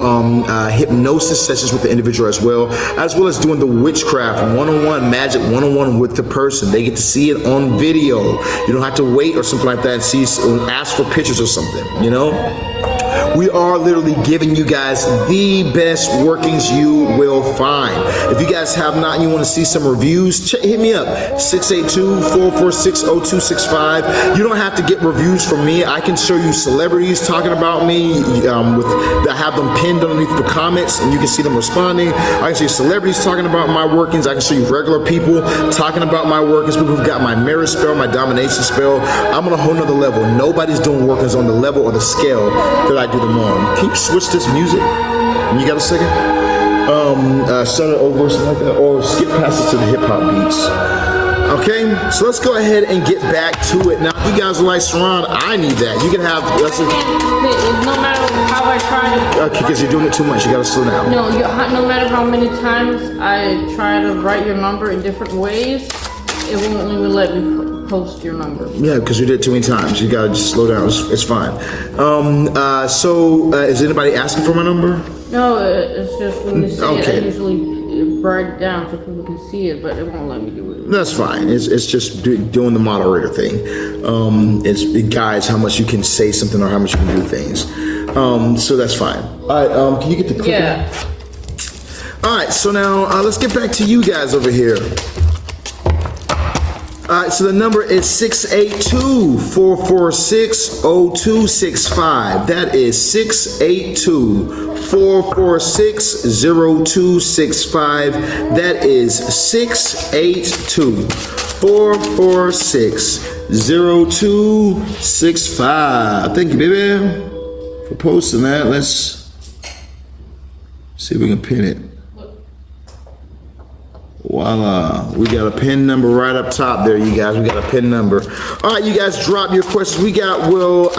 hypnosis sessions with the individual as well as doing the witchcraft one-on-one magic one-on-one with the person. They get to see it on video. You don't have to wait or something like that and see, ask for pictures or something, you know? We are literally giving you guys the best workings you will find. If you guys have not and you want to see some reviews, hit me up, 682-446-0265. You don't have to get reviews from me. I can show you celebrities talking about me. I have them pinned underneath the comments, and you can see them responding. I can show you celebrities talking about my workings. I can show you regular people talking about my workings, people who've got my mirror spell, my domination spell. I'm on a whole nother level. Nobody's doing workings on the level or the scale that I do them on. Can you switch this music? You got a second? Start it over or something like that, or skip past it to the hip hop beats. Okay, so let's go ahead and get back to it. Now, if you guys are like, Sirron, I need that. You can have. No matter how I try to. Okay, because you're doing it too much. You gotta slow down. No, no matter how many times I try to write your number in different ways, it won't even let me post your number. Yeah, because you did it too many times. You gotta just slow down. It's fine. Is anybody asking for my number? No, it's just when you say okay. it, I usually write it down so people can see it, but it won't let me do it. That's fine. It's just doing the moderator thing. It guides how much you can say something or how much you can do things. So that's fine. All right. Can you get the clicker? Yeah. All right. So now let's get back to you guys over here. All right, so the number is 682-446-0265. That is 682-446-0265. That is 682-446-0265. Thank you, baby, for posting that. Let's see if we can pin it. Voila, we got a pin number right up top there, you guys. We got a pin number. All right, you guys, drop your questions. We got, will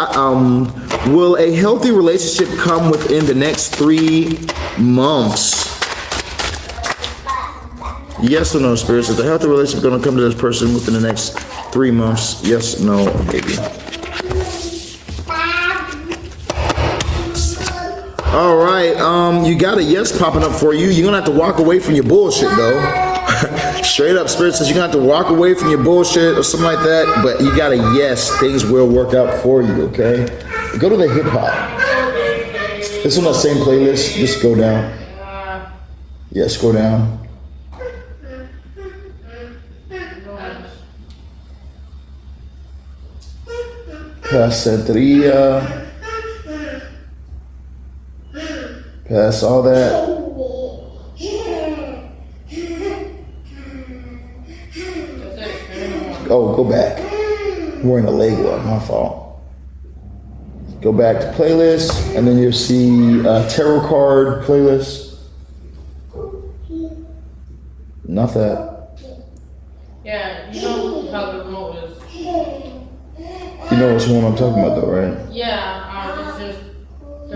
a healthy relationship come within the next 3 months? Yes or no, spirits? Is a healthy relationship going to come to this person within the next 3 months? Yes, no, maybe. All right, you got a yes popping up for you. You're going to have to walk away from your bullshit, though. Straight up, Spirit says you're going to have to walk away from your bullshit or something like that, but you got a yes. Things will work out for you, okay? Go to the hip hop. It's on that same playlist. Just go down. Yes, go down. Pasanteria. Pass all that. Oh, go back. I'm wearing a leg lock, my fault. Go back to playlist, and then you'll see tarot card playlist. Not that. Yeah, you know how the remote is. You know which one I'm talking about, though, right? Yeah, it's just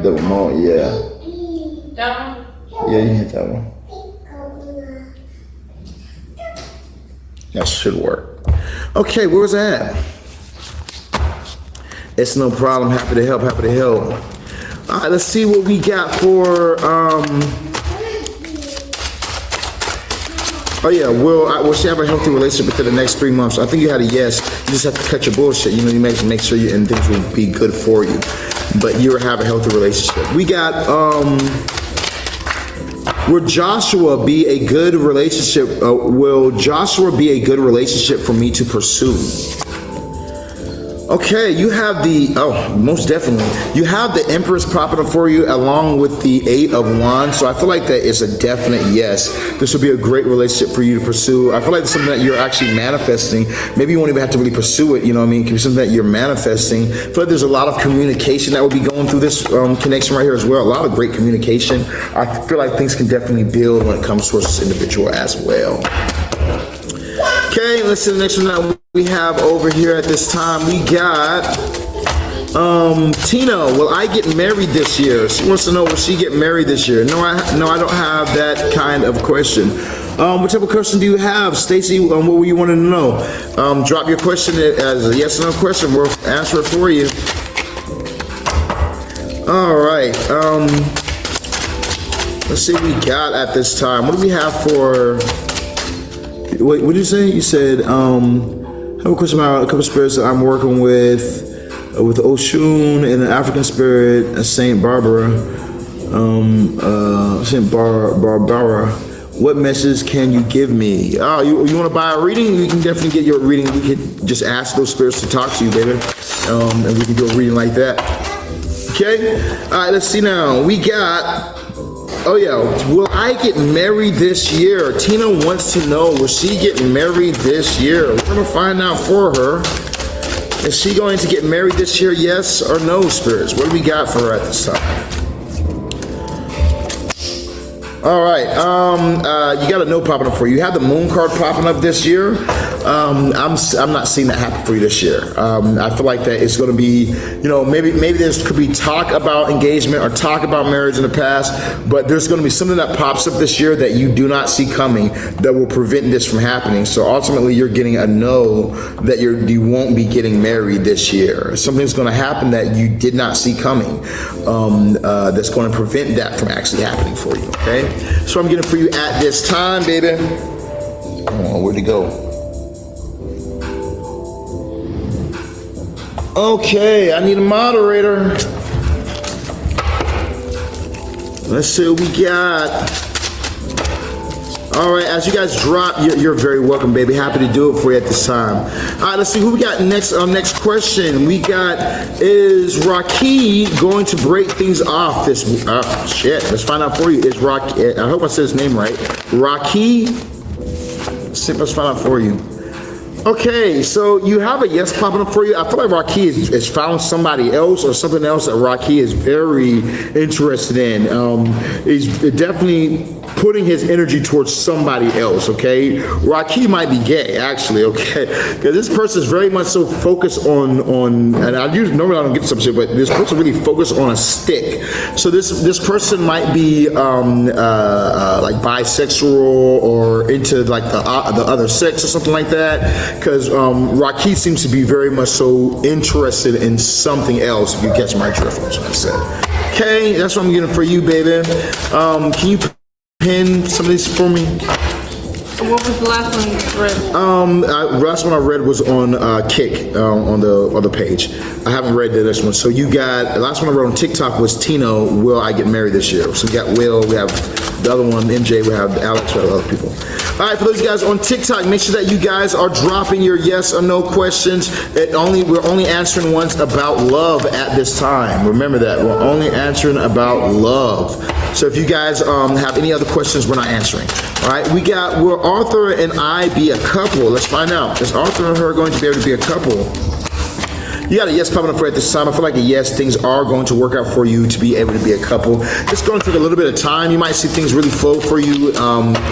the remote, yeah. That one? Yeah, you hit that one. That should work. Okay, where was that? It's no problem. Happy to help. Happy to help. All right, let's see what we got for. Oh yeah, will she have a healthy relationship within the next 3 months? I think you had a yes. You just have to cut your bullshit. You know, you make sure you and things will be good for you. But you have a healthy relationship. We got will Joshua be a good relationship? Will Joshua be a good relationship for me to pursue? Okay, you have the, most definitely. You have the Empress popping up for you along with the 8 of Wands. So I feel like that is a definite yes. This will be a great relationship for you to pursue. I feel like it's something that you're actually manifesting. Maybe you won't even have to really pursue it, you know what I mean? It can be something that you're manifesting. I feel like there's a lot of communication that will be going through this connection right here as well. A lot of great communication. I feel like things can definitely build when it comes towards this individual as well. Okay, let's see the next one that we have over here at this time. We got Tina. Will I get married this year? She wants to know, will she get married this year? No, I don't have that kind of question. What type of question do you have, Stacy? What were you wanting to know? Drop your question as a yes or no question. We'll answer it for you. All right. Let's see what we got at this time. What do we have for? Wait, what did you say? You said, I have a question about a couple spirits that I'm working with Oshun and an African spirit, Saint Barbara, Saint Barbara. What message can you give me? Oh, you want to buy a reading? You can definitely get your reading. We can just ask those spirits to talk to you, baby, and we can do a reading like that. Okay. All right. Let's see now. We got. Oh yeah, will I get married this year? Tina wants to know, will she get married this year? We're gonna find out for her. Is she going to get married this year, yes or no, spirits? What do we got for her at this time? All right, you got a no popping up for you. You have the moon card popping up this year. I'm not seeing that happen for you this year. I feel like that it's going to be, you know, maybe there could be talk about engagement or talk about marriage in the past, but there's going to be something that pops up this year that you do not see coming that will prevent this from happening. So ultimately, you're getting a no that you won't be getting married this year. Something's going to happen that you did not see coming. That's going to prevent that from actually happening for you. Okay, so I'm getting for you at this time, baby. Oh, where'd he go? Okay, I need a moderator. Let's see what we got. All right, as you guys drop, you're very welcome, baby. Happy to do it for you at this time. All right, let's see who we got next. Next question we got is Rocky going to break things off this? Shit. Let's find out for you. Is Rocky? I hope I said his name right. Rocky. Let's find out for you. Okay, so you have a yes popping up for you. I feel like Rocky has found somebody else or something else that Rocky is very interested in. He's definitely putting his energy towards somebody else, okay? Rocky might be gay, actually, okay? Because this person is very much so focused on and normally I don't get some shit, but this person really focused on a stick. So this person might be like bisexual or into like the other sex or something like that. Because Rocky seems to be very much so interested in something else, if you catch my drift, that's what I said. Okay, that's what I'm getting for you, baby. Can you pin some of these for me? What was the last one you read? Last one I read was on Kick on the page. I haven't read the next one. So you got, the last one I read on TikTok was Tino, will I get married this year? So we got Will, we have the other one, MJ, we have Alex, we have other people. All right, for those guys on TikTok, make sure that you guys are dropping your yes or no questions. We're only answering ones about love at this time. Remember that, we're only answering about love. So if you guys have any other questions, we're not answering. All right, will Arthur and I be a couple? Let's find out. Is Arthur and her going to be able to be a couple? You got a yes popping up for at this time. I feel like a yes, things are going to work out for you to be able to be a couple. It's going to take a little bit of time. You might see things really flow for you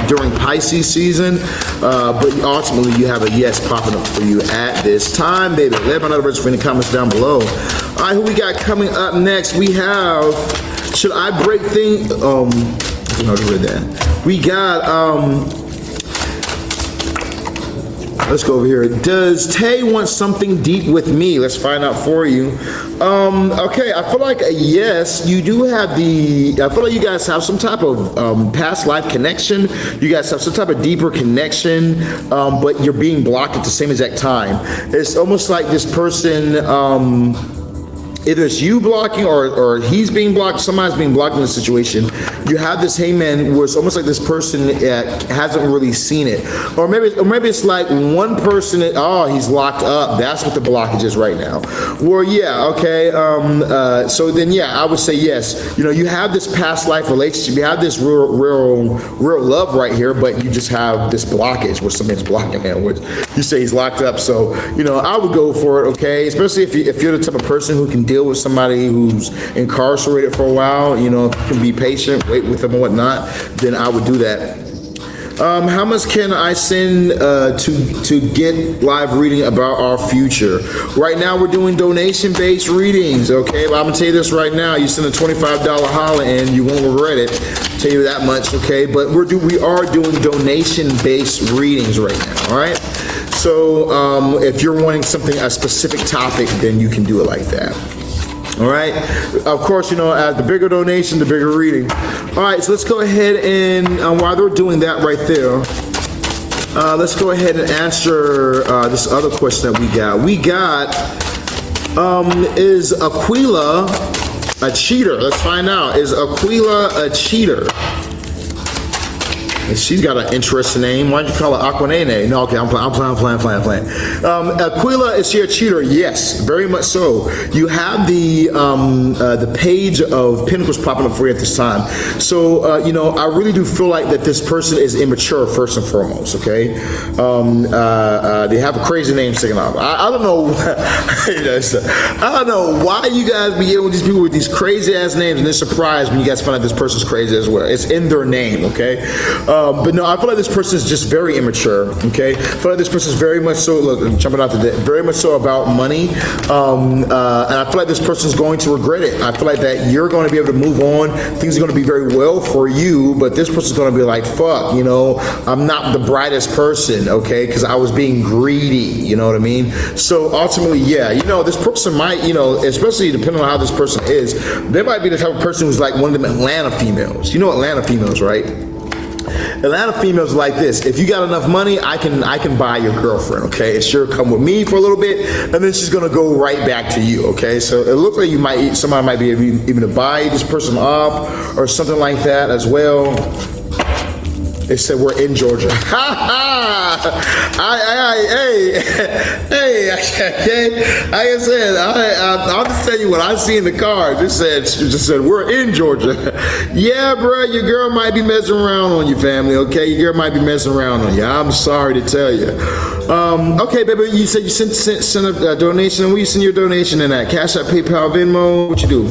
during Pisces season, but ultimately you have a yes popping up for you at this time, baby. Let me know the in the comments down below. All right, who we got coming up next? We have, should I break things? I already read that. We got, Let's go over here. Does Tay want something deep with me? Let's find out for you. Okay, I feel like a yes. You do have I feel like you guys have some type of past life connection. You guys have some type of deeper connection, but you're being blocked at the same exact time. It's almost like this person, either it's you blocking or he's being blocked, somebody's being blocked in the situation. You have this hangman where it's almost like this person hasn't really seen it. Or maybe it's like one person, he's locked up. That's what the blockage is right now. Well, yeah, okay. So then, yeah, I would say yes. You know, you have this past life relationship. You have this real love right here, but you just have this blockage where somebody's blocking him. Which you say he's locked up. So, you know, I would go for it, okay? Especially if you're the type of person who can deal with somebody who's incarcerated for a while, you know, can be patient, wait with them and whatnot, then I would do that. How much can I send to get live reading about our future? Right now we're doing donation-based readings, okay? But I'm gonna tell you this right now, you send a $25 holla in, you won't regret it. I'll tell you that much, okay? But we are doing donation-based readings right now, all right? So if you're wanting a specific topic, then you can do it like that. All right. Of course, you know, as the bigger donation, the bigger reading. All right. So let's go ahead and while they're doing that right there, let's go ahead and answer this other question that we got. We got, is Aquila a cheater? Let's find out. Is Aquila a cheater? She's got an interesting name. Why don't you call her Aquanene? No, okay, I'm playing. Aquila, is she a cheater? Yes, very much so. You have the page of Pentacles popping up for you at this time. So, you know, I really do feel like that this person is immature first and foremost, okay? They have a crazy name sticking out. I don't know. I don't know why you guys be dealing with these people with these crazy ass names and they're surprised when you guys find out this person's crazy as well. It's in their name, okay? But no, I feel like this person is just very immature, okay? I feel like this person is very much so, look, I'm jumping out to that, very much so about money. And I feel like this person is going to regret it. I feel like that you're going to be able to move on. Things are going to be very well for you, but this person's going to be like, fuck, you know, I'm not the brightest person, okay? Because I was being greedy, you know what I mean? So ultimately, yeah, you know, this person might, you know, especially depending on how this person is, they might be the type of person who's like one of them Atlanta females. You know Atlanta females, right? Atlanta females like this. If you got enough money, I can buy your girlfriend, okay? And she'll come with me for a little bit, and then she's gonna go right back to you, okay? So it looks like somebody might be able even to buy this person off or something like that as well. They said we're in Georgia. Ha ha! Hey! Like I said, I'll just tell you what I see in the card. Just said we're in Georgia. Yeah, bro, your girl might be messing around on you, family. Okay, your girl might be messing around on you. I'm sorry to tell you. Okay, baby, you said you sent a donation. Where you send your donation in at? Cash App, PayPal, Venmo. What you do?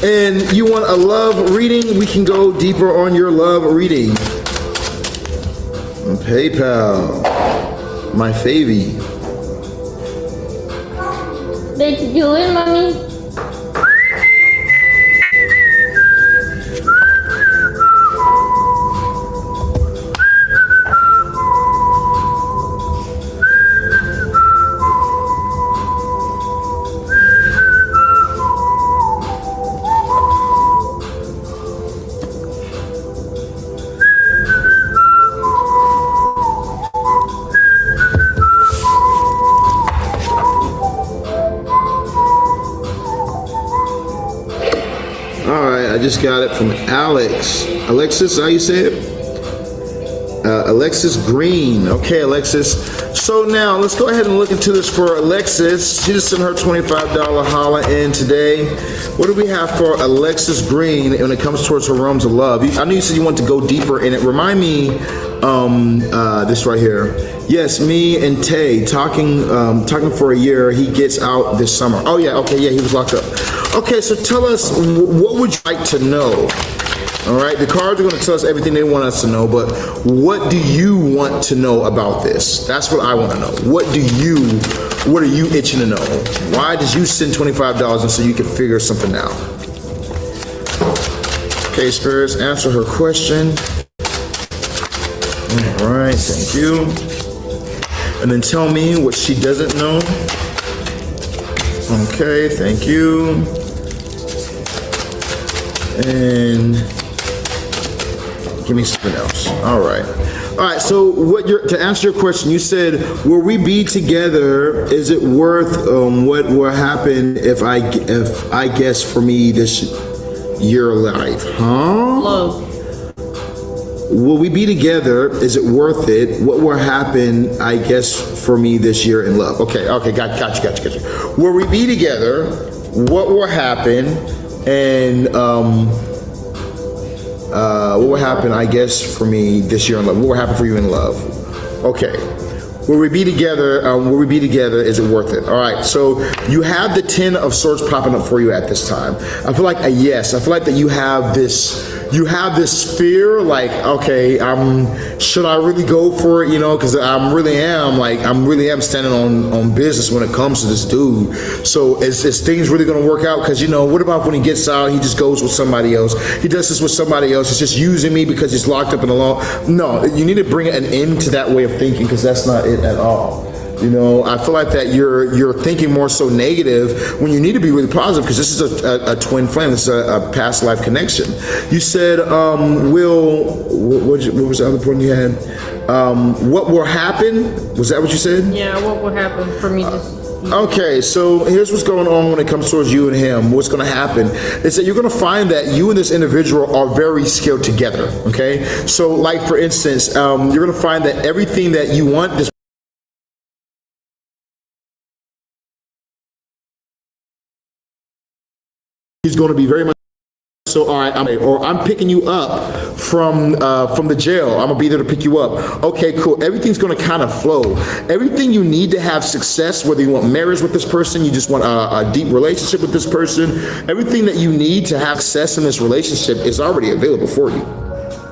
And you want a love reading? We can go deeper on your love reading. PayPal, my favy. Let's do it, mommy. I just got it from Alexis, how you say it? Alexis Green. Okay, Alexis. So now let's go ahead and look into this for Alexis. She just sent her $25 holla in today. What do we have for Alexis Green when it comes towards her realms of love? I know you said you want to go deeper in it. Remind me this right here. Yes, me and Tay talking for a year. He gets out this summer. Oh yeah, okay, yeah, he was locked up. Okay, so tell us, what would you like to know? All right, the cards are going to tell us everything they want us to know, but what do you want to know about this? That's what I want to know. What are you itching to know? Why did you send $25 in so you can figure something out? Okay, spirits, answer her question. All right, thank you. And then tell me what she doesn't know. Okay, thank you. And give me something else. All right. All right, so to answer your question, you said, will we be together? Is it worth what will happen if I guess for me this year life? Huh? Love. Will we be together? Is it worth it? What will happen, I guess, for me this year in love? Okay, got you. Will we be together? What will happen? And what will happen, I guess, for me this year in love? What will happen for you in love? Okay. Will we be together? Will we be together? Is it worth it? All right. So you have the 10 of Swords popping up for you at this time. I feel like a yes. I feel like that you have this fear, like, okay, should I really go for it? You know, because I really am standing on business when it comes to this dude. So is things really going to work out? Because, you know, what about when he gets out, he just goes with somebody else? He does this with somebody else. He's just using me because he's locked up in a law. No, you need to bring an end to that way of thinking, because that's not it at all. You know, I feel like that you're thinking more so negative when you need to be really positive, because this is a twin flame. This is a past life connection. You said, what was the other point you had? What will happen? Was that what you said? Yeah, what will happen for me this Okay, so here's what's going on when it comes towards you and him. What's going to happen is that you're going to find that you and this individual are very skilled together, okay? So, like, for instance, you're going to find that everything that you want, this he's going to be very much so. All right, I'm picking you up from the jail. I'm gonna be there to pick you up. Okay, cool. Everything's gonna kind of flow. Everything you need to have success, whether you want marriage with this person, you just want a deep relationship with this person, everything that you need to have success in this relationship is already available for you.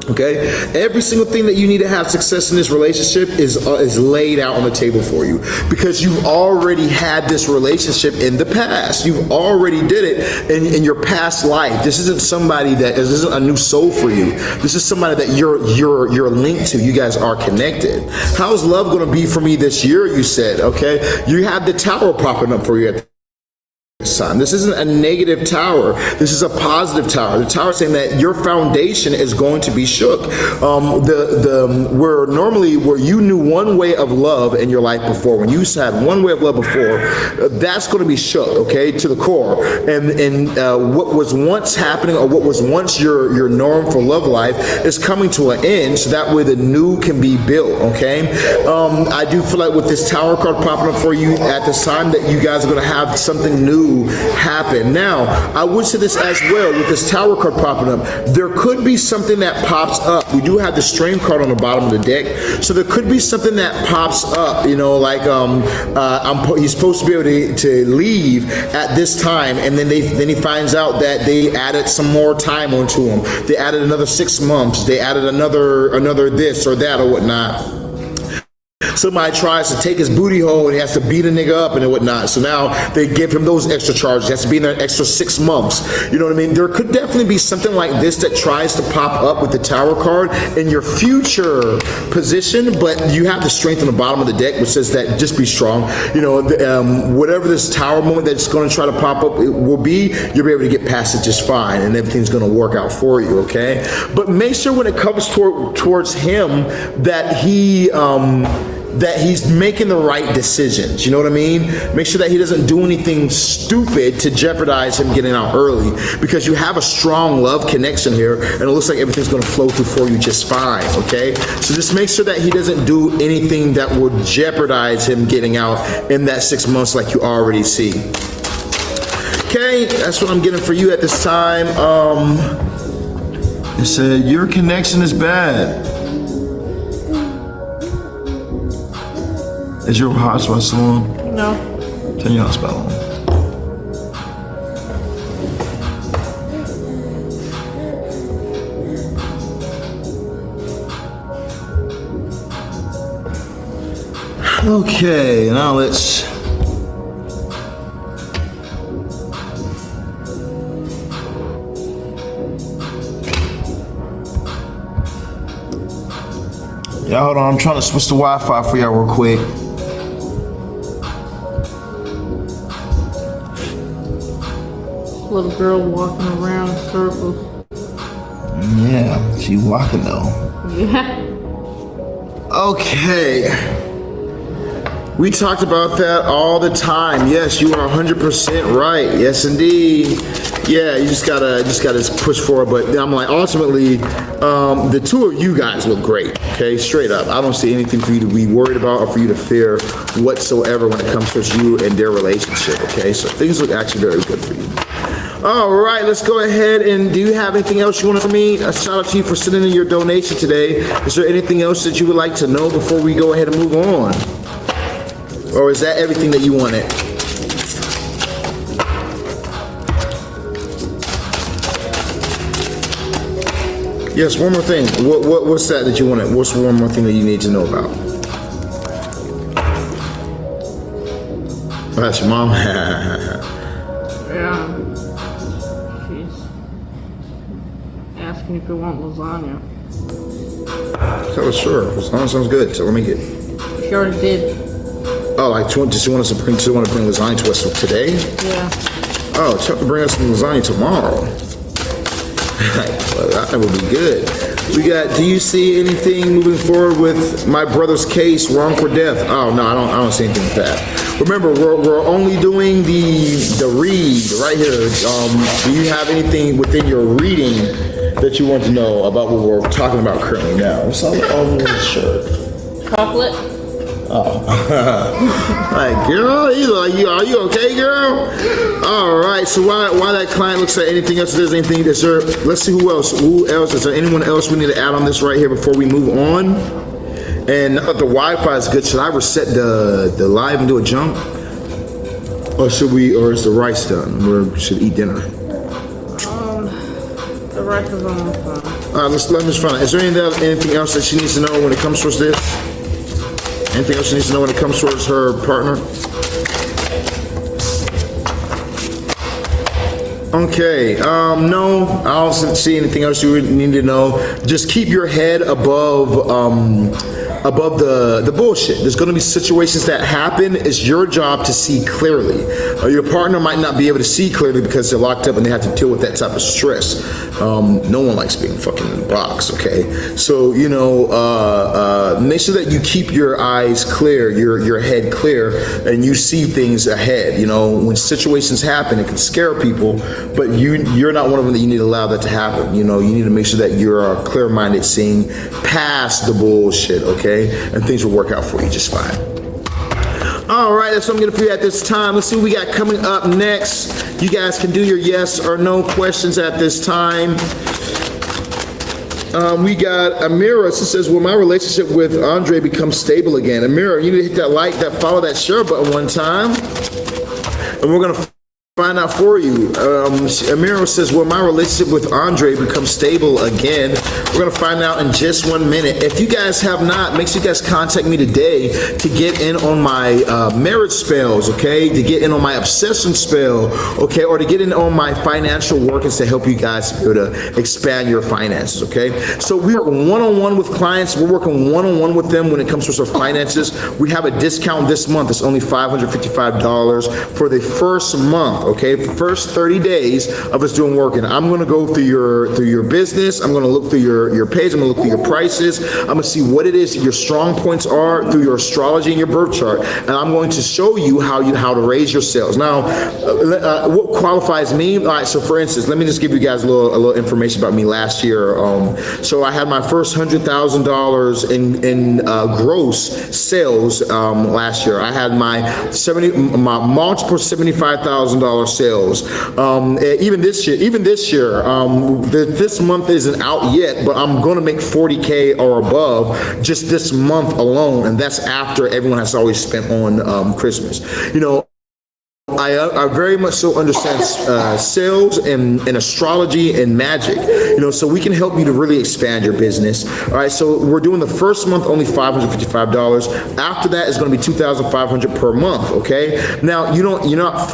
Okay, every single thing that you need to have success in this relationship is laid out on the table for you, because you've already had this relationship in the past. You've already did it in your past life. This isn't this isn't a new soul for you. This is somebody that you're linked to. You guys are connected. How's love going to be for me this year? You said, okay. You have the Tower popping up for you at time. This isn't a negative tower. This is a positive tower. The tower saying that your foundation is going to be shook. Where you knew one way of love in your life before, when you had one way of love before, that's going to be shook, okay, to the core. And what was once happening, or what was once your norm for love life, is coming to an end, so that way the new can be built, okay? I do feel like with this Tower card popping up for you at this time, that you guys are going to have something new happen. Now, I would say this as well, with this Tower card popping up, there could be something that pops up. We do have the Strain card on the bottom of the deck, so there could be something that pops up, you know, like he's supposed to be able to leave at this time, and then he finds out that they added some more time onto him. They added another 6 months. They added another this or that or whatnot. Somebody tries to take his booty hole and he has to beat a nigga up and whatnot. So now they give him those extra charges. He has to be in there an extra 6 months. You know what I mean? There could definitely be something like this that tries to pop up with the Tower card in your future position, but you have the Strength on the bottom of the deck, which says that just be strong. You know, whatever this Tower moment that's going to try to pop up, it will be, you'll be able to get past it just fine, and everything's going to work out for you, okay? But make sure when it comes towards him that he's making the right decisions. You know what I mean? Make sure that he doesn't do anything stupid to jeopardize him getting out early, because you have a strong love connection here, and it looks like everything's going to flow through for you just fine, okay? So just make sure that he doesn't do anything that would jeopardize him getting out in that 6 months like you already see. Okay, that's what I'm getting for you at this time. It said, your connection is bad. Is your hotspot still on? No. Turn your hotspot on. Okay, now let's Yeah, hold on. I'm trying to switch the Wi-Fi for y'all real quick. Little girl walking around in circles. Yeah, she walking though. Yeah. Okay. We talked about that all the time. Yes, you are 100% right. Yes, indeed. Yeah, you just gotta push forward. But I'm like, ultimately, the two of you guys look great. Okay, straight up. I don't see anything for you to be worried about or for you to fear whatsoever when it comes to you and their relationship. Okay, so things look actually very good for you. All right, let's go ahead and do you have anything else you want from me? A shout out to you for sending in your donation today. Is there anything else that you would like to know before we go ahead and move on? Or is that everything that you wanted? Yes, one more thing. What's that you wanted? What's one more thing that you need to know about? Oh, that's your mom? Yeah. She's asking if you want lasagna. So sure, lasagna sounds good. So let me get. She already did. Oh, like does she want to bring lasagna to us today? Yeah. Oh, she'll have to bring us some lasagna tomorrow. Well, that would be good. We got. Do you see anything moving forward with my brother's case, wrong for death? Oh no, I don't see anything with that. Remember, we're only doing the read right here. Do you have anything within your reading that you want to know about what we're talking about currently now? What's all over his shirt? Chocolate. Oh, like girl, are you okay, girl? All right. So while that client looks at anything else, if there's anything, is there? Let's see who else. Who else? Is there anyone else we need to add on this right here before we move on? And now that the Wi-Fi is good, should I reset the live and do a jump, or should we? Or is the rice done? We should eat dinner. The rice is almost done. All right. Let me just find out. Is there anything else that she needs to know when it comes towards this? Anything else she needs to know when it comes towards her partner? Okay, no, I don't see anything else you would need to know. Just keep your head above the bullshit. There's going to be situations that happen. It's your job to see clearly. Your partner might not be able to see clearly because they're locked up and they have to deal with that type of stress. No one likes being fucking in a box, okay? So, make sure that you keep your eyes clear, your head clear, and you see things ahead. When situations happen, it can scare people, but you're not one of them that you need to allow that to happen. You need to make sure that you're clear-minded, seeing past the bullshit, okay? And things will work out for you just fine. All right, that's what I'm going to for you at this time. Let's see what we got coming up next. You guys can do your yes or no questions at this time. We got Amira. She says, will my relationship with Andre become stable again? Amira, you need to hit that like, that follow, that share button one time. And we're going to find out for you. Amiro says, will my relationship with Andre become stable again? We're going to find out in just 1 minute. If you guys have not, make sure you guys contact me today to get in on my marriage spells, okay? To get in on my obsession spell, okay? Or to get in on my financial workings to help you guys be able to expand your finances, okay? So we work one-on-one with clients. We're working one-on-one with them when it comes to our finances. We have a discount this month. It's only $555 for the first month. Okay, first 30 days of us doing work, and I'm going to go through your business. I'm going to look through your page. I'm going to look through your prices. I'm going to see what it is that your strong points are through your astrology and your birth chart, and I'm going to show you how to raise your sales. Now, what qualifies me? All right. So, for instance, let me just give you guys a little information about me last year. So I had my first $100,000 in gross sales last year. I had my multiple $75,000 sales. Even this year, this month isn't out yet, but I'm going to make 40K or above just this month alone, and that's after everyone has always spent on Christmas. I very much so understand sales and astrology and magic, so we can help you to really expand your business. All right, so we're doing the first month only $555. After that is going to be $2,500 per month. Okay, now you're not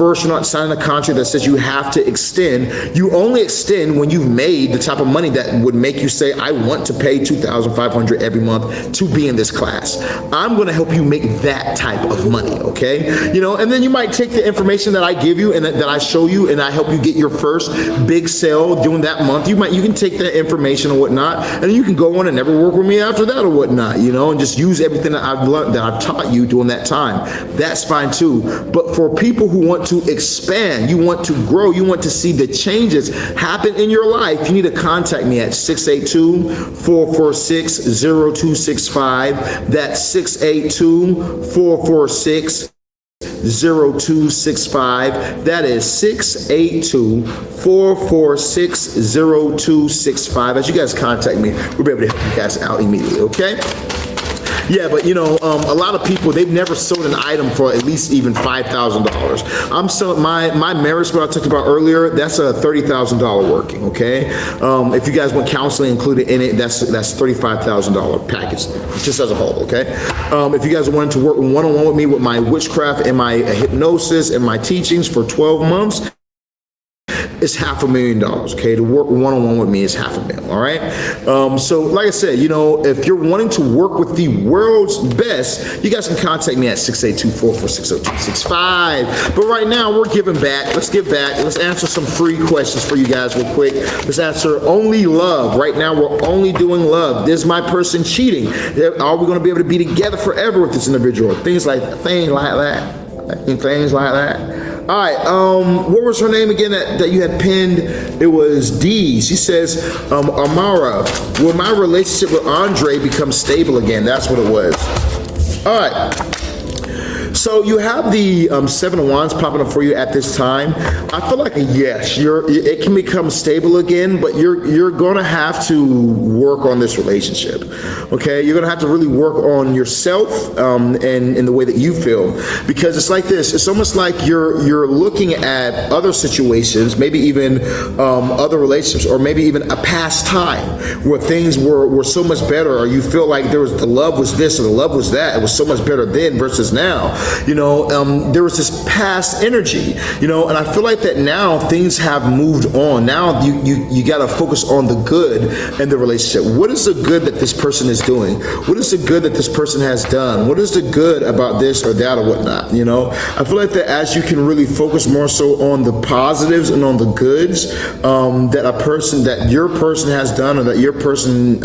signing a contract that says you have to extend. You only extend when you've made the type of money that would make you say, I want to pay $2,500 every month to be in this class. I'm going to help you make that type of money. Okay, and then you might take the information that I give you and that I show you, and I help you get your first big sale during that month. You can take that information or whatnot, and you can go on and never work with me after that or whatnot, and just use everything that I've learned, that I've taught you during that time. That's fine too. But for people who want to expand, you want to grow, you want to see the changes happen in your life, you need to contact me at 682-446-0265. That's 682-446-0265. That is 682-446-0265. As you guys contact me, we'll be able to help you guys out immediately, okay? Yeah, but a lot of people, they've never sold an item for at least even $5,000. I'm selling my marriage, what I talked about earlier, that's a $30,000 working, okay? If you guys want counseling included in it, that's $35,000 package, just as a whole, okay? If you guys are wanting to work one-on-one with me with my witchcraft and my hypnosis and my teachings for 12 months, it's $500,000, okay? To work one-on-one with me is $500,000, all right? So like I said, if you're wanting to work with the world's best, you guys can contact me at 682-446-0265. But right now, we're giving back. Let's give back. Let's answer some free questions for you guys real quick. Let's answer only love. Right now, we're only doing love. Is my person cheating? Are we going to be able to be together forever with this individual? Things like that. All right, what was her name again that you had pinned? It was D. She says, Amara, will my relationship with Andre become stable again? That's what it was. All right. So you have the Seven of Wands popping up for you at this time. I feel like yes, it can become stable again, but you're gonna have to work on this relationship. Okay, you're gonna have to really work on yourself and in the way that you feel, because it's like this. It's almost like you're looking at other situations, maybe even other relationships, or maybe even a past time where things were so much better, or you feel like the love was this or the love was that. It was so much better then versus now. There was this past energy, and I feel like that now things have moved on. Now you got to focus on the good in the relationship. What is the good that this person is doing? What is the good that this person has done? What is the good about this or that or whatnot? I feel like that as you can really focus more so on the positives and on the goods that your person has done, or that your person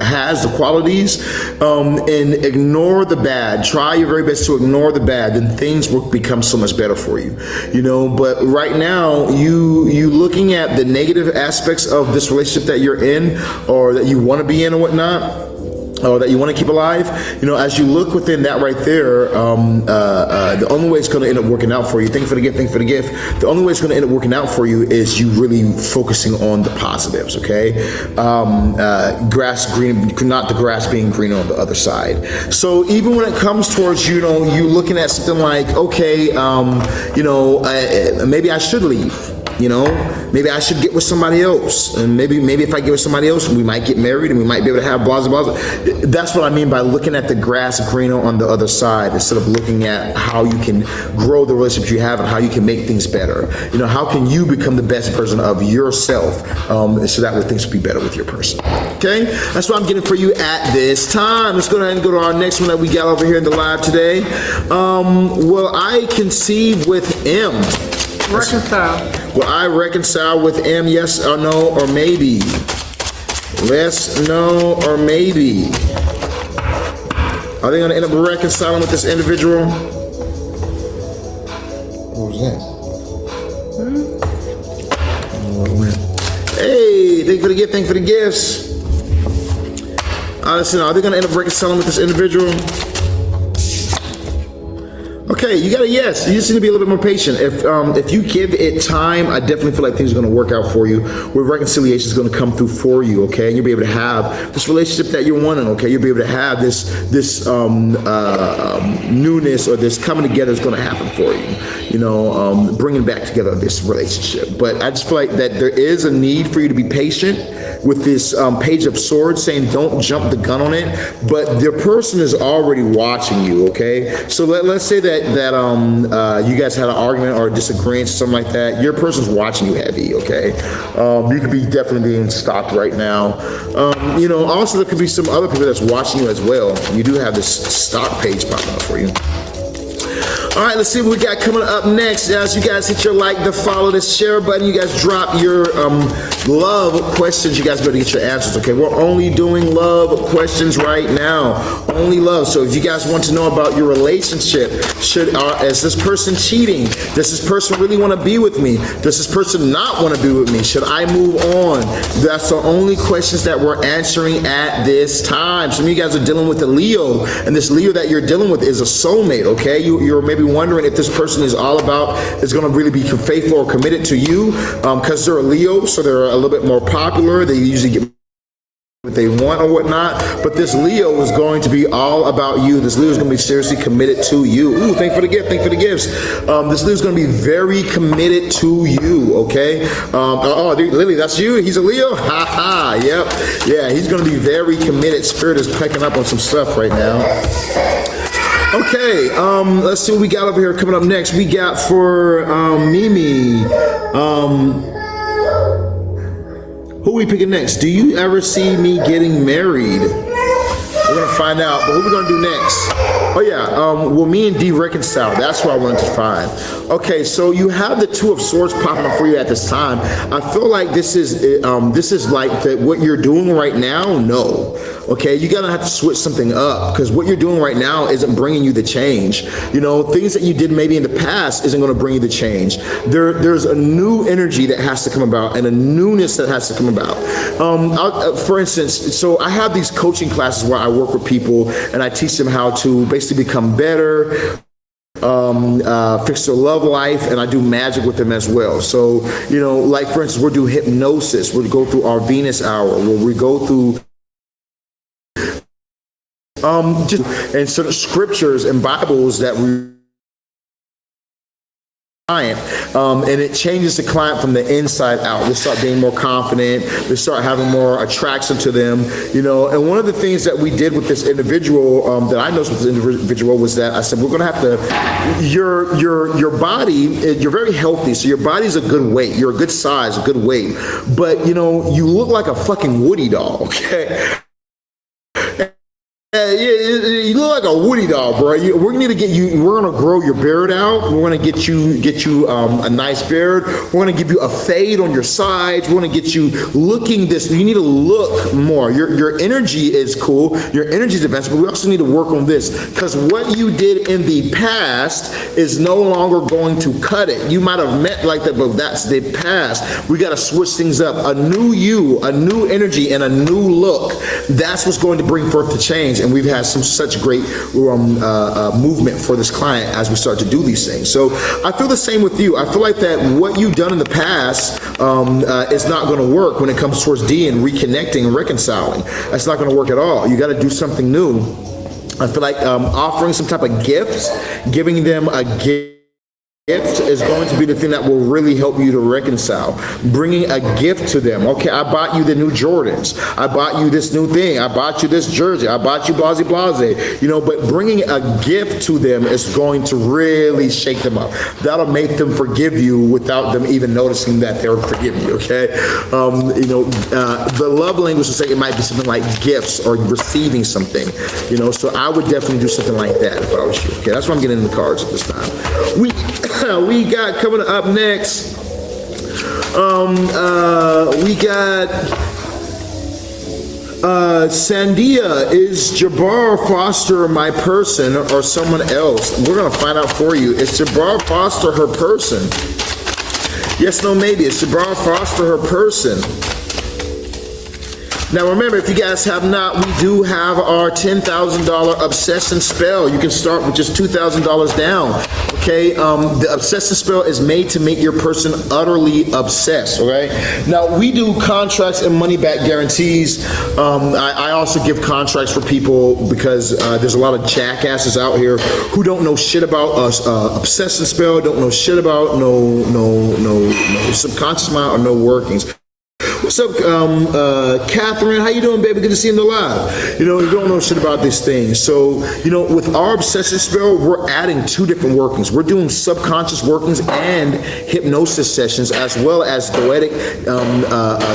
has the qualities, and ignore the bad. Try your very best to ignore the bad, then things will become so much better for you. But right now, you looking at the negative aspects of this relationship that you're in, or that you want to be in or whatnot, or that you want to keep alive, as you look within that right there, the only way it's going to end up working out for you, think for the gift, the only way it's going to end up working out for you is you really focusing on the positives, okay? Grass green, not the grass being green on the other side. So even when it comes towards, you looking at something like, okay, maybe I should leave. Maybe I should get with somebody else, and maybe if I get with somebody else, we might get married and we might be able to have blah blah blah. That's what I mean by looking at the grass greener on the other side, instead of looking at how you can grow the relationships you have and how you can make things better. How can you become the best version of yourself, so that way things will be better with your person. Okay, that's what I'm getting for you at this time. Let's go ahead and go to our next one that we got over here in the live today. Will I conceive with M? Reconcile. Will I reconcile with M? Yes or no, or maybe? Yes, no, or maybe? Are they going to end up reconciling with this individual? What was that? Hey, thank you for the gift, thank you for the gifts. Listen, are they going to end up reconciling with this individual? Okay, you got a yes. You just need to be a little bit more patient. If you give it time, I definitely feel like things are going to work out for you. Where reconciliation is going to come through for you. Okay, and you'll be able to have this relationship that you're wanting. Okay, you'll be able to have this newness or this coming together is going to happen for you. You know, bringing back together this relationship. But I just feel like that there is a need for you to be patient with this Page of Swords, saying don't jump the gun on it. But the person is already watching you. Okay, so let's say that you guys had an argument or a disagreement, something like that. Your person's watching you heavy, okay? You could be definitely being stalked right now. You know, also there could be some other people that's watching you as well. You do have this stock page popping up for you. All right, let's see what we got coming up next. As you guys hit your like, the follow, the share button, you guys drop your love questions. You guys better get your answers, okay? We're only doing love questions right now. Only love. So if you guys want to know about your relationship, is this person cheating? Does this person really want to be with me? Does this person not want to be with me? Should I move on? That's the only questions that we're answering at this time. Some of you guys are dealing with a Leo, and this Leo that you're dealing with is a soulmate, okay? You're maybe wondering if this person is all about, is going to really be faithful or committed to you, because they're a Leo, so they're a little bit more popular. They usually get what they want or whatnot, but this Leo is going to be all about you. This Leo is going to be seriously committed to you. Ooh, thank you for the gift. Thank you for the gifts. This Leo is going to be very committed to you, okay? Lily, that's you? He's a Leo? Ha ha, yep. Yeah, he's going to be very committed. Spirit is picking up on some stuff right now. Okay, let's see what we got over here coming up next. We got for Mimi. Who are we picking next? Do you ever see me getting married? We're gonna find out, but what we're gonna do next? Oh yeah, will me and D reconcile? That's what I wanted to find. Okay, so you have the Two of Swords popping up for you at this time. I feel like this is like that. What you're doing right now, no. Okay, you're gonna have to switch something up, because what you're doing right now isn't bringing you the change. You know, things that you did maybe in the past isn't gonna bring you the change. There's a new energy that has to come about, and a newness that has to come about. For instance, so I have these coaching classes where I work with people and I teach them how to basically become better, fix their love life, and I do magic with them as well. So, you know, like for instance, we'll do hypnosis, we'll go through our Venus hour, where we go through and certain scriptures and Bibles that we client, and it changes the client from the inside out. They start being more confident, they start having more attraction to them, you know. And one of the things that we did with this individual, that I noticed with this individual, was that I said, we're gonna have to, your body, you're very healthy, so your body's a good weight, you're a good size, a good weight, but you know, you look like a fucking Woody doll, okay? You look like a Woody doll, bro. We're gonna get you. We're gonna grow your beard out. We're gonna get you a nice beard. We're gonna give you a fade on your sides. We're gonna get you looking this. You need to look more. Your energy is cool. Your energy is advanced, but we also need to work on this, because what you did in the past is no longer going to cut it. You might have met like that, but that's the past. We got to switch things up. A new you, a new energy, and a new look. That's what's going to bring forth the change. And we've had such great movement for this client as we start to do these things. So I feel the same with you. I feel like that what you've done in the past is not going to work when it comes towards D and reconnecting and reconciling. That's not going to work at all. You got to do something new. I feel like offering some type of gift, giving them a gift is going to be the thing that will really help you to reconcile. Bringing a gift to them. Okay, I bought you the new Jordans. I bought you this new thing. I bought you this jersey. I bought you blase blase. You know, but bringing a gift to them is going to really shake them up. That'll make them forgive you without them even noticing that they're forgiving you. Okay, you know, the love language will say it might be something like gifts or receiving something. You know, so I would definitely do something like that if I was you. Okay, that's why I'm getting in the cards at this time. We got coming up next, we got Sandia. Is Jabbar Foster my person or someone else? We're gonna find out for you. Is Jabbar Foster her person? Yes, no, maybe. Is Jabbar Foster her person? Now remember, if you guys have not, we do have our $10,000 obsession spell. You can start with just $2,000 down. Okay, the obsession spell is made to make your person utterly obsessed. All right. Now we do contracts and money back guarantees. I also give contracts for people because there's a lot of jackasses out here who don't know shit about obsession spell, don't know shit about no subconscious mind or no workings. What's up, Catherine? How you doing, baby? Good to see you in the live. You know, you don't know shit about these things. So, you know, with our obsessive spell, we're adding two different workings. We're doing subconscious workings and hypnosis sessions, as well as poetic,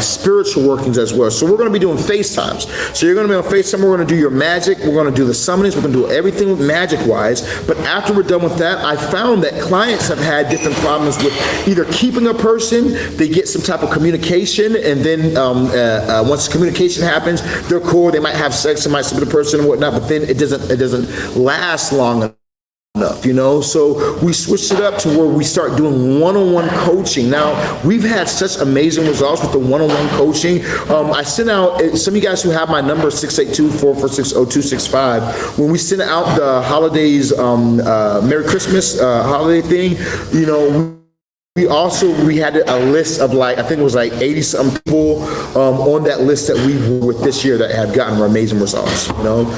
spiritual workings as well. So we're going to be doing FaceTimes. So you're going to be on FaceTime. We're going to do your magic. We're going to do the summonings. We're going to do everything magic-wise. But after we're done with that, I found that clients have had different problems with either keeping a person, they get some type of communication, and then once communication happens, they're cool. They might have sex, they might sleep with a person and whatnot, but then it doesn't last long enough, you know. So we switched it up to where we start doing one-on-one coaching. Now we've had such amazing results with the one-on-one coaching. I sent out some of you guys who have my number 682-446-0265. When we sent out the holidays, Merry Christmas holiday thing, you know. We had a list of like, I think it was like 80 something people on that list that we were with this year that have gotten amazing results, you know.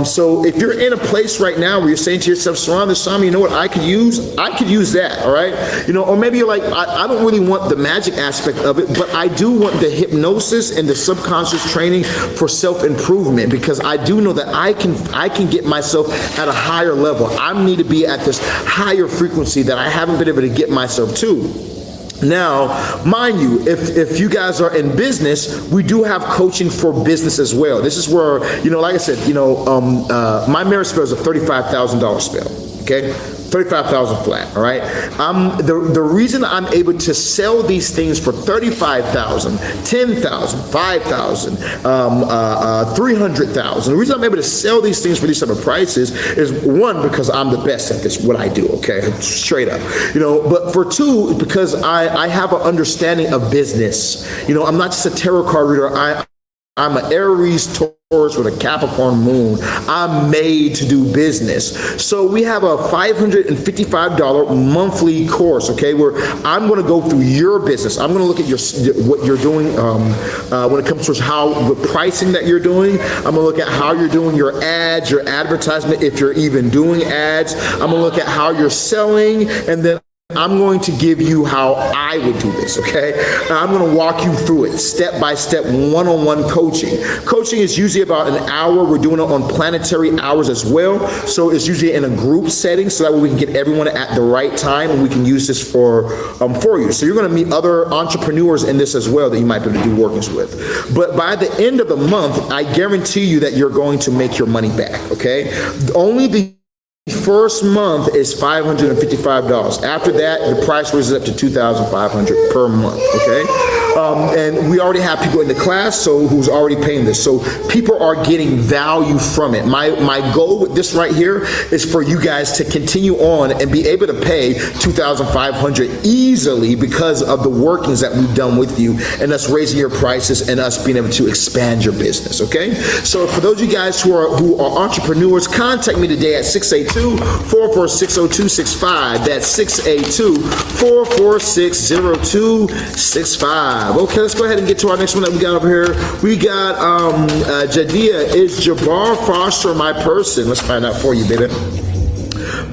So if you're in a place right now where you're saying to yourself, Sirron, there's something, you know what I could use that, all right? You know, or maybe you're like, I don't really want the magic aspect of it, but I do want the hypnosis and the subconscious training for self-improvement, because I do know that I can get myself at a higher level. I need to be at this higher frequency that I haven't been able to get myself to. Now, mind you, if you guys are in business, we do have coaching for business as well. This is where, you know, like I said, you know, my marriage spell is a $35,000 spell, okay? 35,000 flat, all right? The reason I'm able to sell these things for 35,000, 10,000, 5,000, 300,000, the reason I'm able to sell these things for these type of prices is, one, because I'm the best at this, what I do, okay? Straight up, you know, but for two, because I have an understanding of business. You know, I'm not just a tarot card reader. I'm an Aries Taurus with a Capricorn moon. I'm made to do business. So we have a $555 monthly course, okay, where I'm going to go through your business. I'm going to look at what you're doing when it comes to the pricing that you're doing. I'm going to look at how you're doing your ads, your advertisement, if you're even doing ads. I'm going to look at how you're selling, and then I'm going to give you how I would do this, okay? I'm going to walk you through it step by step, one-on-one coaching. Coaching is usually about an hour. We're doing it on planetary hours as well. So it's usually in a group setting, so that way we can get everyone at the right time and we can use this for you. So you're going to meet other entrepreneurs in this as well that you might be able to do workings with. But by the end of the month, I guarantee you that you're going to make your money back, okay? Only the first month is $555. After that, the price raises up to $2,500 per month, okay? And we already have people in the class who's already paying this. So people are getting value from it. My goal with this right here is for you guys to continue on and be able to pay $2,500 easily because of the workings that we've done with you and us raising your prices and us being able to expand your business, okay? So for those of you guys who are entrepreneurs, contact me today at 682-446-0265. That's 682-446-0265. Okay, let's go ahead and get to our next one that we got over here. We got Jadia. Is Jabbar Foster my person? Let's find out for you, baby.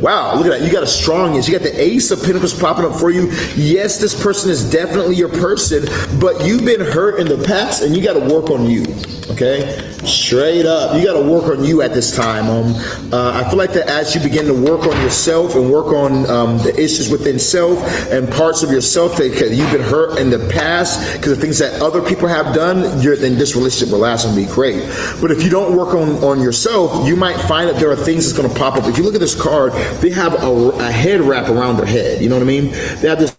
Wow, look at that. You got a strong yes. You got the Ace of Pentacles popping up for you. Yes, this person is definitely your person, but you've been hurt in the past and you got to work on you, okay? Straight up. You got to work on you at this time. I feel like that as you begin to work on yourself and work on the issues within self and parts of yourself that you've been hurt in the past because of things that other people have done, then this relationship will last and be great. But if you don't work on yourself, you might find that there are things that's going to pop up. If you look at this card, they have a head wrap around their head. You know what I mean? They have this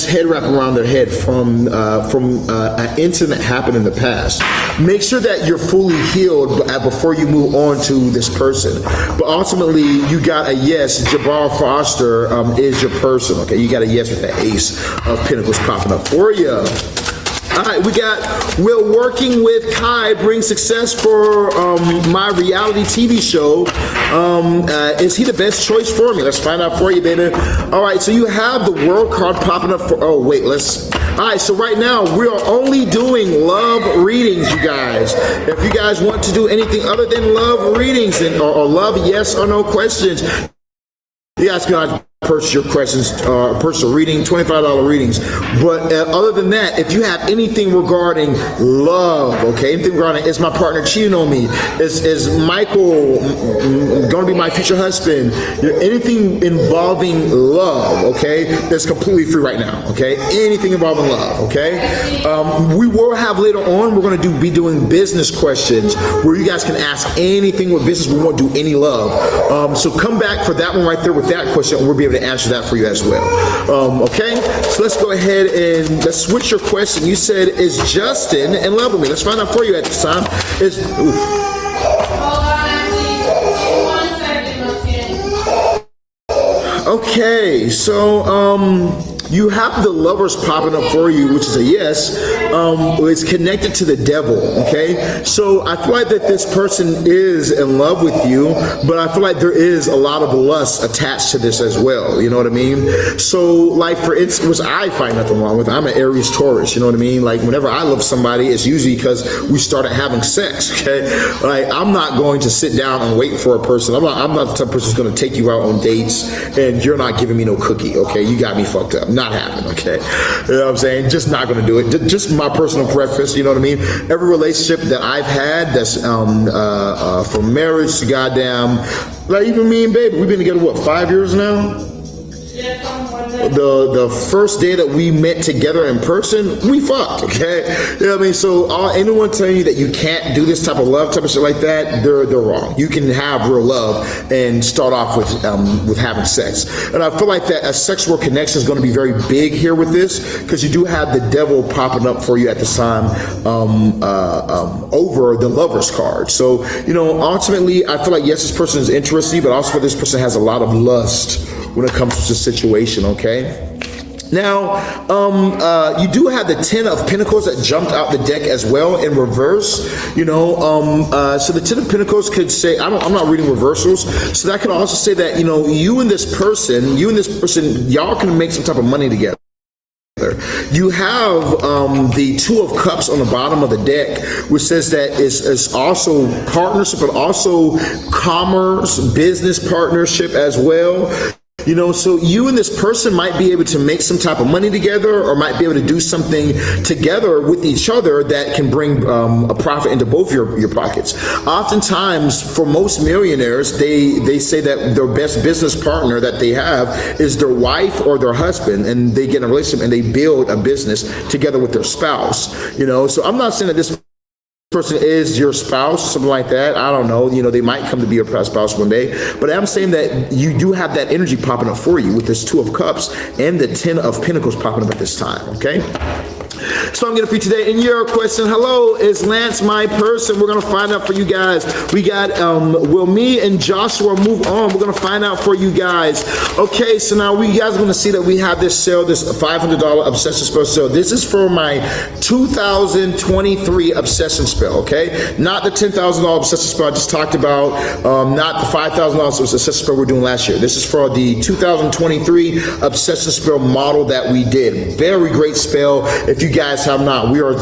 head wrap around their head from an incident that happened in the past. Make sure that you're fully healed before you move on to this person. But ultimately, you got a yes. Jabbar Foster is your person. Okay, you got a yes with the Ace of Pentacles popping up for you. All right, we got, will working with Kai bring success for my reality TV show? Is he the best choice for me? Let's find out for you, baby. All right, so you have the world card popping up for, all right, so right now we are only doing love readings, you guys. If you guys want to do anything other than love readings or love yes or no questions, you guys can purchase your questions, purchase a reading, $25 readings. But other than that, if you have anything regarding love, okay, anything regarding, is my partner cheating on me? Is Michael going to be my future husband? Anything involving love, okay, that's completely free right now, okay? Anything involving love, okay? We will have later on, we're going to be doing business questions where you guys can ask anything with business. We won't do any love. So come back for that one right there with that question, and we'll be able to answer that for you as well. Okay, so let's go ahead and let's switch your question. You said, is Justin in love with me? Let's find out for you at this time. Okay, so you have the lovers popping up for you, which is a yes. It's connected to the devil, okay? So I feel like that this person is in love with you, but I feel like there is a lot of lust attached to this as well, you know what I mean? So like for instance, which I find nothing wrong with, I'm an Aries Taurus, you know what I mean? Like whenever I love somebody, it's usually because we started having sex, okay? Like I'm not going to sit down and wait for a person. I'm not the type of person who's going to take you out on dates and you're not giving me no cookie, okay? You got me fucked up. Not happening, okay? You know what I'm saying? Just not gonna do it. Just my personal preference, you know what I mean? Every relationship that I've had that's from marriage to goddamn, like even me and baby, we've been together what, 5 years now? The first day that we met together in person, we fucked, okay? You know what I mean? So anyone telling you that you can't do this type of love, type of shit like that, they're wrong. You can have real love and start off with having sex. And I feel like that a sexual connection is going to be very big here with this, because you do have the devil popping up for you at this time over the lover's card. So, you know, ultimately, I feel like yes, this person is interested, but also this person has a lot of lust when it comes to the situation, okay? Now, you do have the 10 of Pentacles that jumped out the deck as well in reverse, you know, so the 10 of Pentacles could say, I'm not reading reversals, so that could also say that, you know, you and this person, y'all can make some type of money together. You have the 2 of Cups on the bottom of the deck, which says that it's also partnership, but also commerce, business partnership as well. You know, so you and this person might be able to make some type of money together, or might be able to do something together with each other that can bring a profit into both your pockets. Oftentimes, for most millionaires, they say that their best business partner that they have is their wife or their husband, and they get in a relationship and they build a business together with their spouse. You know, so I'm not saying that this person is your spouse, something like that. I don't know. You know, they might come to be your spouse one day. But I'm saying that you do have that energy popping up for you with this 2 of Cups and the 10 of Pentacles popping up at this time, okay? So I'm going to for you today. And your question, hello, is Lance my person? We're going to find out for you guys. We got, will me and Joshua move on? We're going to find out for you guys. Okay, so now we guys are going to see that we have this sale, this $500 obsession spell sale. This is for my 2023 obsession spell, okay? Not the $10,000 obsession spell I just talked about, not the $5,000 obsession spell we're doing last year. This is for the 2023 obsession spell model that we did. Very great spell. If you guys have not, we're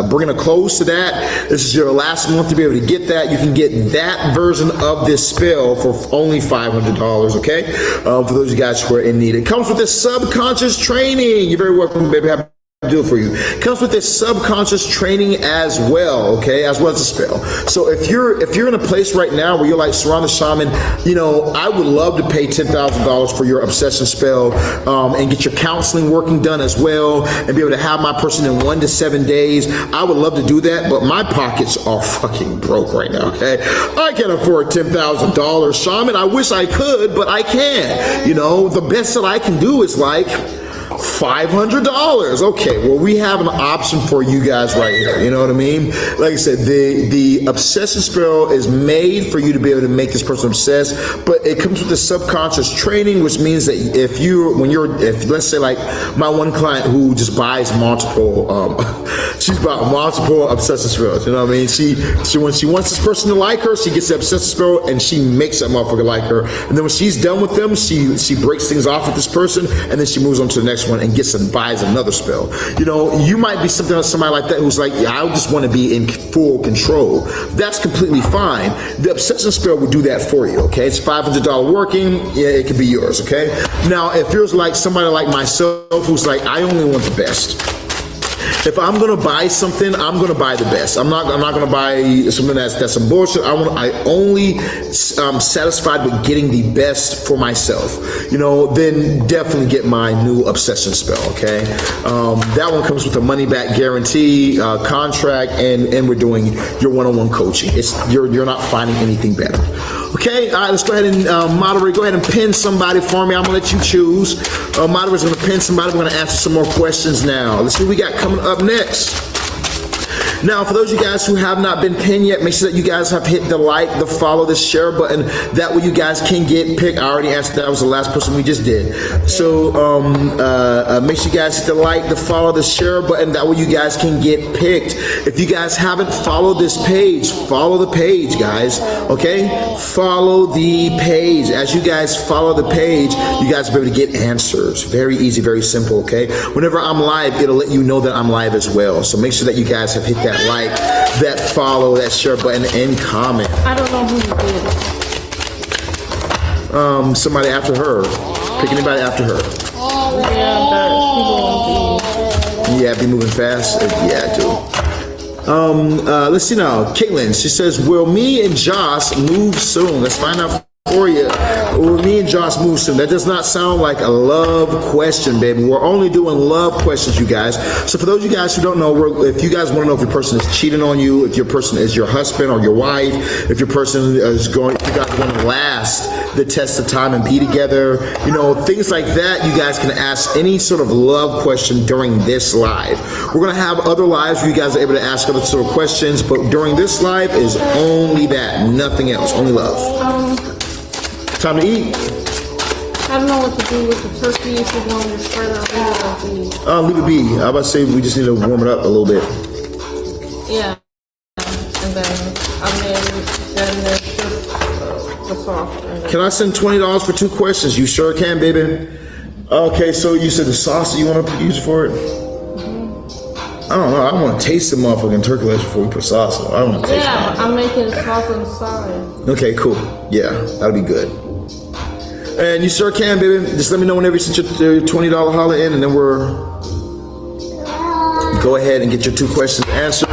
bringing a close to that. This is your last month to be able to get that. You can get that version of this spell for only $500, okay? For those of you guys who are in need. It comes with this subconscious training. You're very welcome, baby. Happy to do it for you. It comes with this subconscious training as well, okay? As well as a spell. So if you're in a place right now where you're like, Sirron the Shaman, you know, I would love to pay $10,000 for your obsession spell and get your counseling working done as well, and be able to have my person in 1 to 7 days. I would love to do that, but my pockets are fucking broke right now, okay? I can't afford $10,000, Shaman. I wish I could, but I can't. You know, the best that I can do is like $500. Okay, well, we have an option for you guys right here. You know what I mean? Like I said, the obsession spell is made for you to be able to make this person obsessed, but it comes with the subconscious training, which means that if let's say like my one client who just buys multiple, she's bought multiple obsessive spells. You know what I mean? When she wants this person to like her, she gets the obsessive spell and she makes that motherfucker like her. And then when she's done with them, she breaks things off with this person, and then she moves on to the next one and gets and buys another spell. You know, you might be somebody like that who's like, yeah, I just want to be in full control. That's completely fine. The obsession spell will do that for you. Okay, it's $500 working. Yeah, it could be yours. Okay. Now, if you're like somebody like myself who's like, I only want the best. If I'm gonna buy something, I'm gonna buy the best. I'm not gonna buy something that's some bullshit. I only satisfied with getting the best for myself. You know, then definitely get my new obsession spell. Okay, that one comes with a money back guarantee, contract, and we're doing your one-on-one coaching. You're not finding anything better. Okay, all right, let's go ahead and moderate. Go ahead and pin somebody for me. I'm gonna let you choose. Moderator's gonna pin somebody. We're gonna answer some more questions now. Let's see what we got coming up next. Now, for those of you guys who have not been pinned yet, make sure that you guys have hit the like, the follow, the share button. That way you guys can get picked. I already answered that. That was the last person we just did. So make sure you guys hit the like, the follow, the share button. That way you guys can get picked. If you guys haven't followed this page, follow the page, guys. Okay? Follow the page. As you guys follow the page, you guys will be able to get answers. Very easy, very simple, okay? Whenever I'm live, it'll let you know that I'm live as well. So make sure that you guys have hit that like, that follow, that share button, and comment. I don't know who you did. Somebody after her. Pick anybody after her. Yeah, but people won't be. Yeah, be moving fast. Yeah, I do. Let's see now. Caitlin, she says, will me and Josh move soon? Let's find out for you. Will me and Josh move soon? That does not sound like a love question, baby. We're only doing love questions, you guys. So for those of you guys who don't know, if you guys want to know if your person is cheating on you, if your person is your husband or your wife, if your person is if you guys want to last the test of time and be together, you know, things like that, you guys can ask any sort of love question during this live. We're going to have other lives where you guys are able to ask other sort of questions, but during this live is only that, nothing else, only love. Time to eat. I don't know what to do with the turkey if you want to spread it around. Leave it be. I was about to say we just need to warm it up a little bit. Yeah. And then the sauce. Can I send $20 for 2 questions? You sure can, baby. Okay, so you said the sauce you want to use for it? I don't know. I want to taste the motherfucking turkey legs before we put sauce on. I don't want to taste it. Yeah, I'm making sauce on the side. Okay, cool. Yeah, that'll be good. And you sure can, baby. Just let me know whenever you send your $20 holler in, and then we're go ahead and get your 2 questions answered.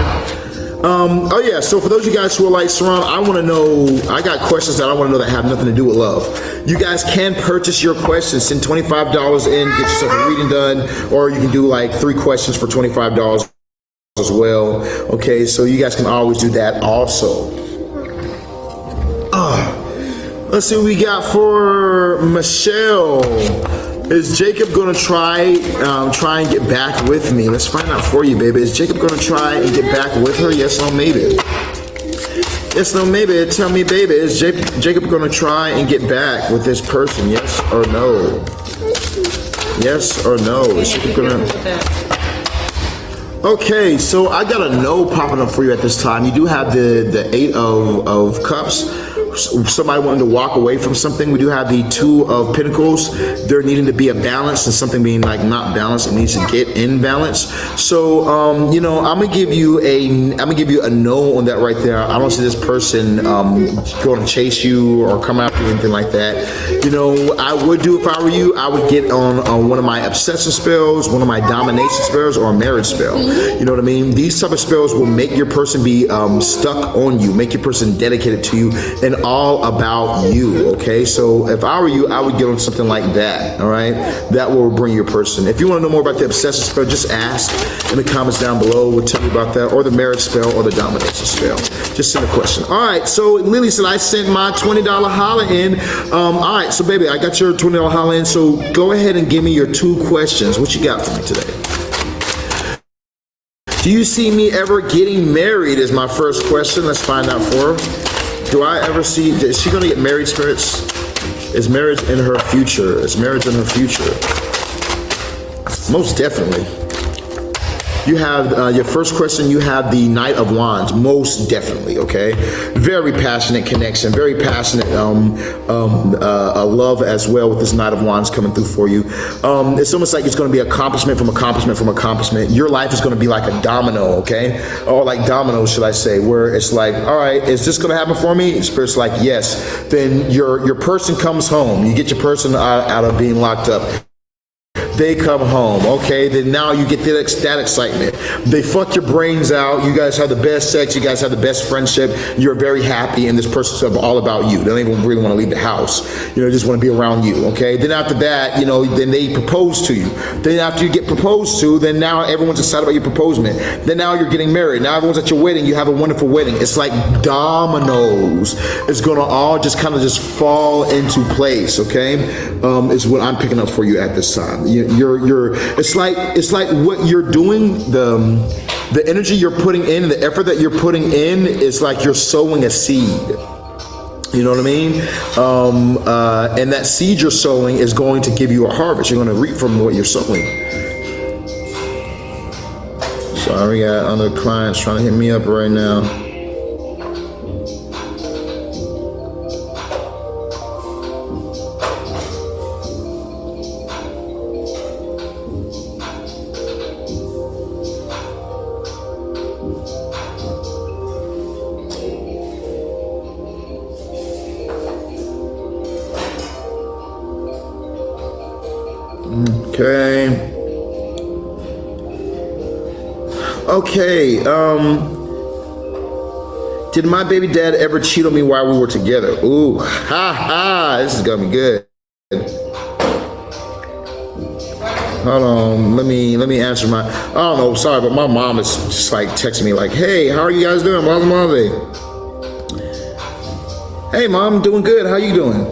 Oh yeah, so for those of you guys who are like, Sirron, I want to know, I got questions that I want to know that have nothing to do with love. You guys can purchase your questions, send $25 in, get yourself a reading done, or you can do like 3 questions for $25 as well. Okay, so you guys can always do that also. Let's see what we got for Michelle. Is Jacob gonna try and get back with me? Let's find out for you, baby. Is Jacob gonna try and get back with her? Yes, no, maybe. Yes, no, maybe. Tell me, baby. Is Jacob gonna try and get back with this person? Yes or no? Yes or no? Is Jacob gonna? Okay, so I got a no popping up for you at this time. You do have the 8 of cups. Somebody wanting to walk away from something. We do have the 2 of pentacles. There needing to be a balance, and something being like not balanced, it needs to get in balance. So you know, I'm gonna give you a no on that right there. I don't see this person going to chase you or come after you or anything like that. You know, I would do if I were you, I would get on one of my obsession spells, one of my domination spells, or a marriage spell. You know what I mean? These type of spells will make your person be stuck on you, make your person dedicated to you, and all about you, okay? So if I were you, I would get on something like that, all right? That will bring your person. If you want to know more about the obsessive spell, just ask in the comments down below. We'll tell you about that, or the marriage spell, or the domination spell. Just send a question. All right, so Lily said I sent my $20 holla in. All right, so baby, I got your $20 holla in, so go ahead and give me your 2 questions. What you got for me today? Do you see me ever getting married is my first question. Let's find out for her. Do I ever see, is she gonna get married, spirits? Is marriage in her future? Is marriage in her future? Most definitely. You have your first question, you have the Knight of Wands, most definitely, okay? Very passionate connection, very passionate love as well with this Knight of Wands coming through for you. It's almost like it's gonna be accomplishment from accomplishment from accomplishment. Your life is gonna be like a domino, okay? Or like dominoes, should I say, where it's like, all right, is this gonna happen for me? Spirit's like, yes. Then your person comes home. You get your person out of being locked up. They come home, okay? Then now you get that excitement. They fuck your brains out. You guys have the best sex. You guys have the best friendship. You're very happy, and this person's all about you. They don't even really want to leave the house. You know, just want to be around you, okay? Then after that, you know, then they propose to you. Then after you get proposed to, then now everyone's excited about your proposement. Then now you're getting married. Now everyone's at your wedding. You have a wonderful wedding. It's like dominoes. It's gonna all just kind of just fall into place, okay? Is what I'm picking up for you at this time. It's like what you're doing, the energy you're putting in, the effort that you're putting in is like you're sowing a seed. You know what I mean? And that seed you're sowing is going to give you a harvest. You're going to reap from what you're sowing. Sorry, we got other clients trying to hit me up right now. Okay, did my baby dad ever cheat on me while we were together? Ooh, ha ha, this is gonna be good. Hold on, let me answer my, I don't know, sorry, but my mom is just like texting me like, hey, how are you guys doing? How's Monday? Hey mom, doing good, how you doing?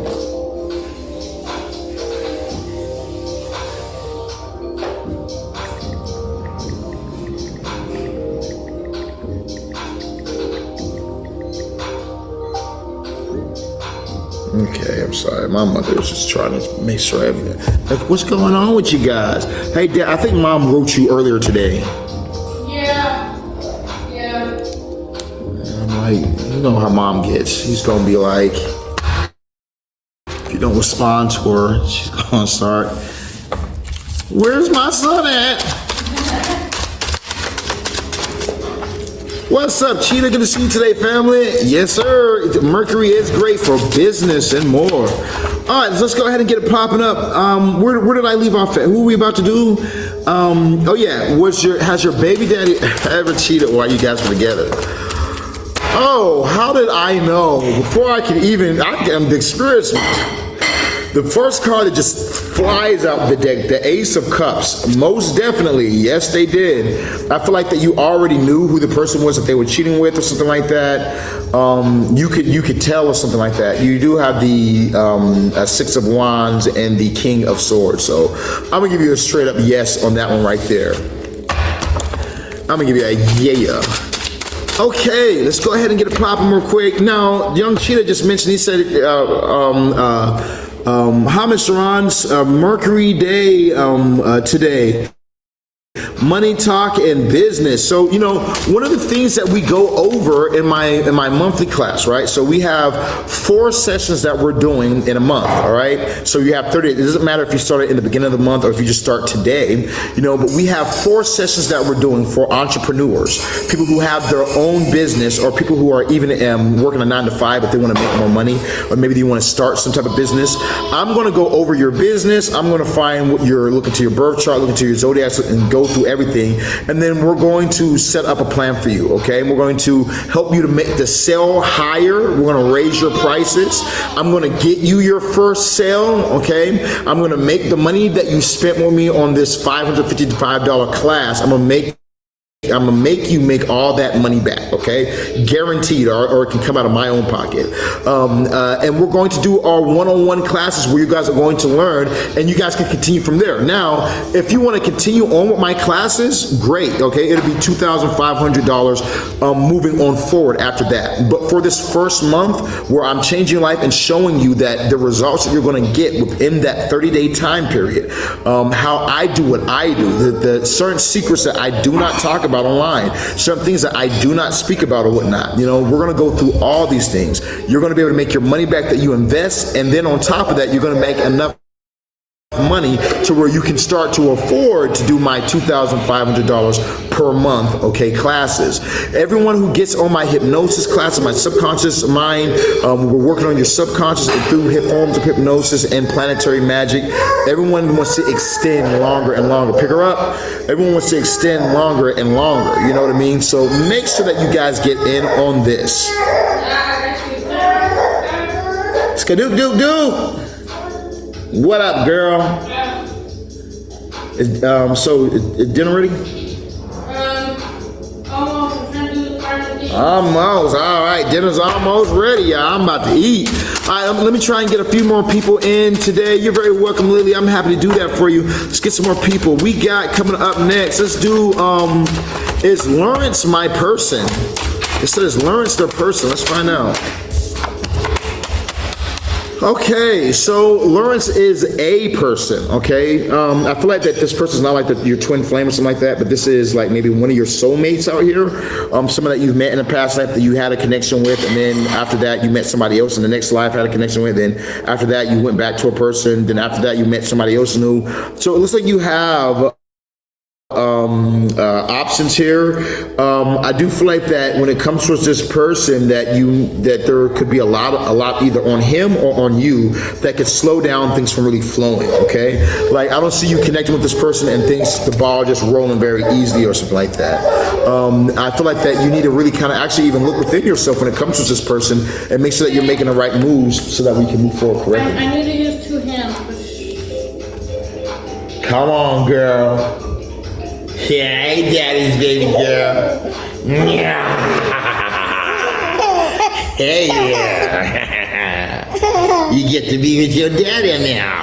Okay, I'm sorry. My mother was just trying to make sure everything. Like, what's going on with you guys? Hey, Dad, I think Mom wrote you earlier today. Yeah. I'm like, you know how Mom gets. She's gonna be like, if you don't respond to her, she's gonna start. Where's my son at? What's up, Cheetah? Good to see you today, family. Yes, sir. Mercury is great for business and more. All right, let's go ahead and get it popping up. Where did I leave off at? Who are we about to do? Oh yeah, has your baby daddy ever cheated while you guys were together? Oh, how did I know? Before I can even, I'm the experience. The first card that just flies out the deck, the Ace of Cups. Most definitely, yes, they did. I feel like that you already knew who the person was that they were cheating with or something like that. You could tell or something like that. You do have the Six of Wands and the King of Swords. So I'm gonna give you a straight up yes on that one right there. I'm gonna give you a yeah. Okay, let's go ahead and get it popping real quick. Now, young Cheetah just mentioned, he said, hi, Mr. Ron's Mercury Day today. Money talk and business. So, you know, one of the things that we go over in my monthly class, right? So we have 4 sessions that we're doing in a month, all right? So you have 30, it doesn't matter if you started in the beginning of the month or if you just start today, you know, but we have 4 sessions that we're doing for entrepreneurs, people who have their own business or people who are even working a 9 to 5, but they want to make more money, or maybe they want to start some type of business. I'm going to go over your business. I'm going to find what you're looking to your birth chart, looking to your zodiac, and go through everything. And then we're going to set up a plan for you, okay? And we're going to help you to make the sale higher. We're going to raise your prices. I'm going to get you your first sale, okay? I'm going to make the money that you spent with me on this $555 class. I'm gonna make you make all that money back, okay? Guaranteed, or it can come out of my own pocket. And we're going to do our one-on-one classes where you guys are going to learn, and you guys can continue from there. Now, if you want to continue on with my classes, great, okay? It'll be $2,500 moving on forward after that. But for this first month, where I'm changing your life and showing you that the results that you're going to get within that 30-day time period, how I do what I do, the certain secrets that I do not talk about online, certain things that I do not speak about or whatnot. You know, we're going to go through all these things. You're going to be able to make your money back that you invest, and then on top of that, you're going to make enough money to where you can start to afford to do my $2,500 per month, okay, classes. Everyone who gets on my hypnosis classes, my subconscious mind, we're working on your subconscious through forms of hypnosis and planetary magic. Everyone wants to extend longer and longer. Pick her up. Everyone wants to extend longer and longer. You know what I mean? So make sure that you guys get in on this. Skadook-dook-dook. What up, girl? Is dinner ready? Almost. All right, dinner's almost ready, y'all. I'm about to eat. All right, let me try and get a few more people in today. You're very welcome, Lily. I'm happy to do that for you. Let's get some more people. We got coming up next. Let's do, is Lawrence my person? It says Lawrence their person. Let's find out. Okay, so Lawrence is a person, okay? I feel like that this person is not like your twin flame or something like that, but this is like maybe one of your soulmates out here. Someone that you've met in the past life that you had a connection with, and then after that you met somebody else in the next life, had a connection with, then after that you went back to a person, then after that you met somebody else new. So it looks like you have options here. I do feel like that when it comes towards this person that there could be a lot either on him or on you that could slow down things from really flowing, okay? Like I don't see you connecting with this person and the ball just rolling very easily or something like that. I feel like that you need to really kind of actually even look within yourself when it comes to this person and make sure that you're making the right moves so that we can move forward correctly. I need to use 2 hands. Come on, girl. Yeah, hey, daddy's baby girl. Yeah. Hey, yeah. You get to be with your daddy now.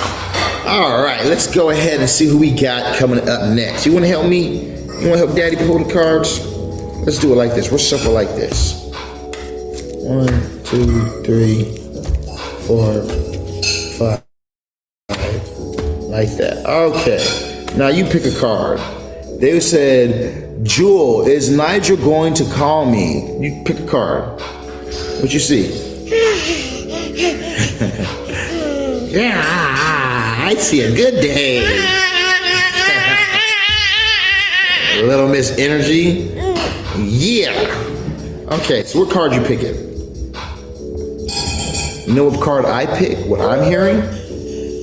All right, let's go ahead and see who we got coming up next. You want to help me? You want to help daddy pull the cards? Let's do it like this. We'll shuffle like this. 1, 2, 3, 4, 5. Like that. Okay. Now you pick a card. They said, Jewel, is Nigel going to call me? You pick a card. What you see? Yeah, I see a good day. Little Miss Energy. Yeah. Okay, so what card you picking? You know what card I pick? What I'm hearing?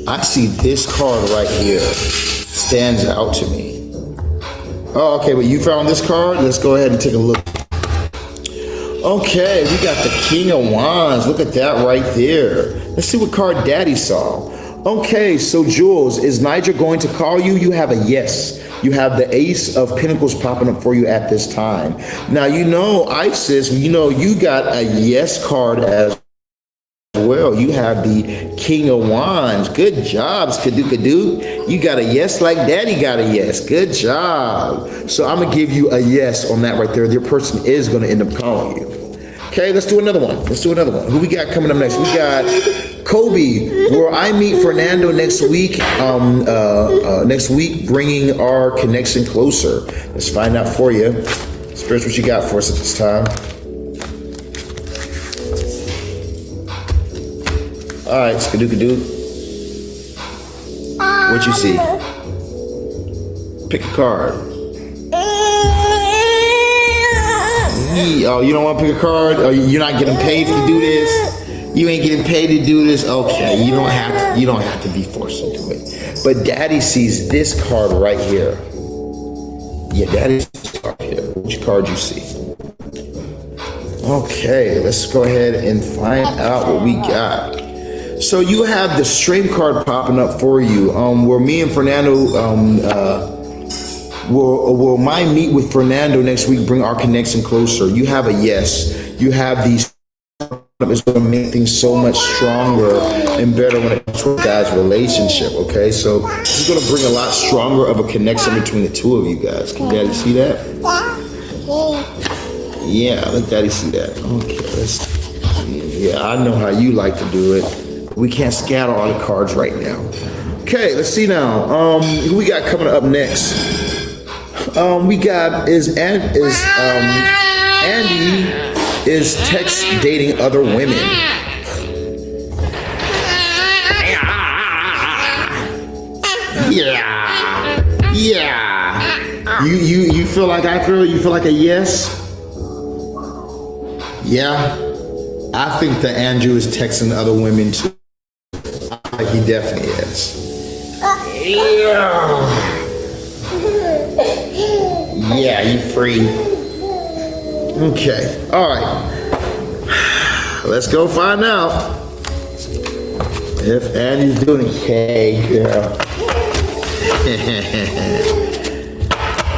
I see this card right here. Stands out to me. Oh, okay, but you found this card? Let's go ahead and take a look. Okay, we got the King of Wands. Look at that right there. Let's see what card Daddy saw. Okay, so Jules, is Nigel going to call you? You have a yes. You have the Ace of Pentacles popping up for you at this time. Now, you know, Isis, you know, you got a yes card as well. You have the King of Wands. Good job, Skadoo. You got a yes like Daddy got a yes. Good job. So I'm going to give you a yes on that right there. Your person is going to end up calling you. Okay, let's do another one. Who we got coming up next? We got Kobe, where I meet Fernando next week, bringing our connection closer. Let's find out for you. Spirits, what you got for us at this time? All right, Skadoo. What you see? Pick a card. Oh, you don't want to pick a card? Oh, you're not getting paid to do this? You ain't getting paid to do this? Okay, you don't have to be forced into it. But Daddy sees this card right here. Yeah, daddy's card here. Which card you see? Okay, let's go ahead and find out what we got. So you have the strength card popping up for you. Where me and Fernando will my meet with Fernando next week bring our connection closer. You have a yes. You have these. It's going to make things so much stronger and better when it comes to a guy's relationship. Okay, so this is going to bring a lot stronger of a connection between the two of you guys. Can daddy see that? Yeah, let daddy see that. Okay, let's. Yeah, I know how you like to do it. We can't scatter all the cards right now. Okay, let's see now. Who we got coming up next? We got Andy is text dating other women. Yeah. You feel like I feel? You feel like a yes? Yeah. I think that Andrew is texting other women too. Like he definitely is. Yeah, you free. Okay, all right. Let's go find out if Andy's doing okay. Yeah.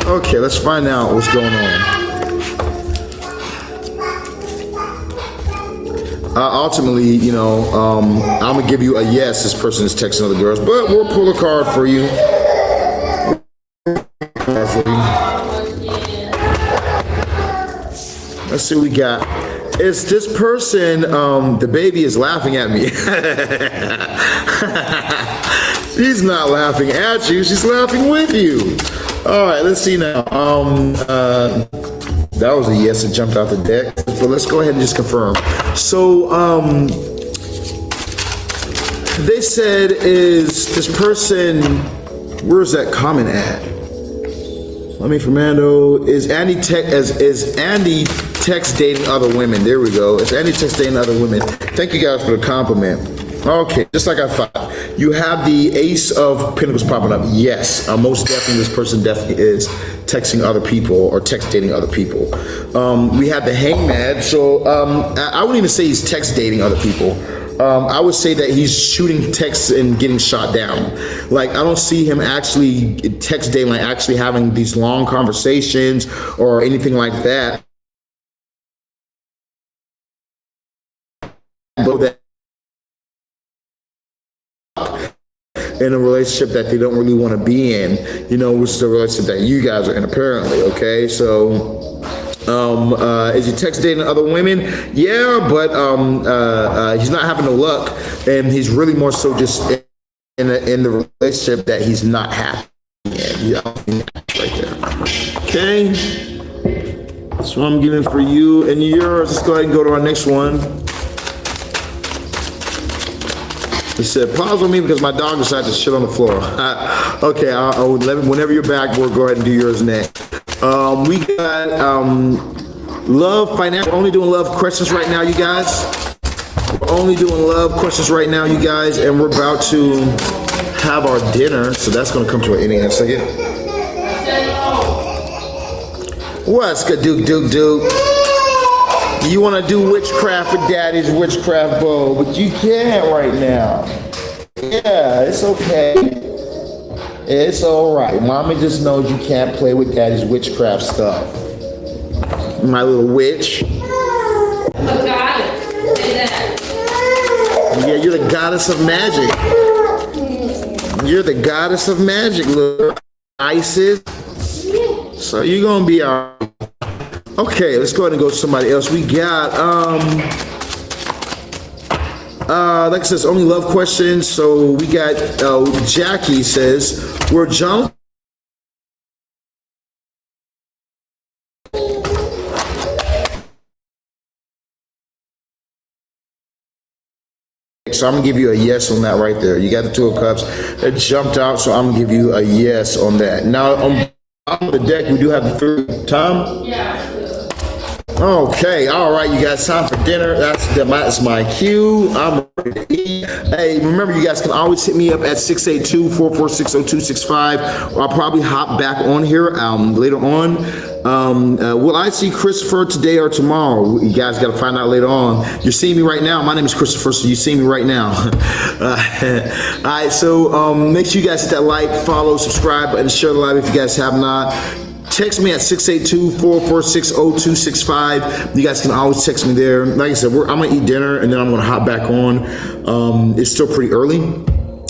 Okay, let's find out what's going on. Ultimately, you know, I'm gonna give you a yes. This person is texting other girls, but we'll pull a card for you. Let's see what we got. It's this person, the baby is laughing at me. She's not laughing at you, she's laughing with you. All right, let's see now. That was a yes that jumped out the deck, but let's go ahead and just confirm. So, they said, is this person, where's that comment at? Let me, Fernando, is Andy text dating other women? There we go. Is Andy text dating other women? Thank you guys for the compliment. Okay, just like I thought. You have the Ace of Pentacles popping up. Yes, most definitely this person definitely is texting other people or text dating other people. We have the Hangman. So I wouldn't even say he's text dating other people. I would say that he's shooting texts and getting shot down. Like, I don't see him actually text dating, like actually having these long conversations or anything like that. But that in a relationship that they don't really want to be in, you know, which is the relationship that you guys are in apparently, okay? So, is he text dating other women? Yeah, but he's not having no luck, and he's really more so just in the relationship that he's not happy in. Right there. Okay? That's what I'm getting for you and yours. Let's go ahead and go to our next one. He said, pause on me because my dog decided to shit on the floor. Okay, whenever you're back, we'll go ahead and do yours next. We got love, financial. We're only doing love questions right now, you guys. We're only doing love questions right now, you guys, and we're about to have our dinner, so that's going to come to an ending in a second. What's good, Duke? You want to do witchcraft with Daddy's witchcraft bowl, but you can't right now. Yeah, it's okay. It's all right. Mommy just knows you can't play with Daddy's witchcraft stuff. My little witch. Yeah, you're the goddess of magic. You're the goddess of magic, little Isis. So you're going to be all right. Okay, let's go ahead and go to somebody else. We got, like I said, only love questions. So we got, Jackie says, we're John. So I'm gonna give you a yes on that right there. You got the Two of Cups that jumped out, so I'm gonna give you a yes on that. Now on the deck, we do have the Three. Tom? Yeah. Okay, all right, you guys, time for dinner. That's my cue. I'm ready to eat. Hey, remember, you guys can always hit me up at 682-446-0265. I'll probably hop back on here later on. Will I see Christopher today or tomorrow? You guys got to find out later on. You're seeing me right now. My name is Christopher, so you see me right now. All right, so make sure you guys hit that like, follow, subscribe, and share the live if you guys have not. Text me at 682-446-0265. You guys can always text me there. Like I said, I'm gonna eat dinner and then I'm gonna hop back on. It's still pretty early,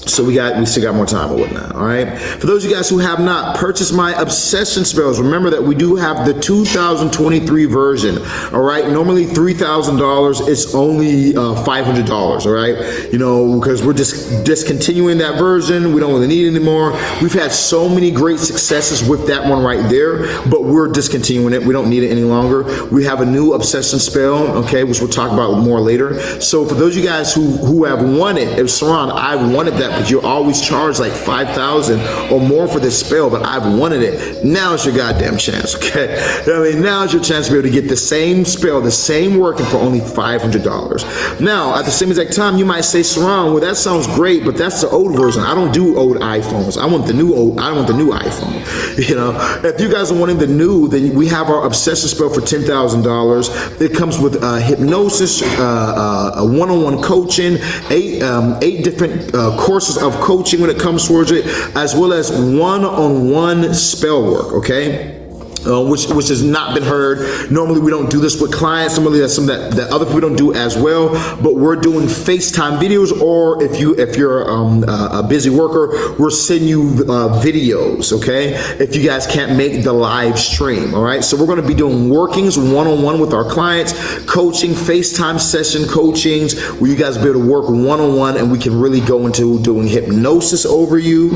so we still got more time or whatnot. All right. For those of you guys who have not purchased my obsession spells, remember that we do have the 2023 version. All right. Normally $3,000. It's only $500. All right. You know, because we're just discontinuing that version. We don't really need it anymore. We've had so many great successes with that one right there, but we're discontinuing it. We don't need it any longer. We have a new obsession spell, okay, which we'll talk about more later. So for those of you guys who have wanted, if Sirron, I wanted that, but you always charge like $5,000 or more for this spell, but I've wanted it. Now's your goddamn chance, okay? I mean, now's your chance to be able to get the same spell, the same working for only $500. Now, at the same exact time, you might say, Sirron, well, that sounds great, but that's the old version. I don't do old iPhones. I want the new iPhone. You know, if you guys are wanting the new, then we have our obsession spell for $10,000. It comes with hypnosis, a one-on-one coaching, eight different courses of coaching when it comes towards it, as well as one-on-one spell work, okay? Which has not been heard. Normally we don't do this with clients. Normally that's something that other people don't do as well. But we're doing FaceTime videos, or if you're a busy worker, we're sending you videos. Okay, if you guys can't make the live stream, all right. So we're going to be doing workings one-on-one with our clients, coaching, FaceTime session coachings, where you guys will be able to work one-on-one, and we can really go into doing hypnosis over you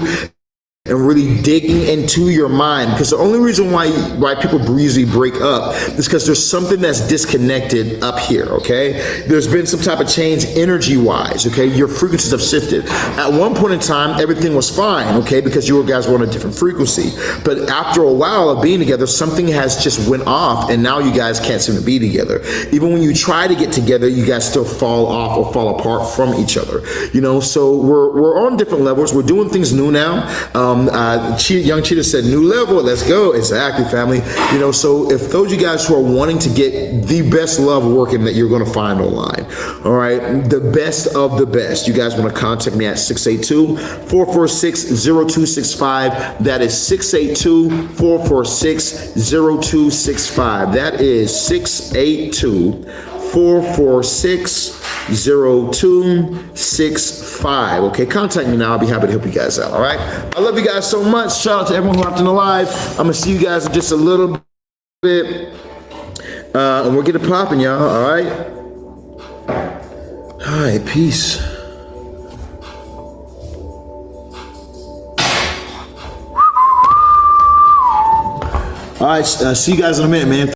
and really digging into your mind, because the only reason why people usually break up is because there's something that's disconnected up here, okay? There's been some type of change energy-wise, okay? Your frequencies have shifted. At one point in time, everything was fine, okay, because you guys were on a different frequency. But after a while of being together, something has just went off, and now you guys can't seem to be together. Even when you try to get together, you guys still fall off or fall apart from each other, you know? So we're on different levels. We're doing things new now. Young Cheetah said, new level, let's go. Exactly, family. You know, so if those of you guys who are wanting to get the best love working that you're going to find online, all right, the best of the best, you guys want to contact me at 682-446-0265. That is 682-446-0265. That is 682-446-0265. Okay, contact me now. I'll be happy to help you guys out. All right, I love you guys so much. Shout out to everyone who hopped in the live. I'm gonna see you guys in just a little bit, and we'll get it popping, y'all. All right, peace. All right, see you guys in a minute, man.